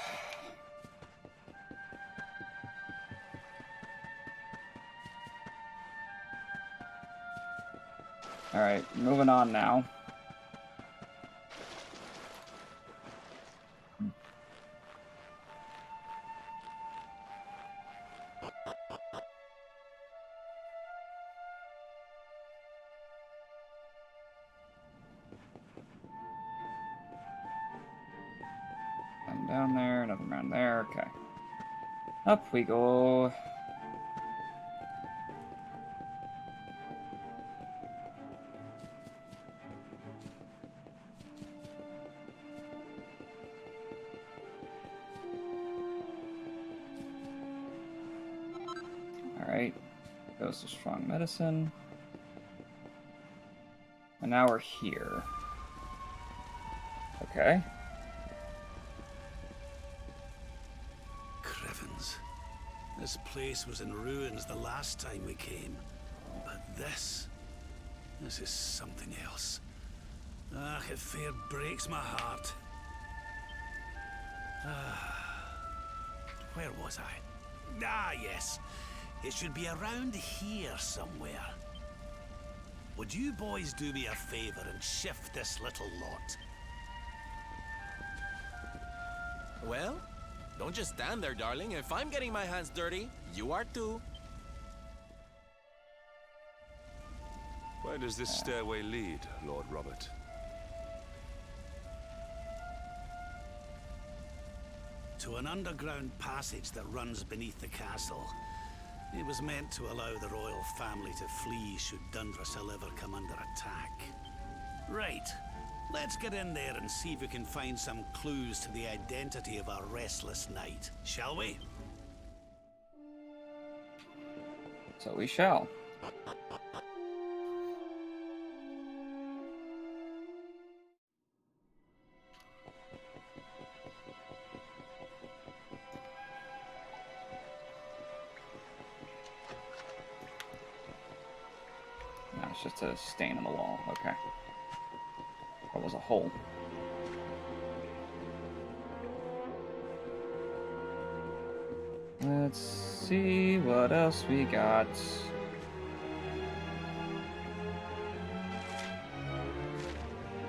Speaker 1: Alright, moving on now. Nothing down there, nothing around there, okay. Up we go. Alright, goes to strong medicine. And now we're here. Okay.
Speaker 17: Crivens. This place was in ruins the last time we came. But this is something else. Ah, it fair breaks my heart. Where was I? Ah, yes. It should be around here somewhere. Would you boys do me a favor and shift this little lot?
Speaker 5: Well, don't just stand there, darling. If I'm getting my hands dirty, you are too.
Speaker 12: Where does this stairway lead, Lord Robert?
Speaker 17: To an underground passage that runs beneath the castle. It was meant to allow the royal family to flee should Dundrasil ever come under attack. Right. Let's get in there and see if we can find some clues to the identity of our restless knight, shall we?
Speaker 1: So we shall. No, it's just a stain on the wall. Okay. That was a hole. Let's see what else we got.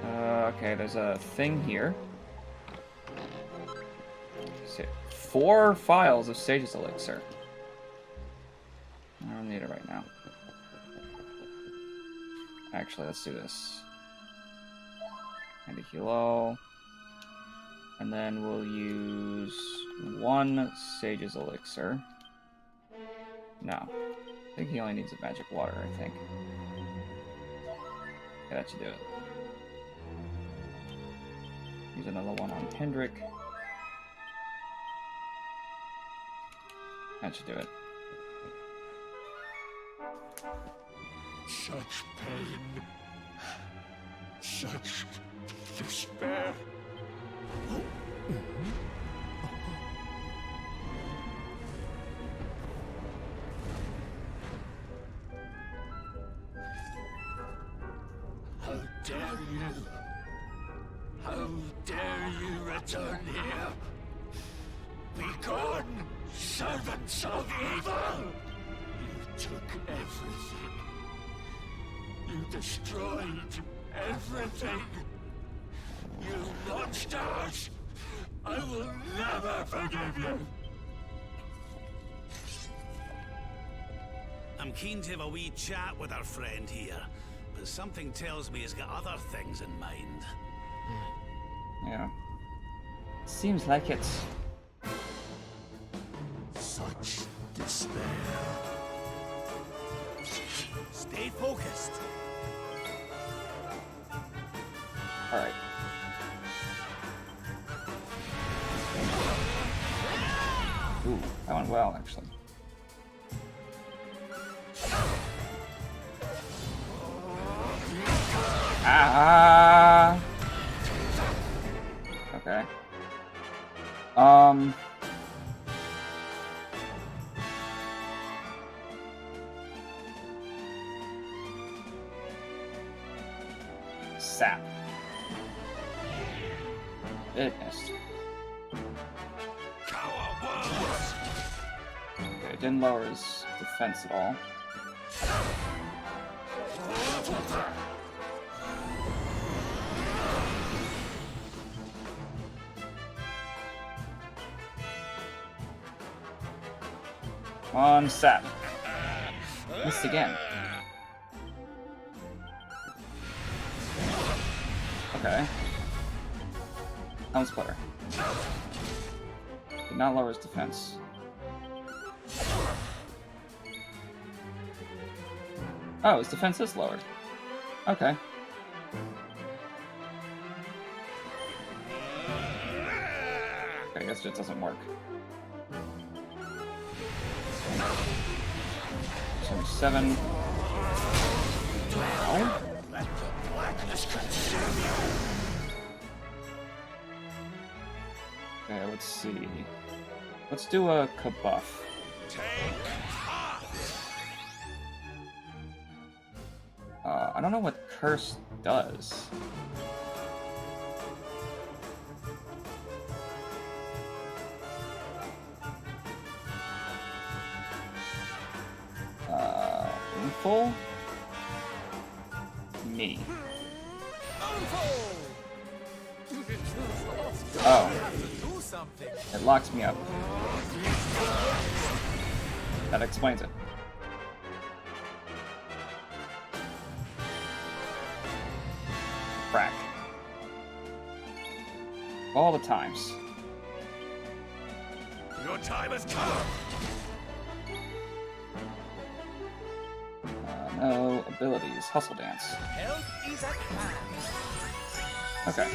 Speaker 1: Okay, there's a thing here. Let's see. 4 files of Sage's Elixir. I don't need it right now. Actually, let's do this. And a Hilo. And then we'll use 1 Sage's Elixir. No. I think he only needs a magic water, I think. Yeah, that should do it. Use another one on Hendrik. That should do it.
Speaker 14: Such pain. Such despair.
Speaker 13: How dare you? How dare you return here? Be gone, servants of evil! You took everything. You destroyed everything. You monsters! I will never forgive you!
Speaker 17: I'm keen to have a wee chat with our friend here, but something tells me he's got other things in mind.
Speaker 1: Yeah. Seems like it.
Speaker 13: Such despair.
Speaker 17: Stay focused.
Speaker 1: Alright. Ooh, that went well, actually. Ah! Okay. Sap. It missed. it didn't lower his defense at all. Come on, sap. Missed again. Okay. Helm Splitter. Did not lower his defense. Oh, his defense is lowered. Okay. I guess it doesn't work. 77. Ow. Okay, let's see. Let's do a kabuff. I don't know what Curse does. Full? Me. Oh. It locks me up. That explains it. Frack. All the times.
Speaker 13: Your time has come!
Speaker 1: No abilities. Hustle Dance. Okay.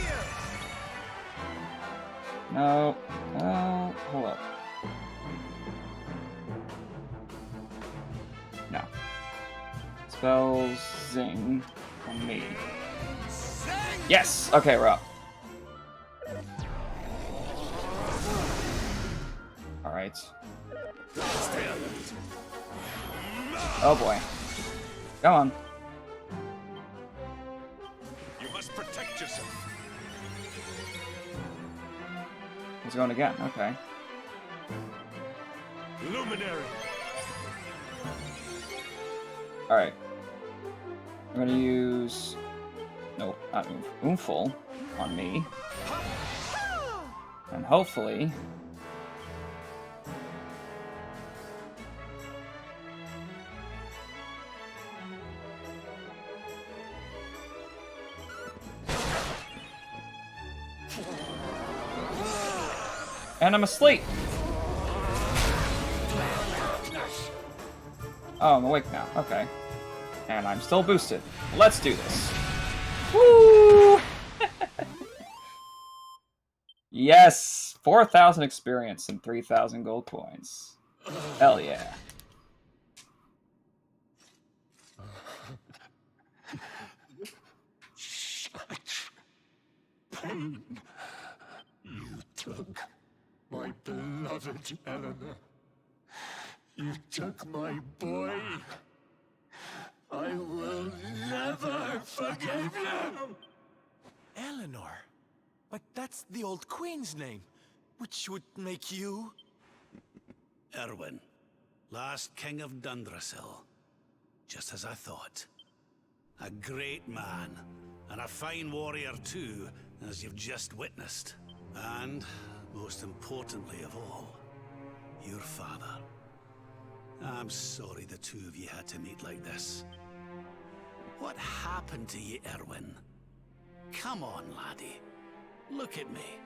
Speaker 1: No. Oh, hold up. No. Spells Zing on me. Yes! Okay, we're up. Alright. Oh boy. Come on.
Speaker 13: You must protect yourself.
Speaker 1: He's going again. Okay.
Speaker 13: Luminary.
Speaker 1: All right. I'm gonna use no, not Oomful on me, and hopefully. And I'm asleep. Oh, I'm awake now. Okay. And I'm still boosted. Let's do this. Woo! Yes! 4,000 experience and 3,000 gold coins. Hell yeah.
Speaker 14: Pain. You took my beloved Eleanor. You took my boy. I will never forgive you.
Speaker 3: Eleanor? But that's the old queen's name, which would make you...
Speaker 17: Erwin, last king of Dundrasil. Just as I thought. A great man, and a fine warrior too, as you've just witnessed. And, most importantly of all, your father. I'm sorry the two of you had to meet like this. What happened to you, Erwin? Come on, laddie. Look at me.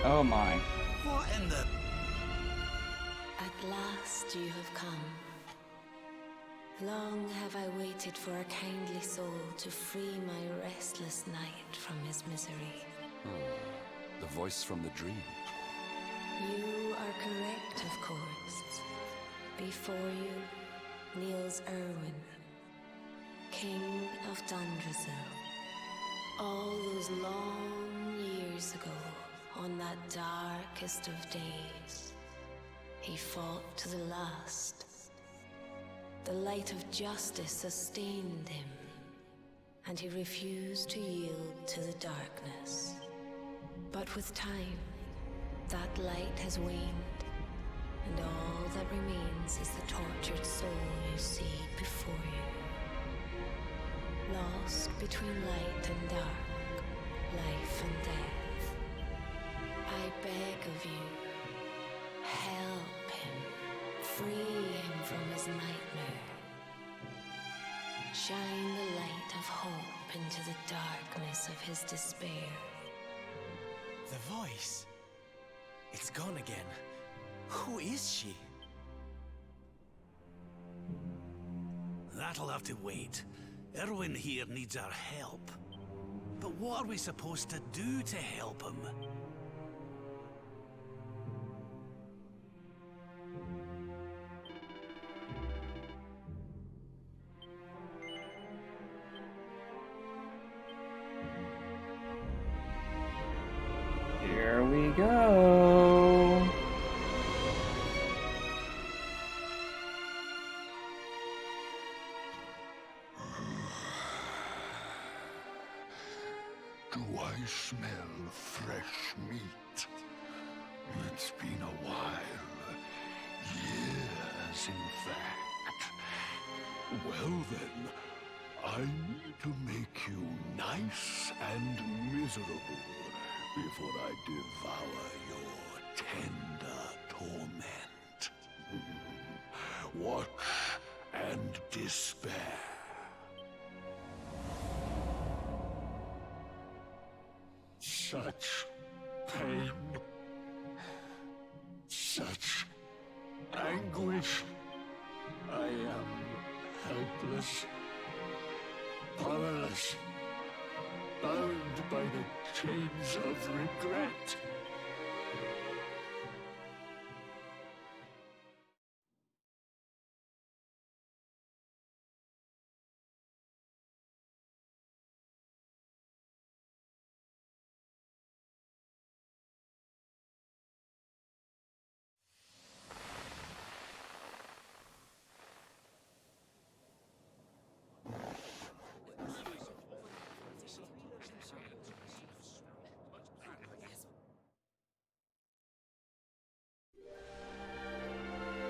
Speaker 1: Oh my.
Speaker 17: What in the...
Speaker 9: At last you have come. Long have I waited for a kindly soul to free my restless knight from his misery.
Speaker 2: The voice from the dream.
Speaker 9: You are correct, of course. Before you, kneels Erwin, King of Dundrasil. All those long years ago, on that darkest of days, he fought to the last. The light of justice sustained him,
Speaker 18: and he refused to yield to the darkness. But with time, that light has waned, and all that remains is the tortured soul you see before you. Lost between light and dark, life and death. I beg of you, help him, free him from his nightmare. Shine the light of hope into the darkness of his despair.
Speaker 3: The voice. It's gone again. Who is she?
Speaker 17: That'll have to wait. Erwin here needs our help. But what are we supposed to do to help him?
Speaker 1: Here we go.
Speaker 14: Do I smell fresh meat? It's been a while. Years, in fact. Well then, I need to make you nice and miserable before I devour your tender torment. Watch and despair. Such pain, such anguish. I am helpless, powerless, bound by the chains of regret.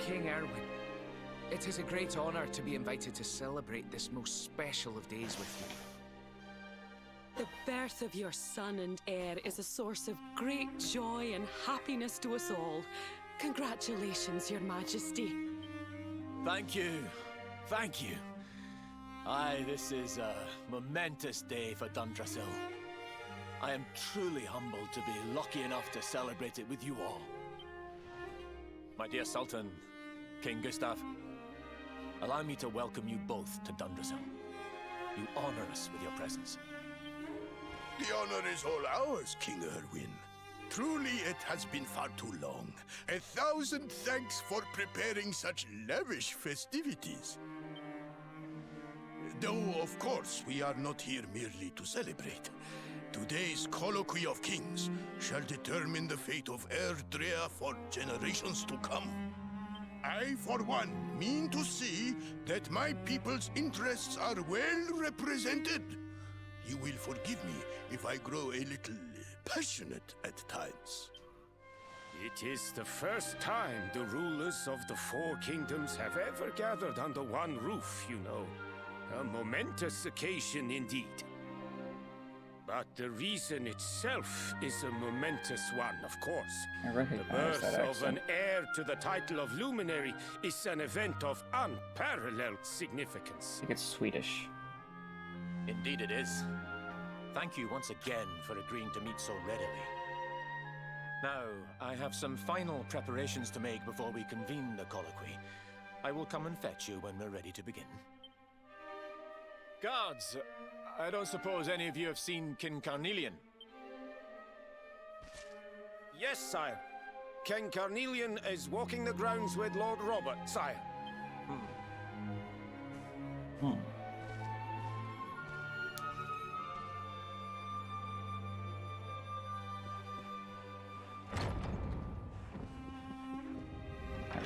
Speaker 19: King Erwin, it is a great honor to be invited to celebrate this most special of days with you.
Speaker 20: The birth of your son and heir is a source of great joy and happiness to us all. Congratulations, Your Majesty.
Speaker 3: Thank you. Thank you. Aye, this is a momentous day for Dundrasil. I am truly humbled to be lucky enough to celebrate it with you all. My dear Sultan, King Gustav, allow me to welcome you both to Dundrasil. You honor us with your presence.
Speaker 13: The honor is all ours, King Erwin. Truly, it has been far too long. 1,000 thanks for preparing such lavish festivities. Though, of course, we are not here merely to celebrate. Today's Colloquy of Kings shall determine the fate of Erdrea for generations to come. I, for one, mean to see that my people's interests are well represented. You will forgive me if I grow a little passionate at times.
Speaker 6: It is the first time the rulers of the Four Kingdoms have ever gathered under one roof, you know. A momentous occasion indeed. But the reason itself is a momentous one, of course.
Speaker 1: I recognize
Speaker 6: the birth
Speaker 1: that
Speaker 6: of
Speaker 1: accent.
Speaker 6: an heir to the title of Luminary is an event of unparalleled significance.
Speaker 1: I think it's Swedish.
Speaker 3: Indeed it is. Thank you once again for agreeing to meet so readily. Now, I have some final preparations to make before we convene the colloquy. I will come and fetch you when we're ready to begin. Guards, I don't suppose any of you have seen King Carnelian?
Speaker 6: Yes, sire. King Carnelian is walking the grounds with Lord Robert, sire.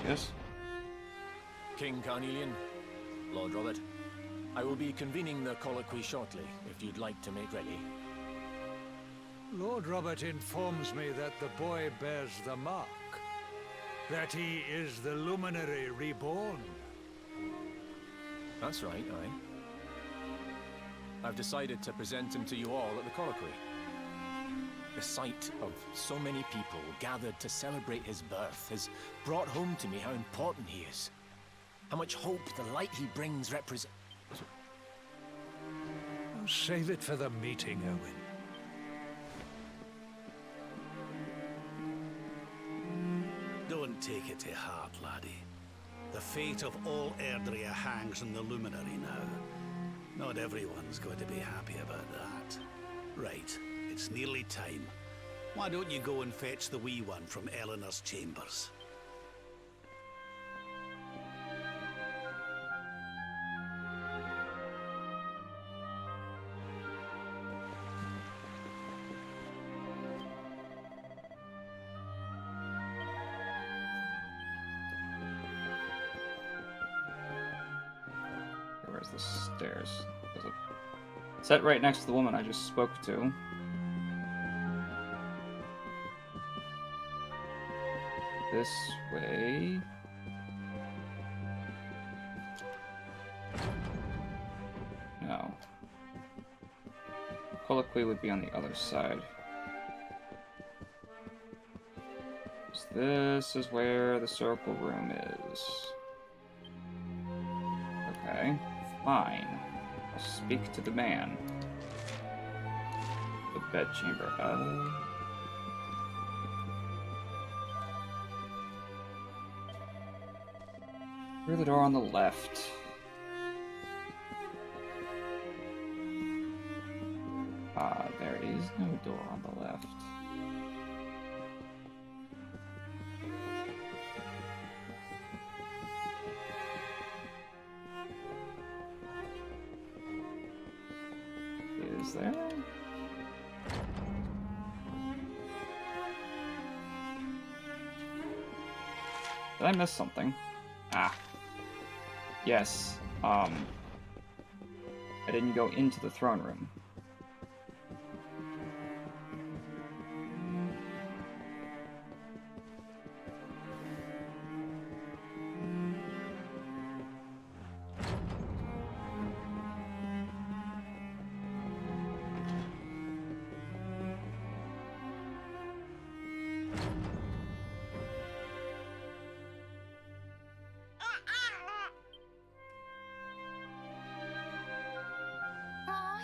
Speaker 1: Yes.
Speaker 3: King Carnelian, Lord Robert,
Speaker 21: I will be convening the colloquy shortly, if you'd like to make ready.
Speaker 22: Lord Robert informs me that the boy bears the mark. That he is the Luminary reborn.
Speaker 21: That's right, aye. I've decided to present him to you all at the colloquy. The sight of so many people gathered to celebrate his birth has brought home to me how important he is. How much hope the light he brings represents.
Speaker 22: Save it for the meeting, Owen.
Speaker 17: Don't take it to heart, laddie. The fate of all Erdrea hangs on the Luminary now. Not everyone's going to be happy about that. Right, it's nearly time. Why don't you go and fetch the wee one from Eleanor's chambers?
Speaker 1: Where's the stairs? There's a set right next to the woman I just spoke to. This way. No. Colloquy would be on the other side. So this is where the circle room is. Okay, fine. I'll speak to the man. The bedchamber. Through the door on the left. There is no door on the left. Is there? Did I miss something? Ah. Yes. I didn't go into the throne room.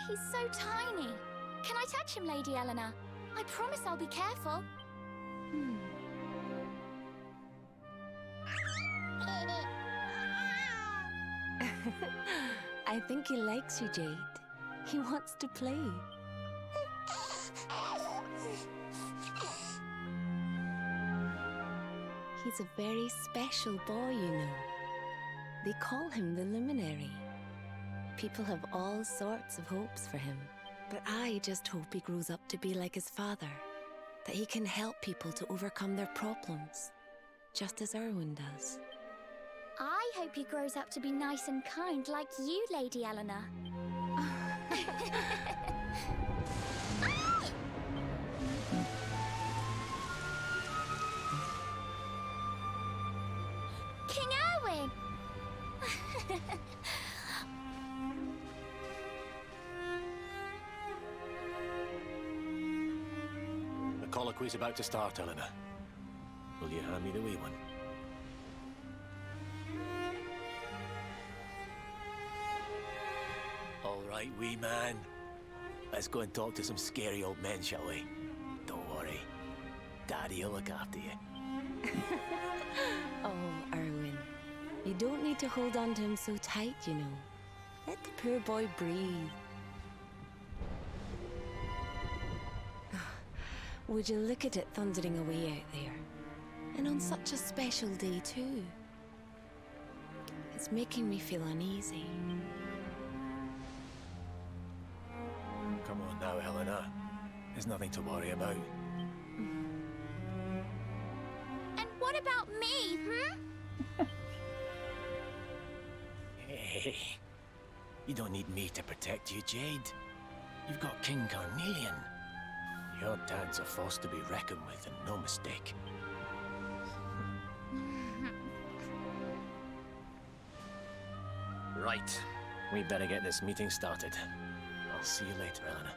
Speaker 23: He's so tiny. Can I touch him, Lady Eleanor? I promise I'll be careful.
Speaker 18: I think he likes you, Jade. He wants to play. He's a very special boy, you know. They call him the Luminary. People have all sorts of hopes for him. But I just hope he grows up to be like his father. That he can help people to overcome their problems. Just as Erwin does.
Speaker 23: I hope he grows up to be nice and kind like you, Lady Eleanor. King Erwin!
Speaker 21: The colloquy's about to start, Eleanor. Will you hand me the wee one? All right, wee man. Let's go and talk to some scary old men, shall we? Don't worry. Daddy will look after you.
Speaker 18: Oh, Erwin. You don't need to hold on to him so tight, you know. Let the poor boy breathe. Would you look at it thundering away out there? And on such a special day, too. It's making me feel uneasy.
Speaker 21: Come on now, Eleanor. There's nothing to worry about.
Speaker 23: And what about me,
Speaker 21: Hey, You don't need me to protect you, Jade. You've got King Carnelian. Your dad's a force to be reckoned with, and no mistake. Right. We better get this meeting started. I'll see you later, Eleanor.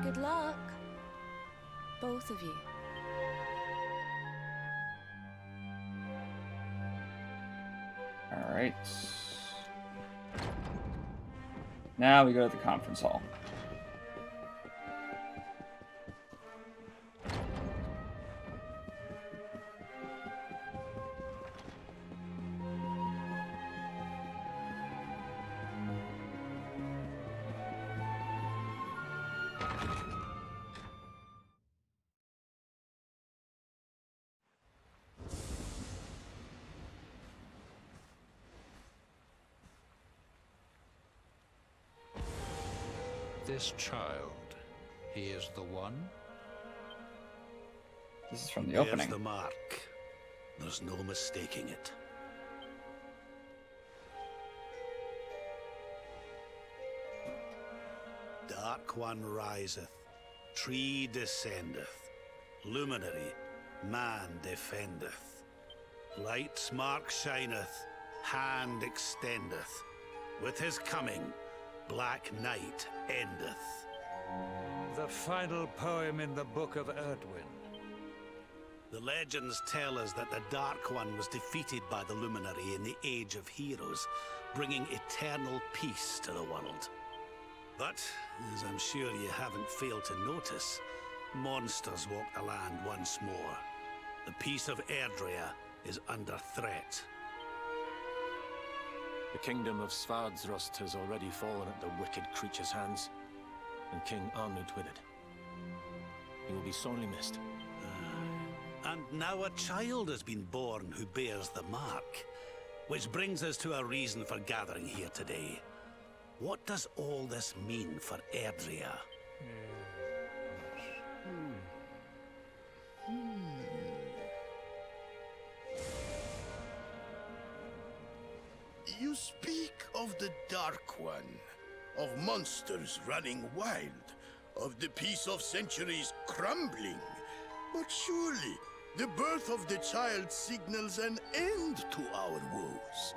Speaker 18: Good luck. Both of you.
Speaker 1: All right. Now we go to the conference hall.
Speaker 22: This child, he is the one?
Speaker 1: This is from the
Speaker 17: There's
Speaker 1: opening.
Speaker 17: the mark. There's no mistaking it. Dark One riseth, tree descendeth, luminary, man defendeth. Light's mark shineth, hand extendeth. With his coming, black night endeth.
Speaker 22: The final poem in the Book of Erdwin.
Speaker 17: The legends tell us that the Dark One was defeated by the Luminary in the Age of Heroes, bringing eternal peace to the world. But, as I'm sure you haven't failed to notice, monsters walk the land once more. The peace of Erdrea is under threat.
Speaker 21: The kingdom of Svardsrust has already fallen at the wicked creature's hands, and King Arnud with it. He will be sorely missed.
Speaker 17: And now a child has been born who bears the mark. Which brings us to a reason for gathering here today. What does all this mean for Erdrea?
Speaker 14: You speak of the Dark One, of monsters running wild, of the peace of centuries crumbling. But surely, the birth of the child signals an end to our woes.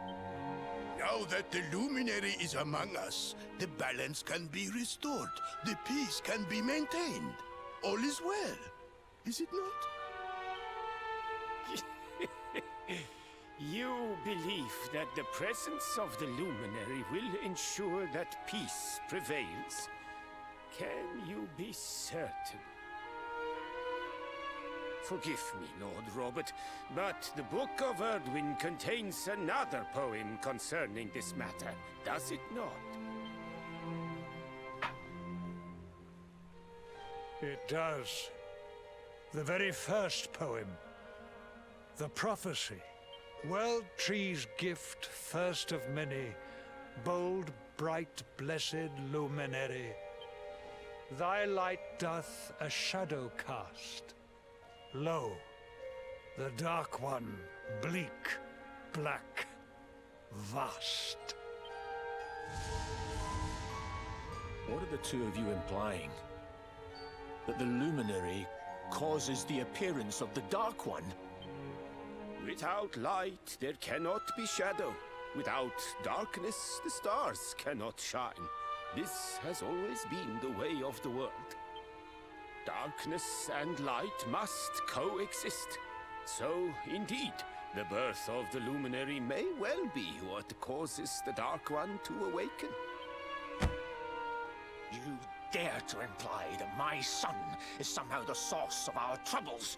Speaker 14: Now that the Luminary is among us, the balance can be restored, the peace can be maintained. All is well, is it not?
Speaker 7: You believe that the presence of the Luminary will ensure that peace prevails. Can you be certain? Forgive me, Lord Robert, but the Book of Erdwin contains another poem concerning this matter, does it not?
Speaker 22: It does. The very first poem. The prophecy. World Tree's gift, first of many. Bold, bright, blessed luminary. Thy light doth a shadow cast. Lo, the Dark One, bleak, black, vast.
Speaker 21: What are the two of you implying? That the Luminary causes the appearance of the Dark One?
Speaker 7: Without light, there cannot be shadow. Without darkness, the stars cannot shine. This has always been the way of the world. Darkness and light must coexist. So, indeed, the birth of the Luminary may well be what causes the Dark One to awaken.
Speaker 6: You dare to imply that my son is somehow the source of our troubles?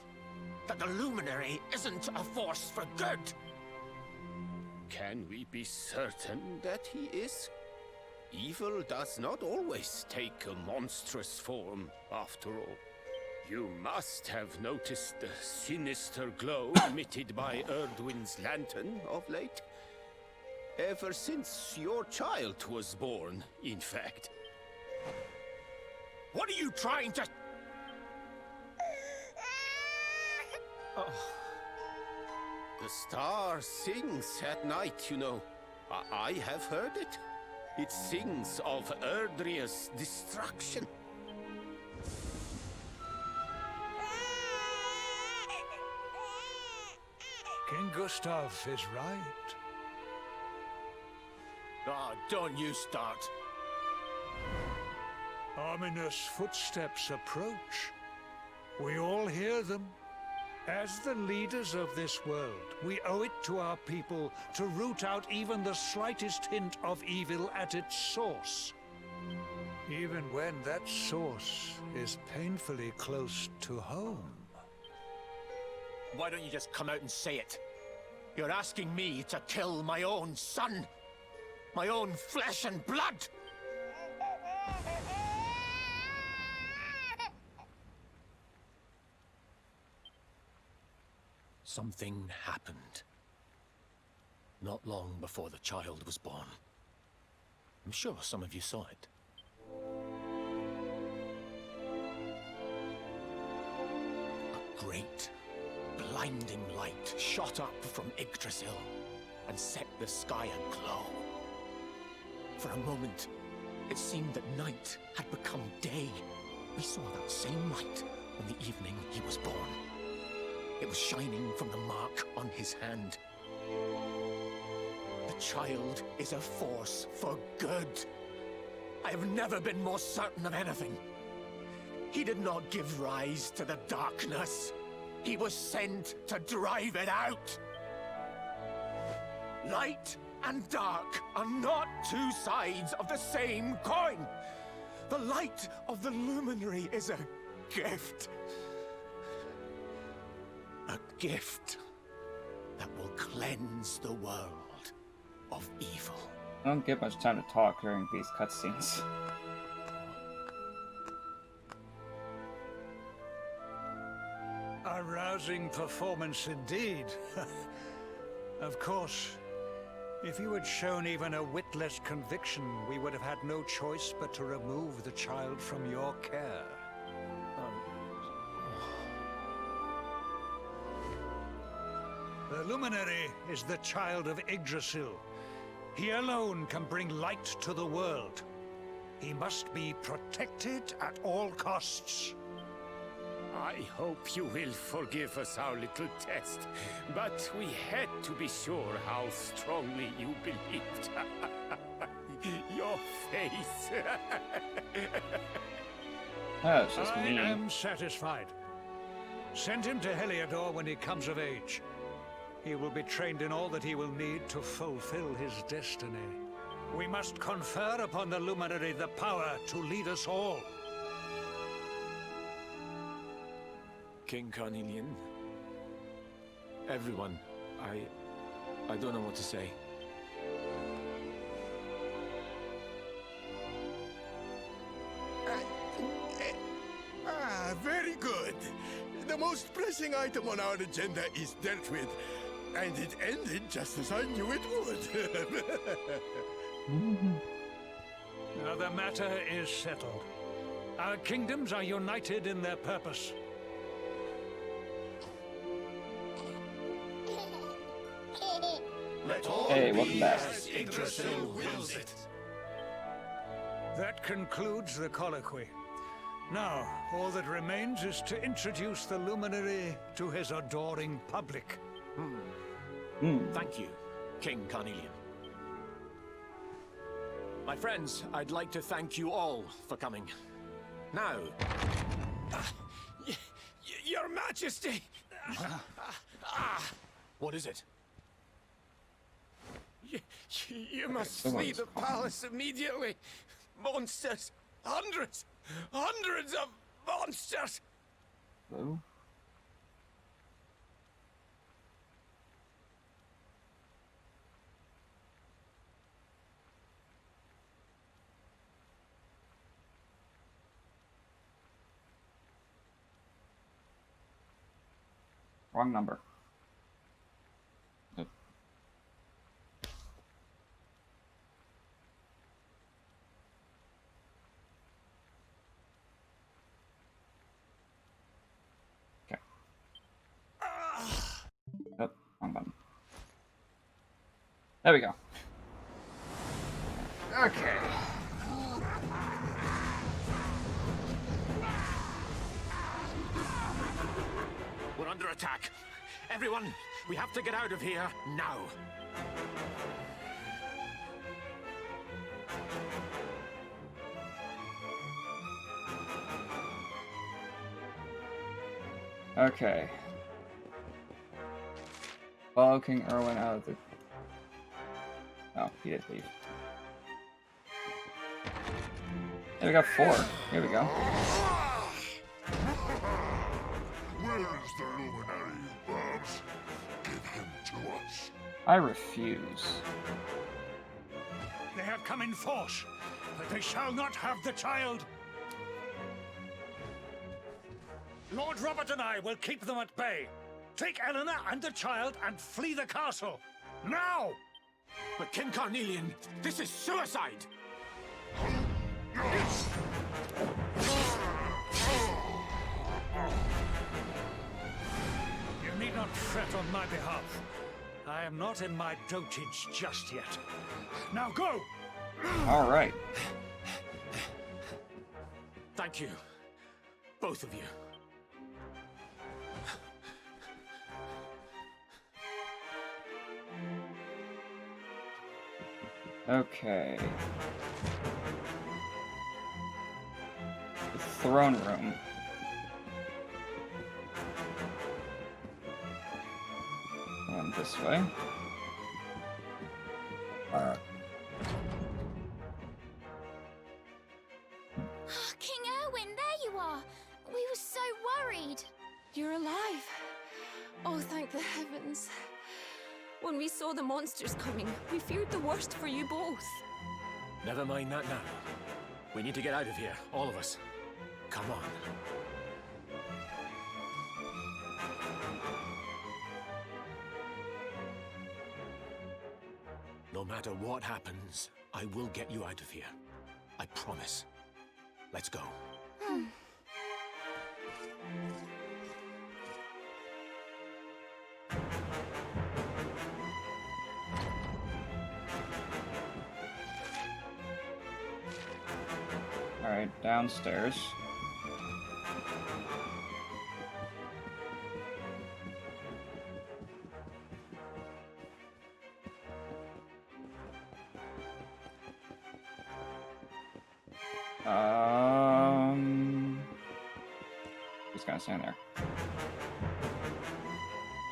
Speaker 6: That the Luminary isn't a force for good?
Speaker 7: Can we be certain that he is? Evil does not always take a monstrous form, after all. You must have noticed the sinister glow emitted by Erdwin's lantern of late. Ever since your child was born, in fact.
Speaker 6: What are you trying to...
Speaker 7: The star sings at night, you know. I have heard it. It sings of Erdria's destruction.
Speaker 22: King Gustav is right.
Speaker 6: Ah, don't you start.
Speaker 22: Ominous footsteps approach. We all hear them. As the leaders of this world, we owe it to our people to root out even the slightest hint of evil at its source. Even when that source is painfully close to home.
Speaker 6: Why don't you just come out and say it? You're asking me to kill my own son. My own flesh and blood. Something happened. Not long before the child was born. I'm sure some of you saw it. A great, blinding light shot up from Yggdrasil and set the sky aglow. For a moment, it seemed that night had become day. We saw that same light on the evening he was born. It was shining from the mark on his hand. The child is a force for good. I have never been more certain of anything. He did not give rise to the darkness. He was sent to drive it out. Light and dark are not two sides of the same coin. The light of the luminary is a gift. A gift that will cleanse the world of evil.
Speaker 1: I don't get much time to talk during these cutscenes.
Speaker 22: A rousing performance indeed. Of course, if you had shown even a whit less conviction, we would have had no choice but to remove the child from your care. The Luminary is the child of Yggdrasil. He alone can bring light to the world. He must be protected at all costs.
Speaker 7: I hope you will forgive us our little test, but we had to be sure how strongly you believed. Your face.
Speaker 1: That's just
Speaker 22: I
Speaker 1: mean.
Speaker 22: am satisfied. Send him to Heliodor when he comes of age. He will be trained in all that he will need to fulfill his destiny. We must confer upon the Luminary the power to lead us all.
Speaker 21: King Carnelian. Everyone, I don't know what to say.
Speaker 13: Very good. The most pressing item on our agenda is dealt with, and it ended just as I knew it would.
Speaker 22: Now the matter is settled. Our kingdoms are united in their purpose.
Speaker 13: Let all
Speaker 1: Hey, welcome
Speaker 13: be
Speaker 1: back.
Speaker 13: as Yggdrasil wills it.
Speaker 22: That concludes the colloquy. Now, all that remains is to introduce the Luminary to his adoring public.
Speaker 21: Thank you, King Carnelian. My friends, I'd like to thank you all for coming. Now...
Speaker 7: Your Majesty!
Speaker 21: What is it?
Speaker 7: You must flee the palace immediately. Monsters! Hundreds! Hundreds of monsters!
Speaker 1: Hello? Wrong number. Nope. Okay. wrong button. There we go. Okay.
Speaker 6: We're under attack. Everyone, we have to get out of here now.
Speaker 1: Okay. Follow King Erwin out of the... Oh, he did leave. Hey, we got 4. Here we go.
Speaker 14: Where is the luminary, you barbs? Give him to us.
Speaker 1: I refuse.
Speaker 22: They have come in force, but they shall not have the child. Lord Robert and I will keep them at bay. Take Eleanor and the child and flee the castle. Now!
Speaker 6: But King Carnelian, this is suicide!
Speaker 22: You need not fret on my behalf. I am not in my dotage just yet. Now go!
Speaker 1: All right.
Speaker 6: Thank you. Both of you.
Speaker 1: Okay. The throne room. And this way.
Speaker 23: King Erwin, there you are! We were so worried!
Speaker 9: You're alive. Oh, thank the heavens. When we saw the monsters coming, we feared the worst for you both.
Speaker 21: Never mind that now. We need to get out of here, all of us. Come on. No matter what happens, I will get you out of here. I promise. Let's go.
Speaker 1: Alright, downstairs. Just gonna stand there.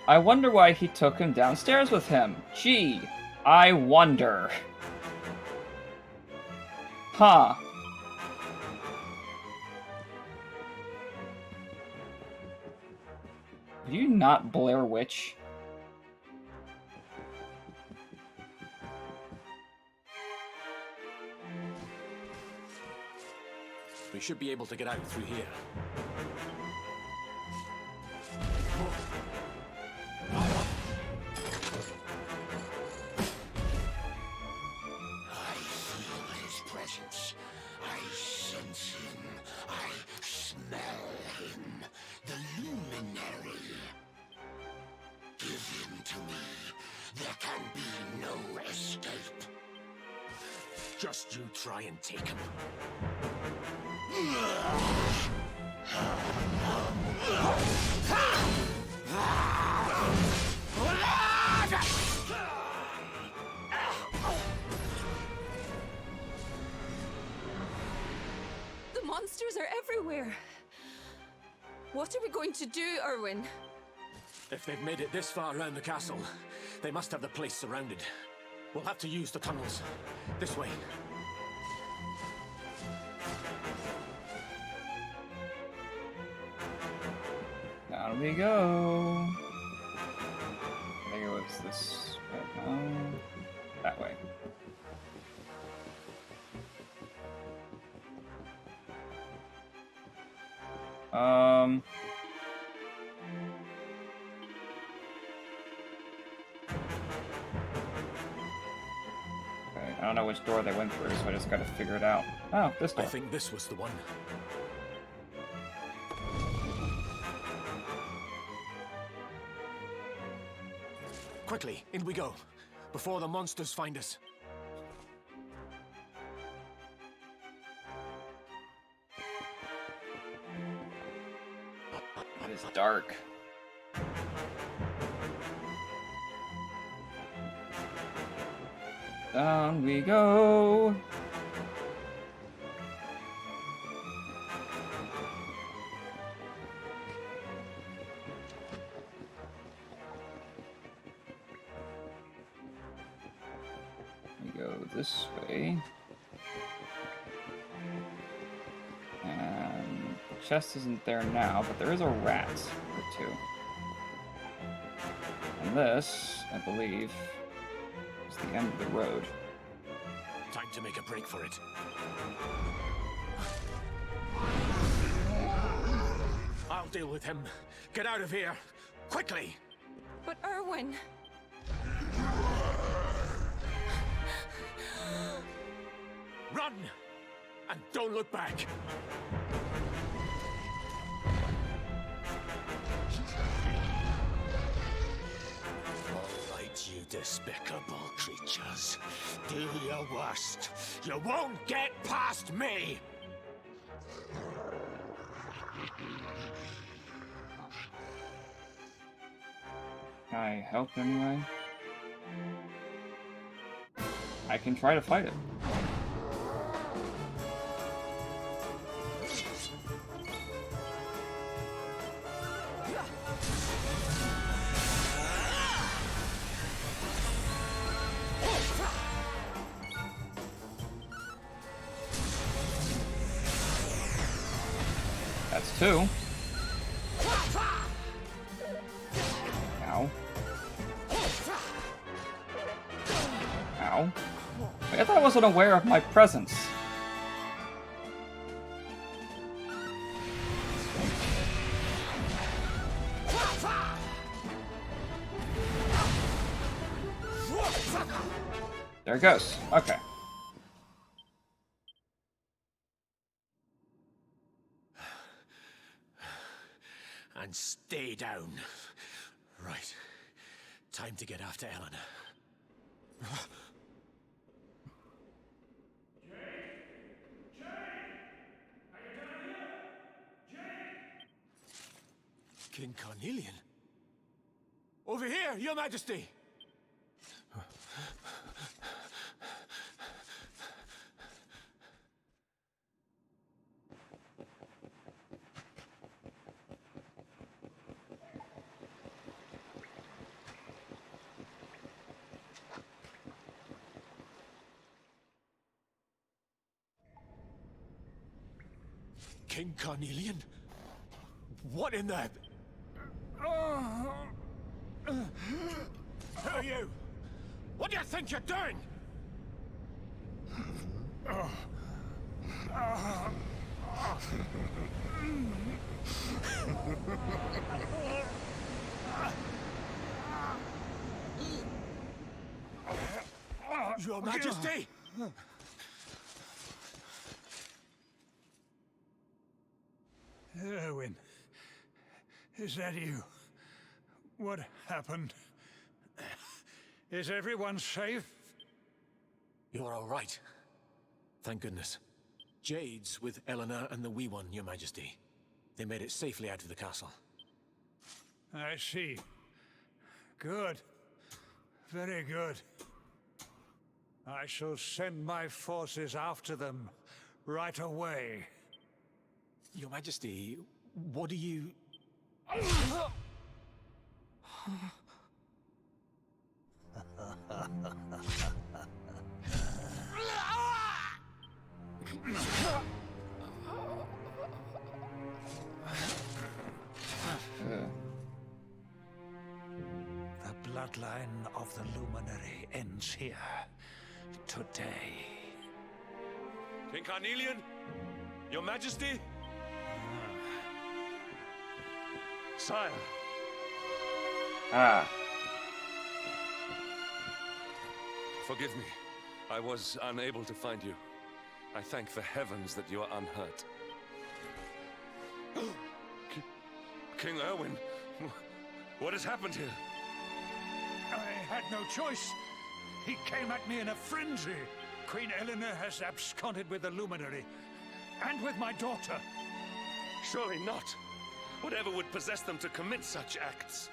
Speaker 1: I wonder why he took him downstairs with him. Gee, I wonder. Huh. Are you not Blair Witch?
Speaker 21: We should be able to get out through here.
Speaker 14: I feel his presence. I sense him. I smell him. The luminary. Give him to me. There can be no escape.
Speaker 21: Just you try and take him.
Speaker 9: The monsters are everywhere. What are we going to do, Erwin?
Speaker 21: If they've made it this far around the castle, they must have the place surrounded. We'll have to use the tunnels. This way.
Speaker 1: Down we go. I think it was this right now. That way. Okay, I don't know which door they went through, so I just gotta figure it out. Oh, this door.
Speaker 21: I think this was the one. Quickly, in we go, before the monsters find us.
Speaker 1: It is dark. Down we go. We go this way. And the chest isn't there now, but there is a rat or two. And this, I believe, is the end of the road.
Speaker 21: Time to make a break for it. I'll deal with him. Get out of here, quickly!
Speaker 20: But Erwin...
Speaker 21: Run! And don't look back! All right, you despicable creatures. Do your worst. You won't get past me!
Speaker 1: Can I help anyway? I can try to fight it. That's two. Ow. Ow. I thought I wasn't aware of my presence. There it goes. Okay.
Speaker 21: And stay down. Right. Time to get after Eleanor. King Carnelian? Over here, Your Majesty! King Carnelian? What in the... Who are you? What do you think you're doing? Your Majesty!
Speaker 22: Erwin, is that you? What happened? Is everyone safe?
Speaker 21: You're all right. Thank goodness. Jade's with Eleanor and the Wee One, Your Majesty. They made it safely out of the castle.
Speaker 22: I see. Good. Very good. I shall send my forces after them right away.
Speaker 21: Your Majesty, what do you...
Speaker 22: The bloodline of the Luminary ends here. Today.
Speaker 12: King Carnelian? Your Majesty? Sire.
Speaker 1: Ah.
Speaker 12: Forgive me. I was unable to find you. I thank the heavens that you are unhurt. King Erwin, what has happened here?
Speaker 22: had no choice. He came at me in a frenzy. Queen Eleanor has absconded with the Luminary, and with my daughter.
Speaker 12: Surely not. Whatever would possess them to commit such acts?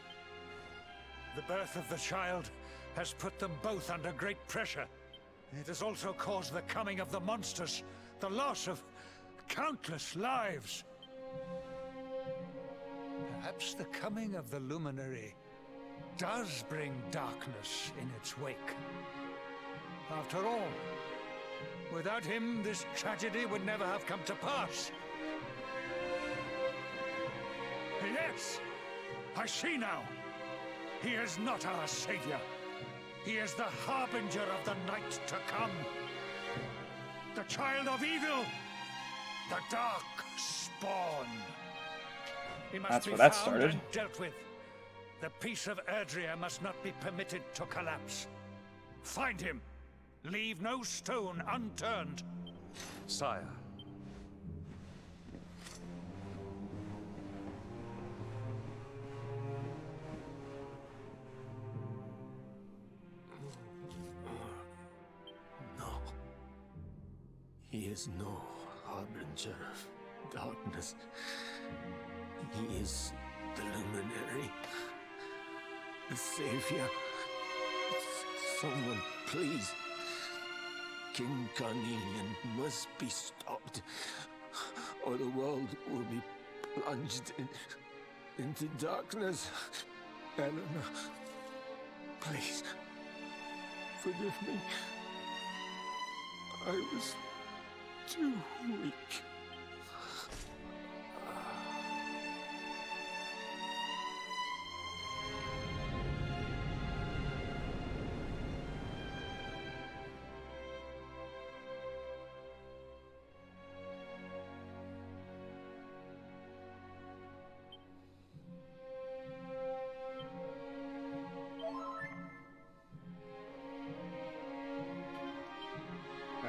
Speaker 22: The birth of the child has put them both under great pressure. It has also caused the coming of the monsters, the loss of countless lives. Perhaps the coming of the Luminary does bring darkness in its wake. After all, without him, this tragedy would never have come to pass. Yes! I see now! He is not our savior. He is the harbinger of the night to come. The child of evil! The dark spawn! He must
Speaker 1: That's
Speaker 22: be
Speaker 1: where that
Speaker 22: found
Speaker 1: started.
Speaker 22: and dealt with. The peace of Erdrea must not be permitted to collapse. Find him. Leave no stone unturned.
Speaker 12: Sire.
Speaker 6: No. He is no harbinger of darkness. He is the Luminary. The Savior. Someone, please. King Carnelian must be stopped, or the world will be plunged into darkness. Eleanor, please, forgive me. I was too weak.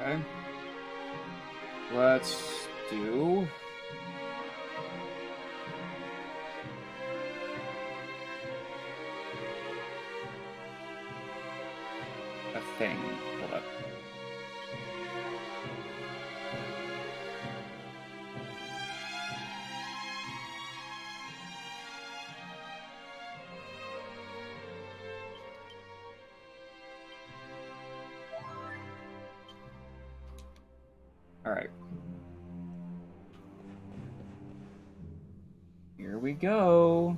Speaker 1: Okay. Let's do... a thing. Hold up. All right. Here we go.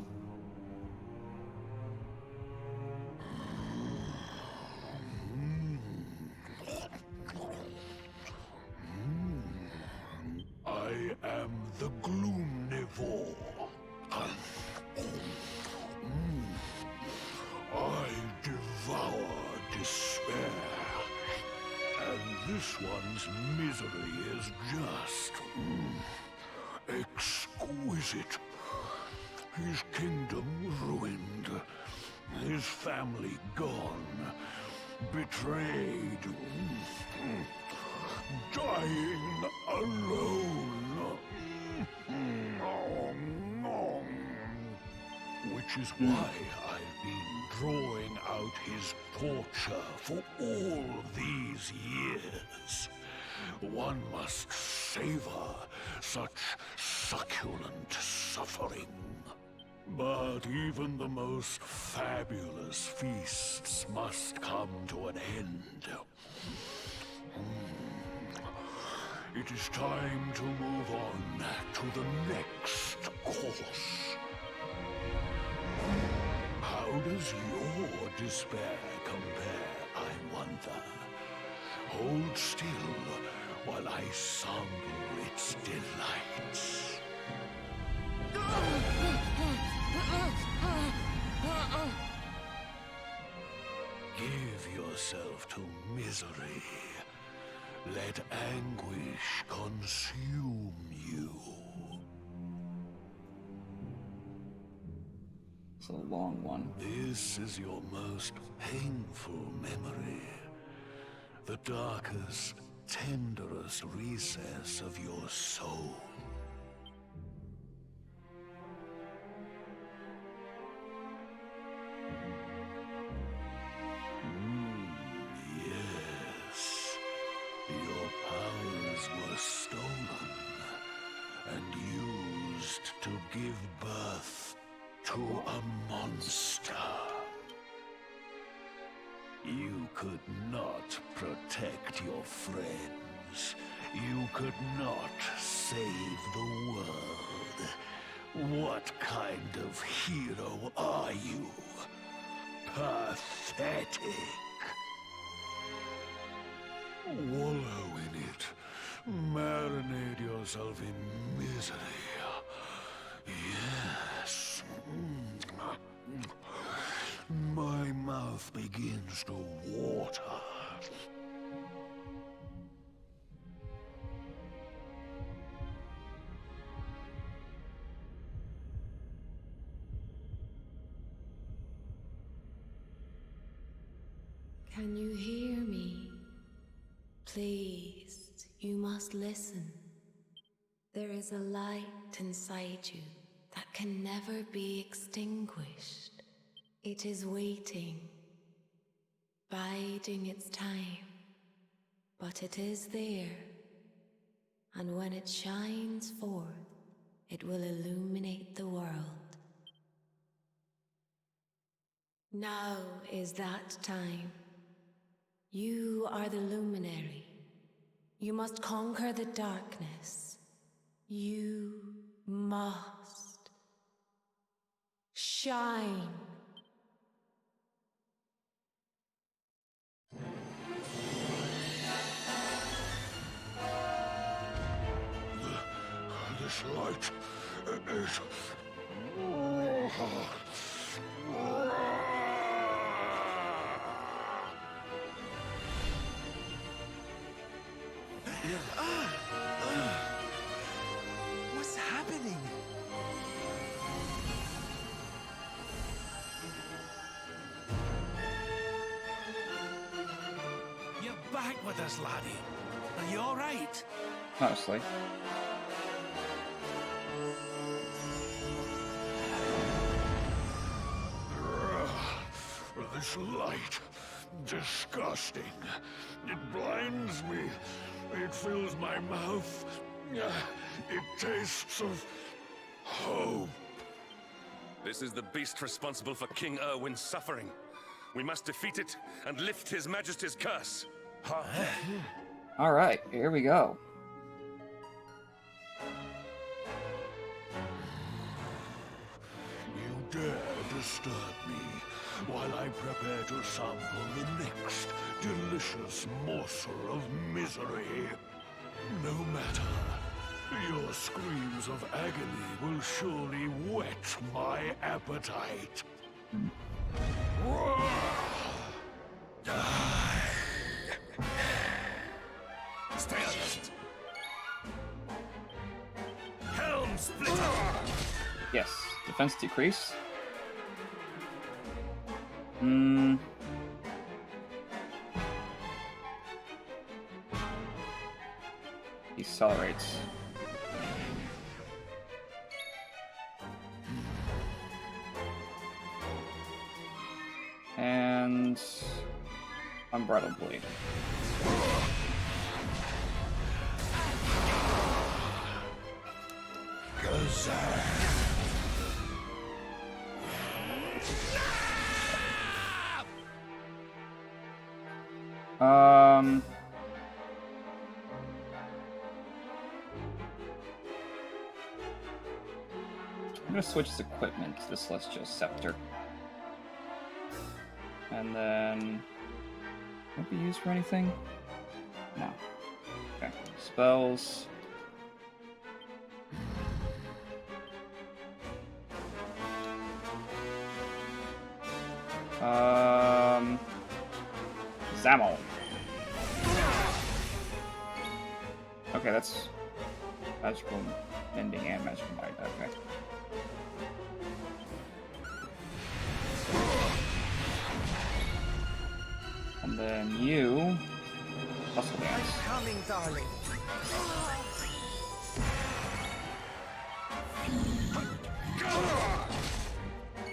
Speaker 14: I am the Gloomnivore. I devour despair. And this one's misery is just exquisite. His kingdom ruined, his family gone, betrayed, dying alone. Which is why I've been drawing out his torture for all these years. One must savor such succulent suffering. But even the most fabulous feasts must come to an end. It is time to move on to the next course. How does your despair compare, I wonder? Hold still while I sample its delights. Give yourself to misery. Let anguish consume you.
Speaker 1: It's a long one.
Speaker 14: This is your most painful memory. The darkest, tenderest recess of your soul. used to give birth to a monster. You could not protect your friends. You could not save the world. What kind of hero are you? Pathetic. Wallow in it. Marinate yourself in misery. Yes. My mouth begins to water.
Speaker 18: Can you hear me? Please, you must listen. There is a light inside you that can never be extinguished. It is waiting, biding its time, but it is there. And when it shines forth, it will illuminate the world. Now is that time. You are the luminary. You must conquer the darkness. You must shine.
Speaker 14: This light is...
Speaker 3: What's happening?
Speaker 17: You're back with us, laddie. Are you all right?
Speaker 1: Mostly.
Speaker 14: This light, disgusting. It blinds me. It fills my mouth. It tastes of hope.
Speaker 12: This is the beast responsible for King Erwin's suffering. We must defeat it and lift His Majesty's curse.
Speaker 1: All right, here we go.
Speaker 14: You dare disturb me while I prepare to sample the next delicious morsel of misery. No matter. Your screams of agony will surely whet my appetite.
Speaker 3: Stay alert. Helm splitter.
Speaker 1: Yes, defense decrease. Decelerates. And Unbridled Blade. I'm gonna switch his equipment to the Celestial Scepter. And then... won't be used for anything? No. Okay. Spells. Zamel. Okay, that's magical mending and magical mind. Okay. And then you, Hustle Dance.
Speaker 3: Coming, darling.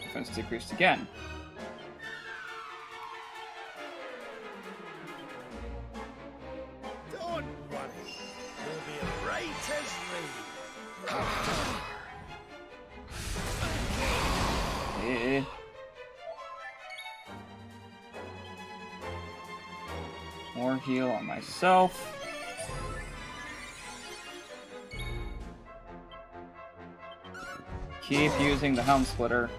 Speaker 1: Defense decreased again.
Speaker 13: Don't worry. You'll be right as rain.
Speaker 1: heal on myself. Keep using the Helm Splitter.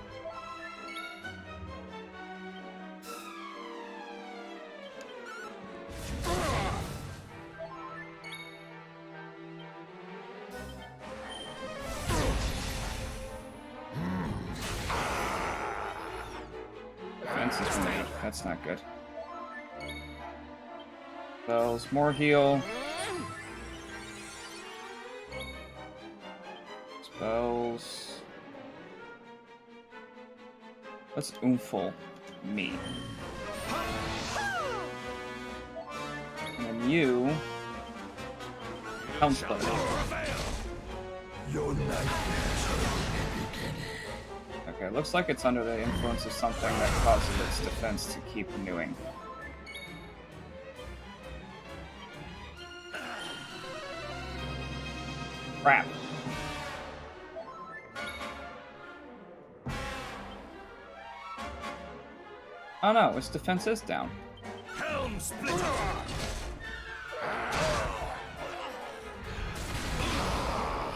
Speaker 1: Defense is removed. That's not good. Spells, more heal. Spells. What's Oomful mean? And then you. Helm Splitter.
Speaker 14: Your nightmares
Speaker 1: Okay, looks like it's under the influence of something that causes its defense to keep renewing. Crap. Oh no, its defense is down.
Speaker 13: Helm Splitter!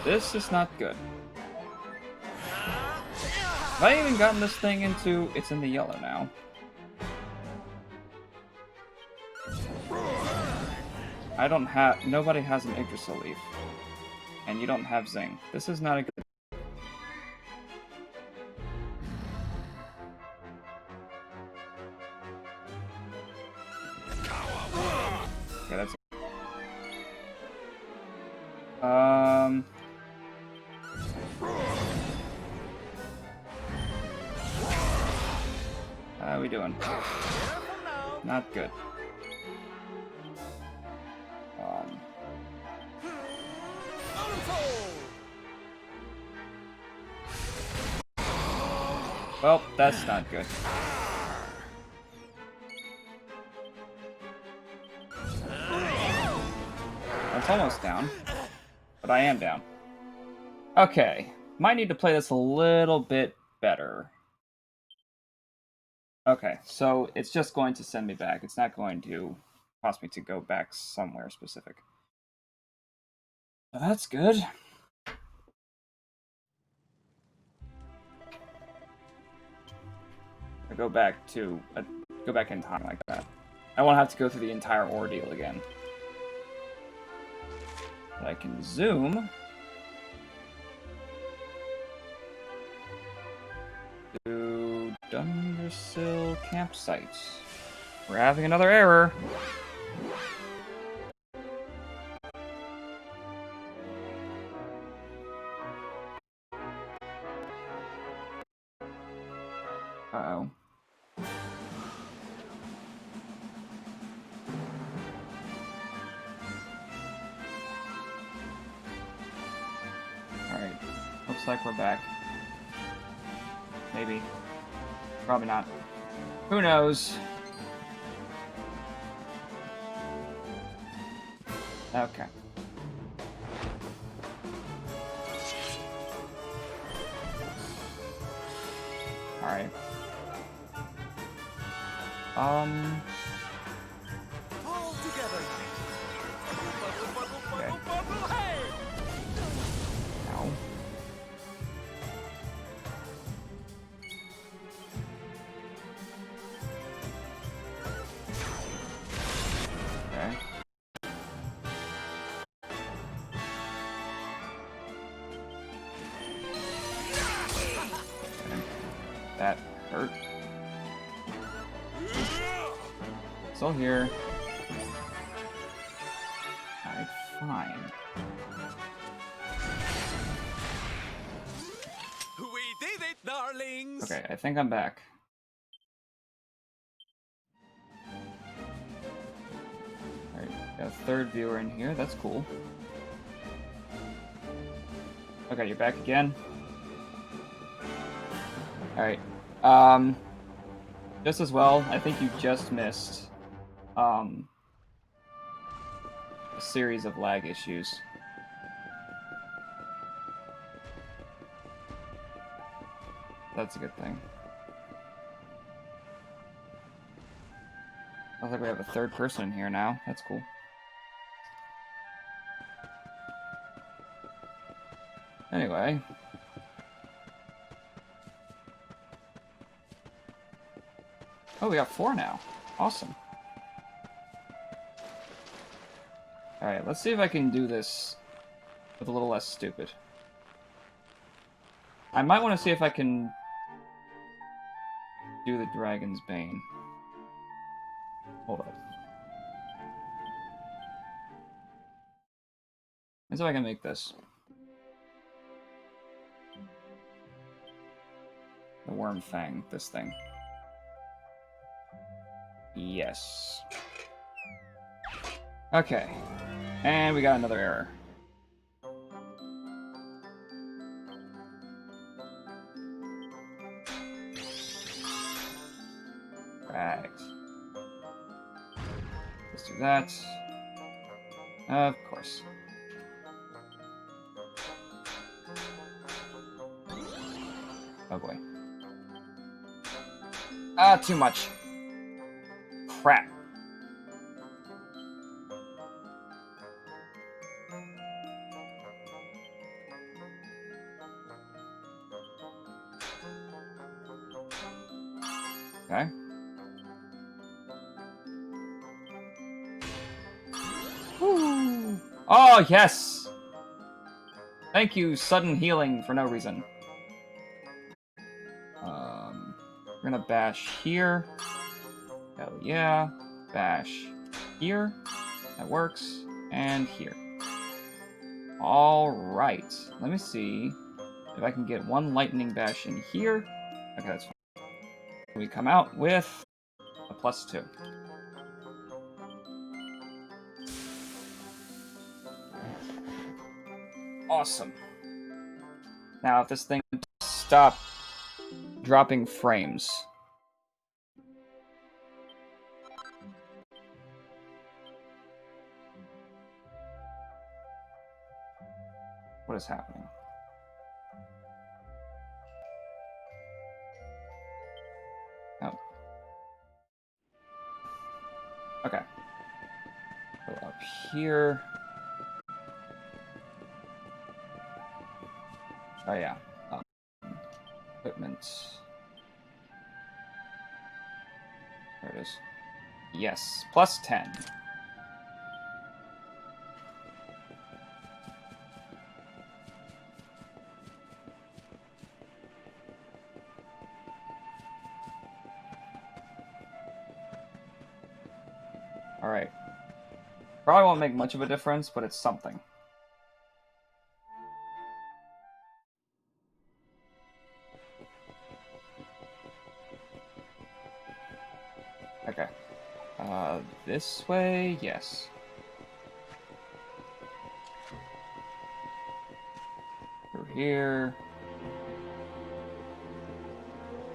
Speaker 1: This is not good. Have I even gotten this thing into... It's in the yellow now. I don't have... Nobody has an Yggdrasil leaf. And you don't have Zing. This is not a good... Okay, that's... How are we doing? Not good. Well, that's not good. It's almost down, but I am down. Okay, might need to play this a little bit better. Okay, so it's just going to send me back. It's not going to cause me to go back somewhere specific. So that's good. I go back in time like that. I won't have to go through the entire ordeal again. But I can zoom to Dundrasil campsite. We're having another error. Uh-oh. Alright. Looks like we're back. Maybe. Probably not. Who knows? Okay. Alright.
Speaker 5: All together.
Speaker 1: Okay.
Speaker 5: Hey!
Speaker 1: Ow. Okay. That hurt. Still here. Alright, fine.
Speaker 5: We did it, darlings!
Speaker 1: Okay, I think I'm back. Alright, got a third viewer in here, that's cool. Okay, you're back again. Alright, just as well, I think you just missed, a series of lag issues. That's a good thing. Sounds like we have a third person in here now. That's cool. Anyway. Oh, we got 4 now. Awesome. Alright, let's see if I can do this with a little less stupid. I might want to see if I can do the Dragon's Bane. Hold up. Let's see if I can make this. The Worm Fang, this thing. Yes. Okay. And we got another error. Right. Let's do that. Of course. Oh boy. Ah, too much. Crap. Okay. Woo. Oh, yes! Thank you, sudden healing for no reason. We're gonna bash here. Hell yeah. Bash here. That works. And here. Alright. Let me see if I can get one lightning bash in here. Okay, that's fine. We come out with a +2. Awesome. Now, if this thing stop dropping frames. What is happening? Oh. Okay. Go up here. Oh yeah. Equipment. There it is. Yes, +10. Alright. Probably won't make much of a difference, but it's something. Okay. This way? Yes. Through here.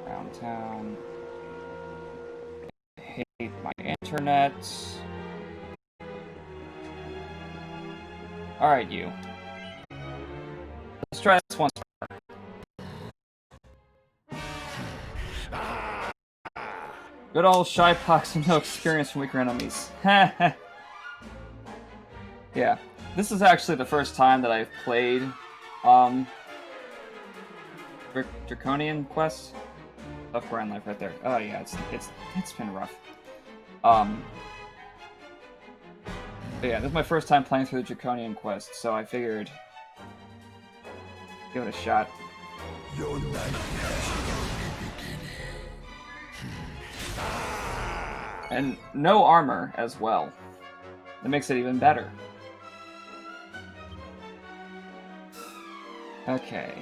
Speaker 1: Downtown. I hate my internet. Alright, you. Let's try this once. Good old Shy Pox with no experience from weaker enemies. Yeah. This is actually the first time that I've played Draconian Quest. Tough Grand Life right there. Oh yeah, it's been rough. But yeah, this is my first time playing through the Draconian Quest, so I figured give it a shot.
Speaker 14: Your nightmares.
Speaker 1: And no armor as well. That makes it even better. Okay.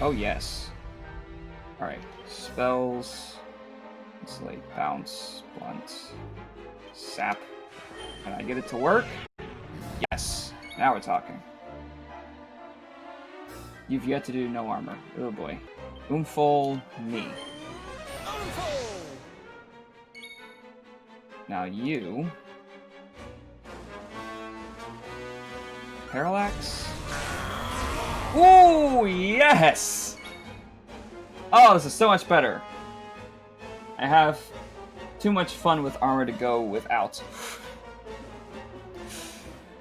Speaker 1: Oh yes. Alright. Spells. Insulate, bounce, blunt, sap. Can I get it to work? Yes. Now we're talking. You've yet to do no armor. Oh boy. Oomful me. Now you... Parallax? Ooh, yes! Oh, this is so much better. I have too much fun with armor to go without.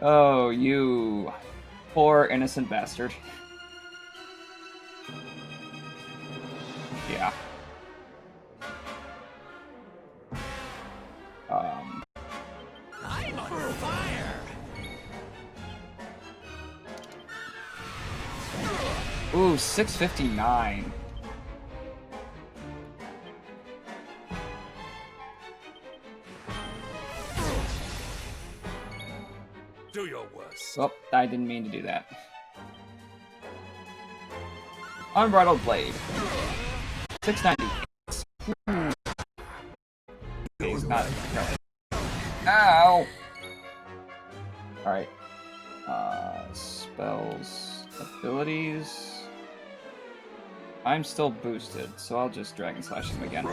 Speaker 1: Oh, you poor innocent bastard. Yeah.
Speaker 3: I'm on fire!
Speaker 1: Ooh, 659.
Speaker 12: Do your worst.
Speaker 1: Oh, I didn't mean to do that. Unbridled Blade. 690. He's not. No. Ow! Alright. Spells. Abilities. I'm still boosted, so I'll just Dragon Slash him again.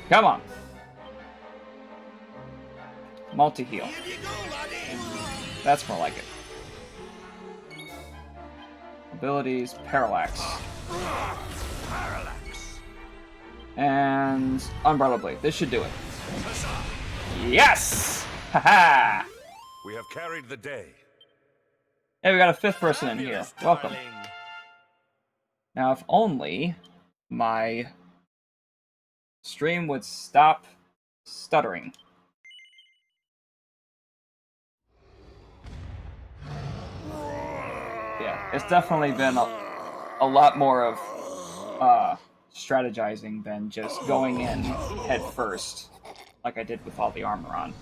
Speaker 1: Come on! Multi-heal. That's more like it. Abilities, Parallax. And Unbridled Blade. This should do it. Yes! Haha!
Speaker 12: We have carried the day.
Speaker 1: Hey, we got a 5th person in here. Welcome. Now, if only my stream would stop stuttering. Yeah, it's definitely been a lot more of strategizing than just going in head first, like I did with all the armor on.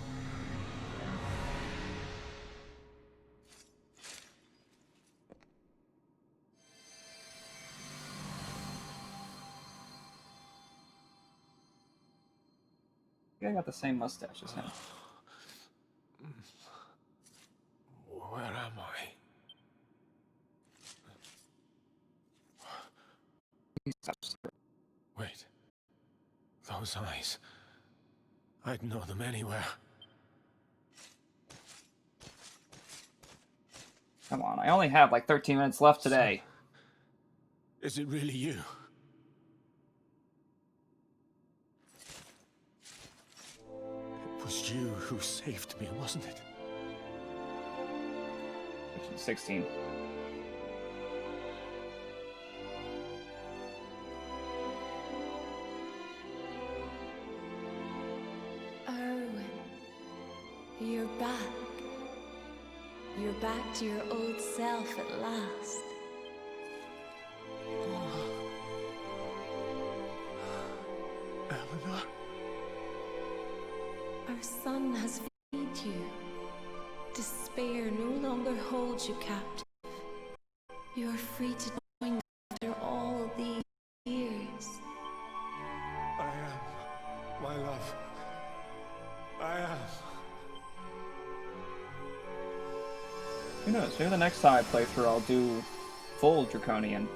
Speaker 1: I got the same mustache as him.
Speaker 21: Where am I? Wait. Those eyes. I'd know them anywhere.
Speaker 1: Come on, I only have like 13 minutes left today.
Speaker 21: Is it really you? It was you who saved me, wasn't it?
Speaker 1: 16.
Speaker 18: Erwin, you're back. You're back to your old self at last.
Speaker 21: Eleanor?
Speaker 18: Our son has freed you. Despair no longer holds you captive. You are free to join after all these years.
Speaker 21: I am, my love. I am.
Speaker 1: Who knows? Maybe the next time I play through, I'll do full Draconian.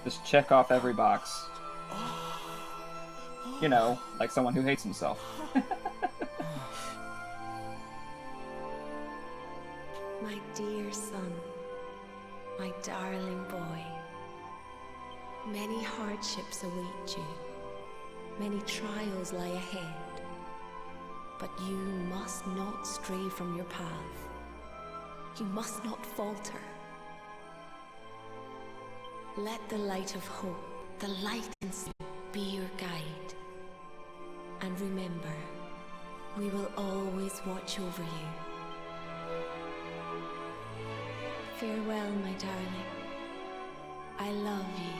Speaker 1: Just check off every box. You know, like someone who hates himself.
Speaker 18: My dear son, my darling boy, many hardships await you, many trials lie ahead, but you must not stray from your path. You must not falter. Let the light of hope, the light inside, be your guide. And remember, we will always watch over you. Farewell, my darling. I love you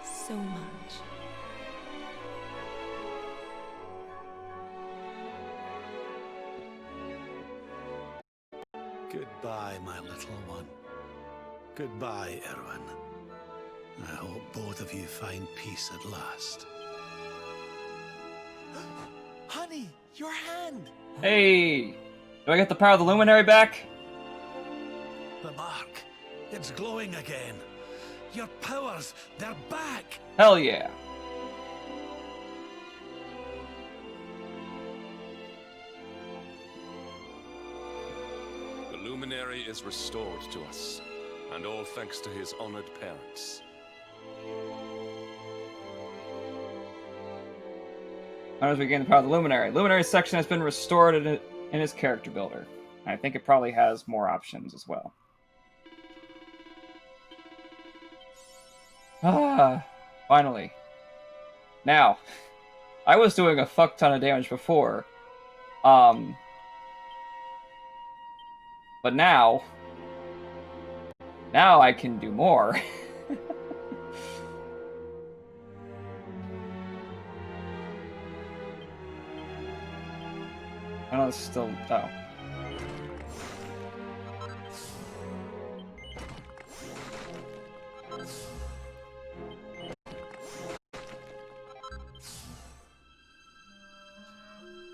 Speaker 18: so much.
Speaker 17: Goodbye, my little one. Goodbye, Erwin. I hope both of you find peace at last.
Speaker 3: Honey, your hand!
Speaker 1: Hey! Do I get the power of the Luminary back?
Speaker 17: The mark. It's glowing again. Your powers, they're back!
Speaker 1: Hell yeah!
Speaker 2: The Luminary is restored to us, and all thanks to his honored parents.
Speaker 1: As we gain the power of the Luminary. Luminary section has been restored in his character builder. I think it probably has more options as well. Ah, finally. Now, I was doing a fuck ton of damage before. But now I can do more. I know it's still... Oh.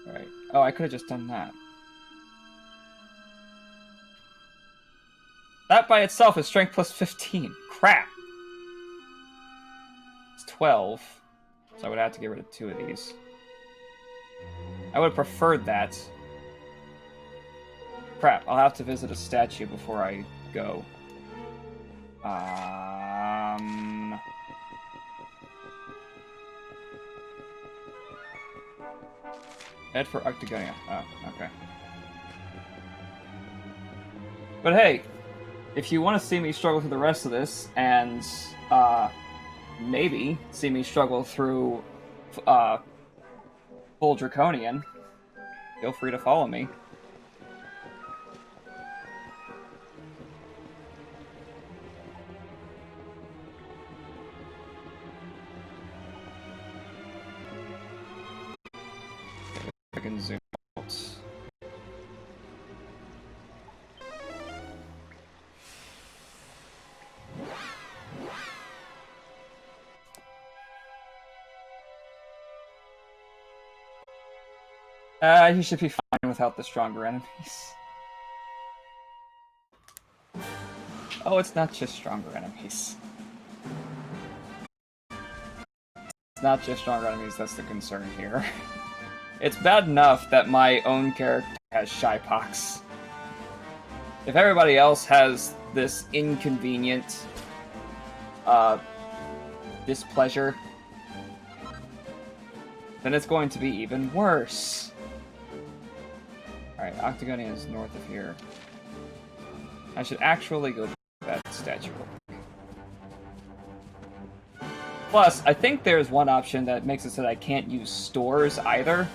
Speaker 1: Right. Oh, I could have just done that. That by itself is strength plus 15. Crap! It's 12. So I would have to get rid of 2 of these. I would have preferred that. Crap, I'll have to visit a statue before I go. Head for Octagonia. Oh, okay. But hey, if you want to see me struggle through the rest of this, and maybe see me struggle through full Draconian, feel free to follow me. I can zoom out. He should be fine without the stronger enemies. Oh, it's not just stronger enemies. It's not just stronger enemies that's the concern here. It's bad enough that my own character has shy pox. If everybody else has this inconvenient displeasure, then it's going to be even worse. Alright, Octagonia is north of here. I should actually go to that statue. Plus, I think there's one option that makes it so that I can't use stores either.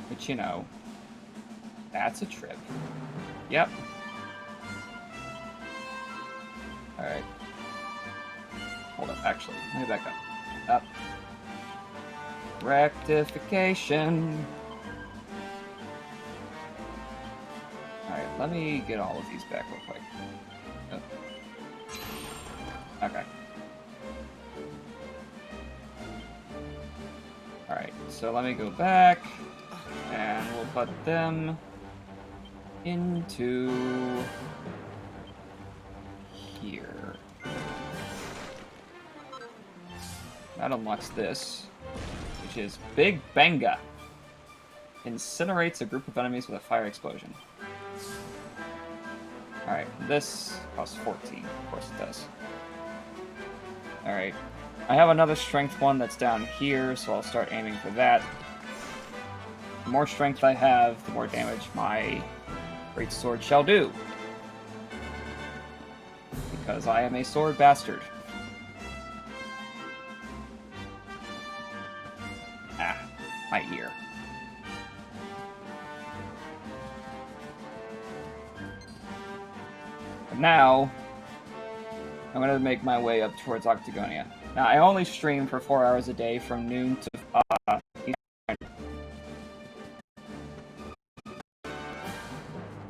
Speaker 1: But you know, that's a trip. Yep. Alright. Hold up, actually. Let me back up. Up. Rectification. Alright, let me get all of these back real quick. Oh. Okay. Alright, so let me go back, and we'll put them into here. That unlocks this, which is Big Benga. Incinerates a group of enemies with a fire explosion. Alright, this costs 14. Of course it does. Alright. I have another strength one that's down here, so I'll start aiming for that. The more strength I have, the more damage my great sword shall do. Because I am a sword bastard. Ah, my ear. But now, I'm going to make my way up towards Octagonia. Now, I only stream for 4 hours a day from noon to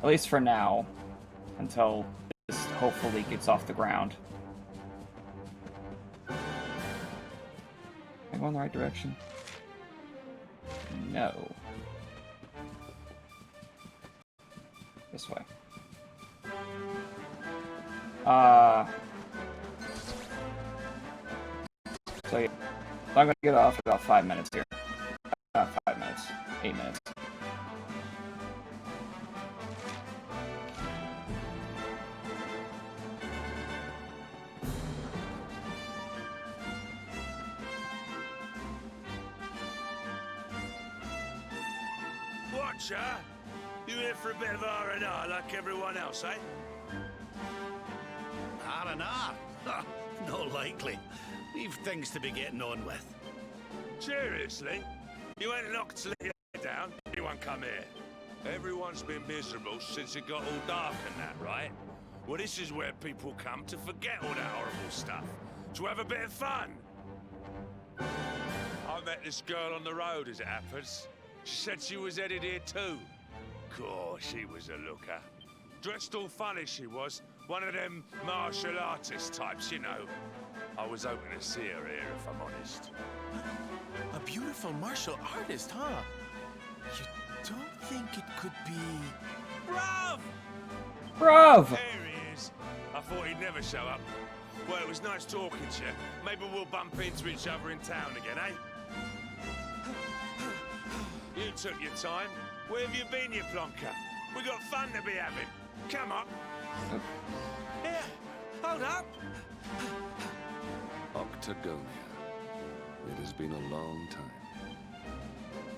Speaker 1: at least for now, until this hopefully gets off the ground. Am I going the right direction? No. This way. So yeah. So I'm gonna get off in about 5 minutes here. Not 5 minutes. 8 minutes.
Speaker 13: Watcher, you here for a bit of R&R like everyone else, eh?
Speaker 17: R&R? No likely. We've things to be getting on with.
Speaker 13: Seriously? You ain't knocked Celia down? Anyone come here? Everyone's been miserable since it got all dark and that, right? Well, this is where people come to forget all that horrible stuff. To have a bit of fun. I met this girl on the road, as it happens. She said she was headed here too. Course, she was a looker. Dressed all funny, she was. One of them martial artist types, you know. I was hoping to see her here, if I'm honest.
Speaker 3: A beautiful martial artist, huh? You don't think it could be...
Speaker 13: Bruv!
Speaker 1: Bruv!
Speaker 13: There he is. I thought he'd never show up. Well, it was nice talking to you. Maybe we'll bump into each other in town again, eh? You took your time. Where have you been, you plonker? We got fun to be having. Come on. Here, hold up.
Speaker 2: Octagonia. It has been a long time.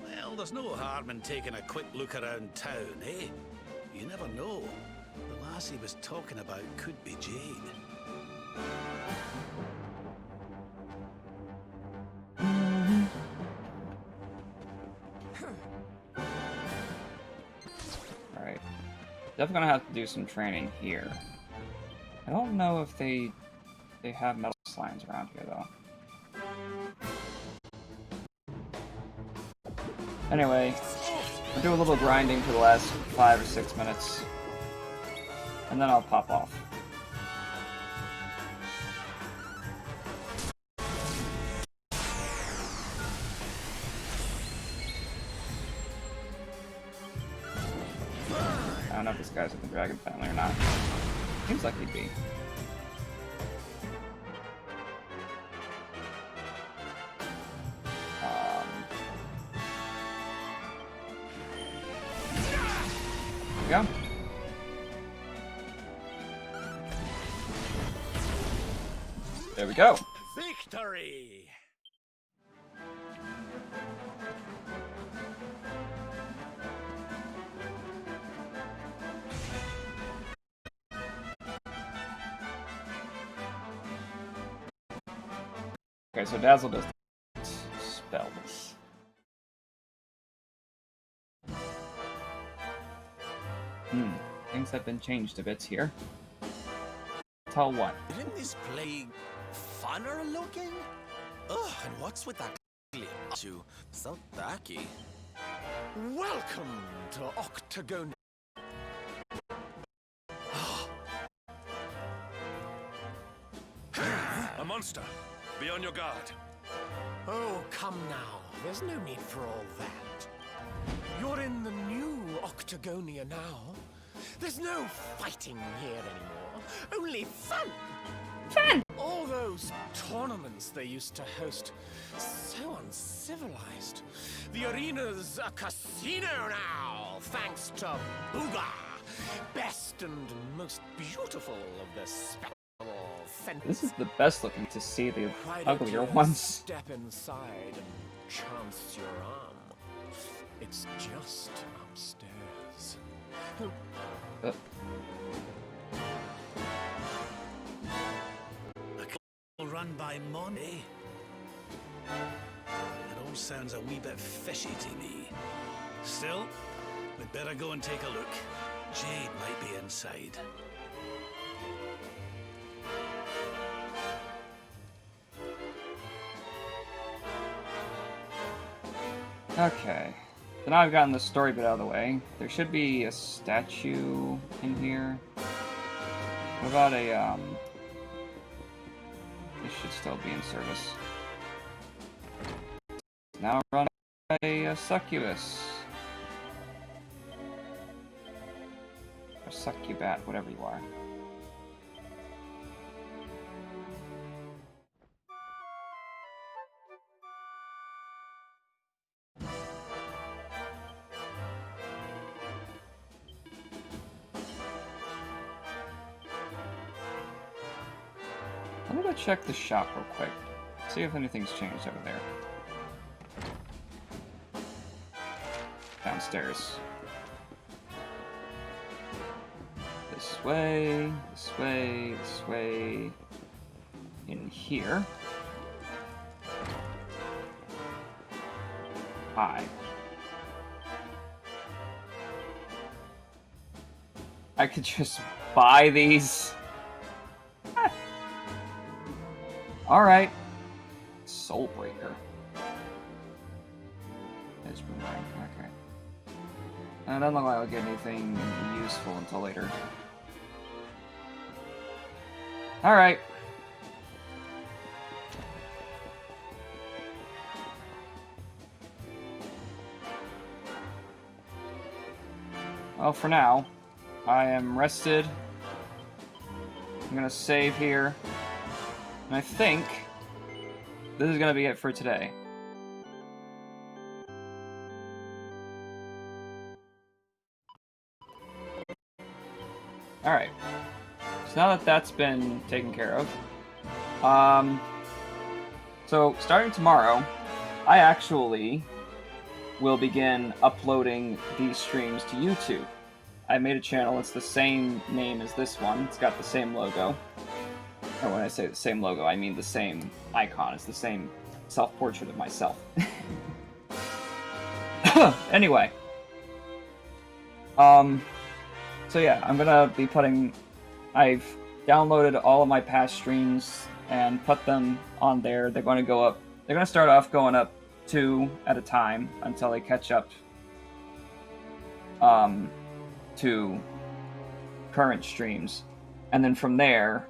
Speaker 17: Well, there's no harm in taking a quick look around town, eh? You never know. The lass he was talking about could be Jade.
Speaker 1: Alright. Definitely gonna have to do some training here. I don't know if they have metal slimes around here though. Anyway, I'll do a little grinding for the last 5 or 6 minutes. And then I'll pop off. I don't know if this guy's with the Dragon Family or not. Seems like he'd be. There we go. There we go.
Speaker 17: Victory!
Speaker 1: Okay, so Dazzle does spells. Things have been changed a bit here. Tell what?
Speaker 3: Isn't this play funner looking? Ugh, and what's with that ugly so tacky? Welcome to Octagon.
Speaker 13: A monster. Be on your guard.
Speaker 21: Oh, come now. There's no need for all that. You're in the new Octagonia now. There's no fighting here anymore. Only fun.
Speaker 1: Fun!
Speaker 21: All those tournaments they used to host. So uncivilized. The arena's a casino now, thanks to Booga. Best and most beautiful of the spectacle.
Speaker 1: This is the best looking to see the
Speaker 21: Why don't
Speaker 1: uglier
Speaker 21: you
Speaker 1: ones.
Speaker 21: Step inside and chance your arm. It's just upstairs.
Speaker 17: A club run by Monty. It all sounds a wee bit fishy to me. Still, we'd better go and take a look. Jade might be inside.
Speaker 1: Okay. So now I've gotten the story bit out of the way. There should be a statue in here. What about a, this should still be in service. Now run by a succubus. Or succubat, whatever you are. Let me go check the shop real quick. See if anything's changed over there. Downstairs. This way, this way, this way. In here. Hi. I could just buy these. Alright. Soulbreaker. There's Boomerang. Okay. I don't look like I'll get anything useful until later. Alright. Well, for now, I am rested. I'm gonna save here. And I think this is gonna be it for today. Alright. So now that that's been taken care of, so starting tomorrow, I actually will begin uploading these streams to YouTube. I made a channel, it's the same name as this one, it's got the same logo. Or when I say the same logo, I mean the same icon, it's the same self-portrait of myself. Anyway. So yeah, I'm gonna be putting... I've downloaded all of my past streams and put them on there. They're going to go up... They're going to start off going up 2 at a time until they catch up to current streams. And then from there,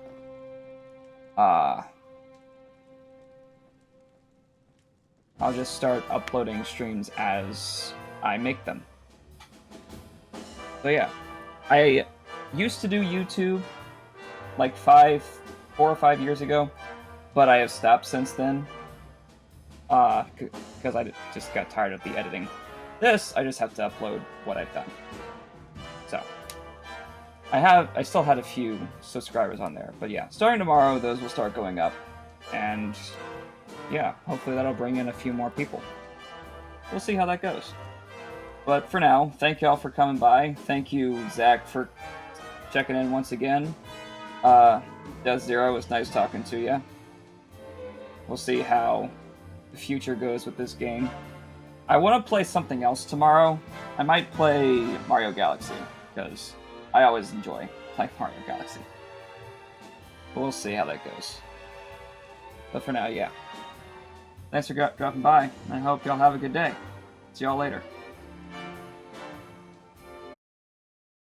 Speaker 1: I'll just start uploading streams as I make them. So yeah, I used to do YouTube like 4 or 5 years ago, but I have stopped since then because I just got tired of the editing. This, I just have to upload what I've done. So, I still had a few subscribers on there, but yeah, starting tomorrow, those will start going up, and yeah, hopefully that'll bring in a few more people. We'll see how that goes. But for now, thank y'all for coming by. Thank you, Zach, for checking in once again. Death Zero, it was nice talking to you. We'll see how the future goes with this game. I want to play something else tomorrow. I might play Mario Galaxy, because I always enjoy playing Mario Galaxy. But we'll see how that goes. But for now, yeah. Thanks for dropping by. I hope y'all have a good day. See y'all later.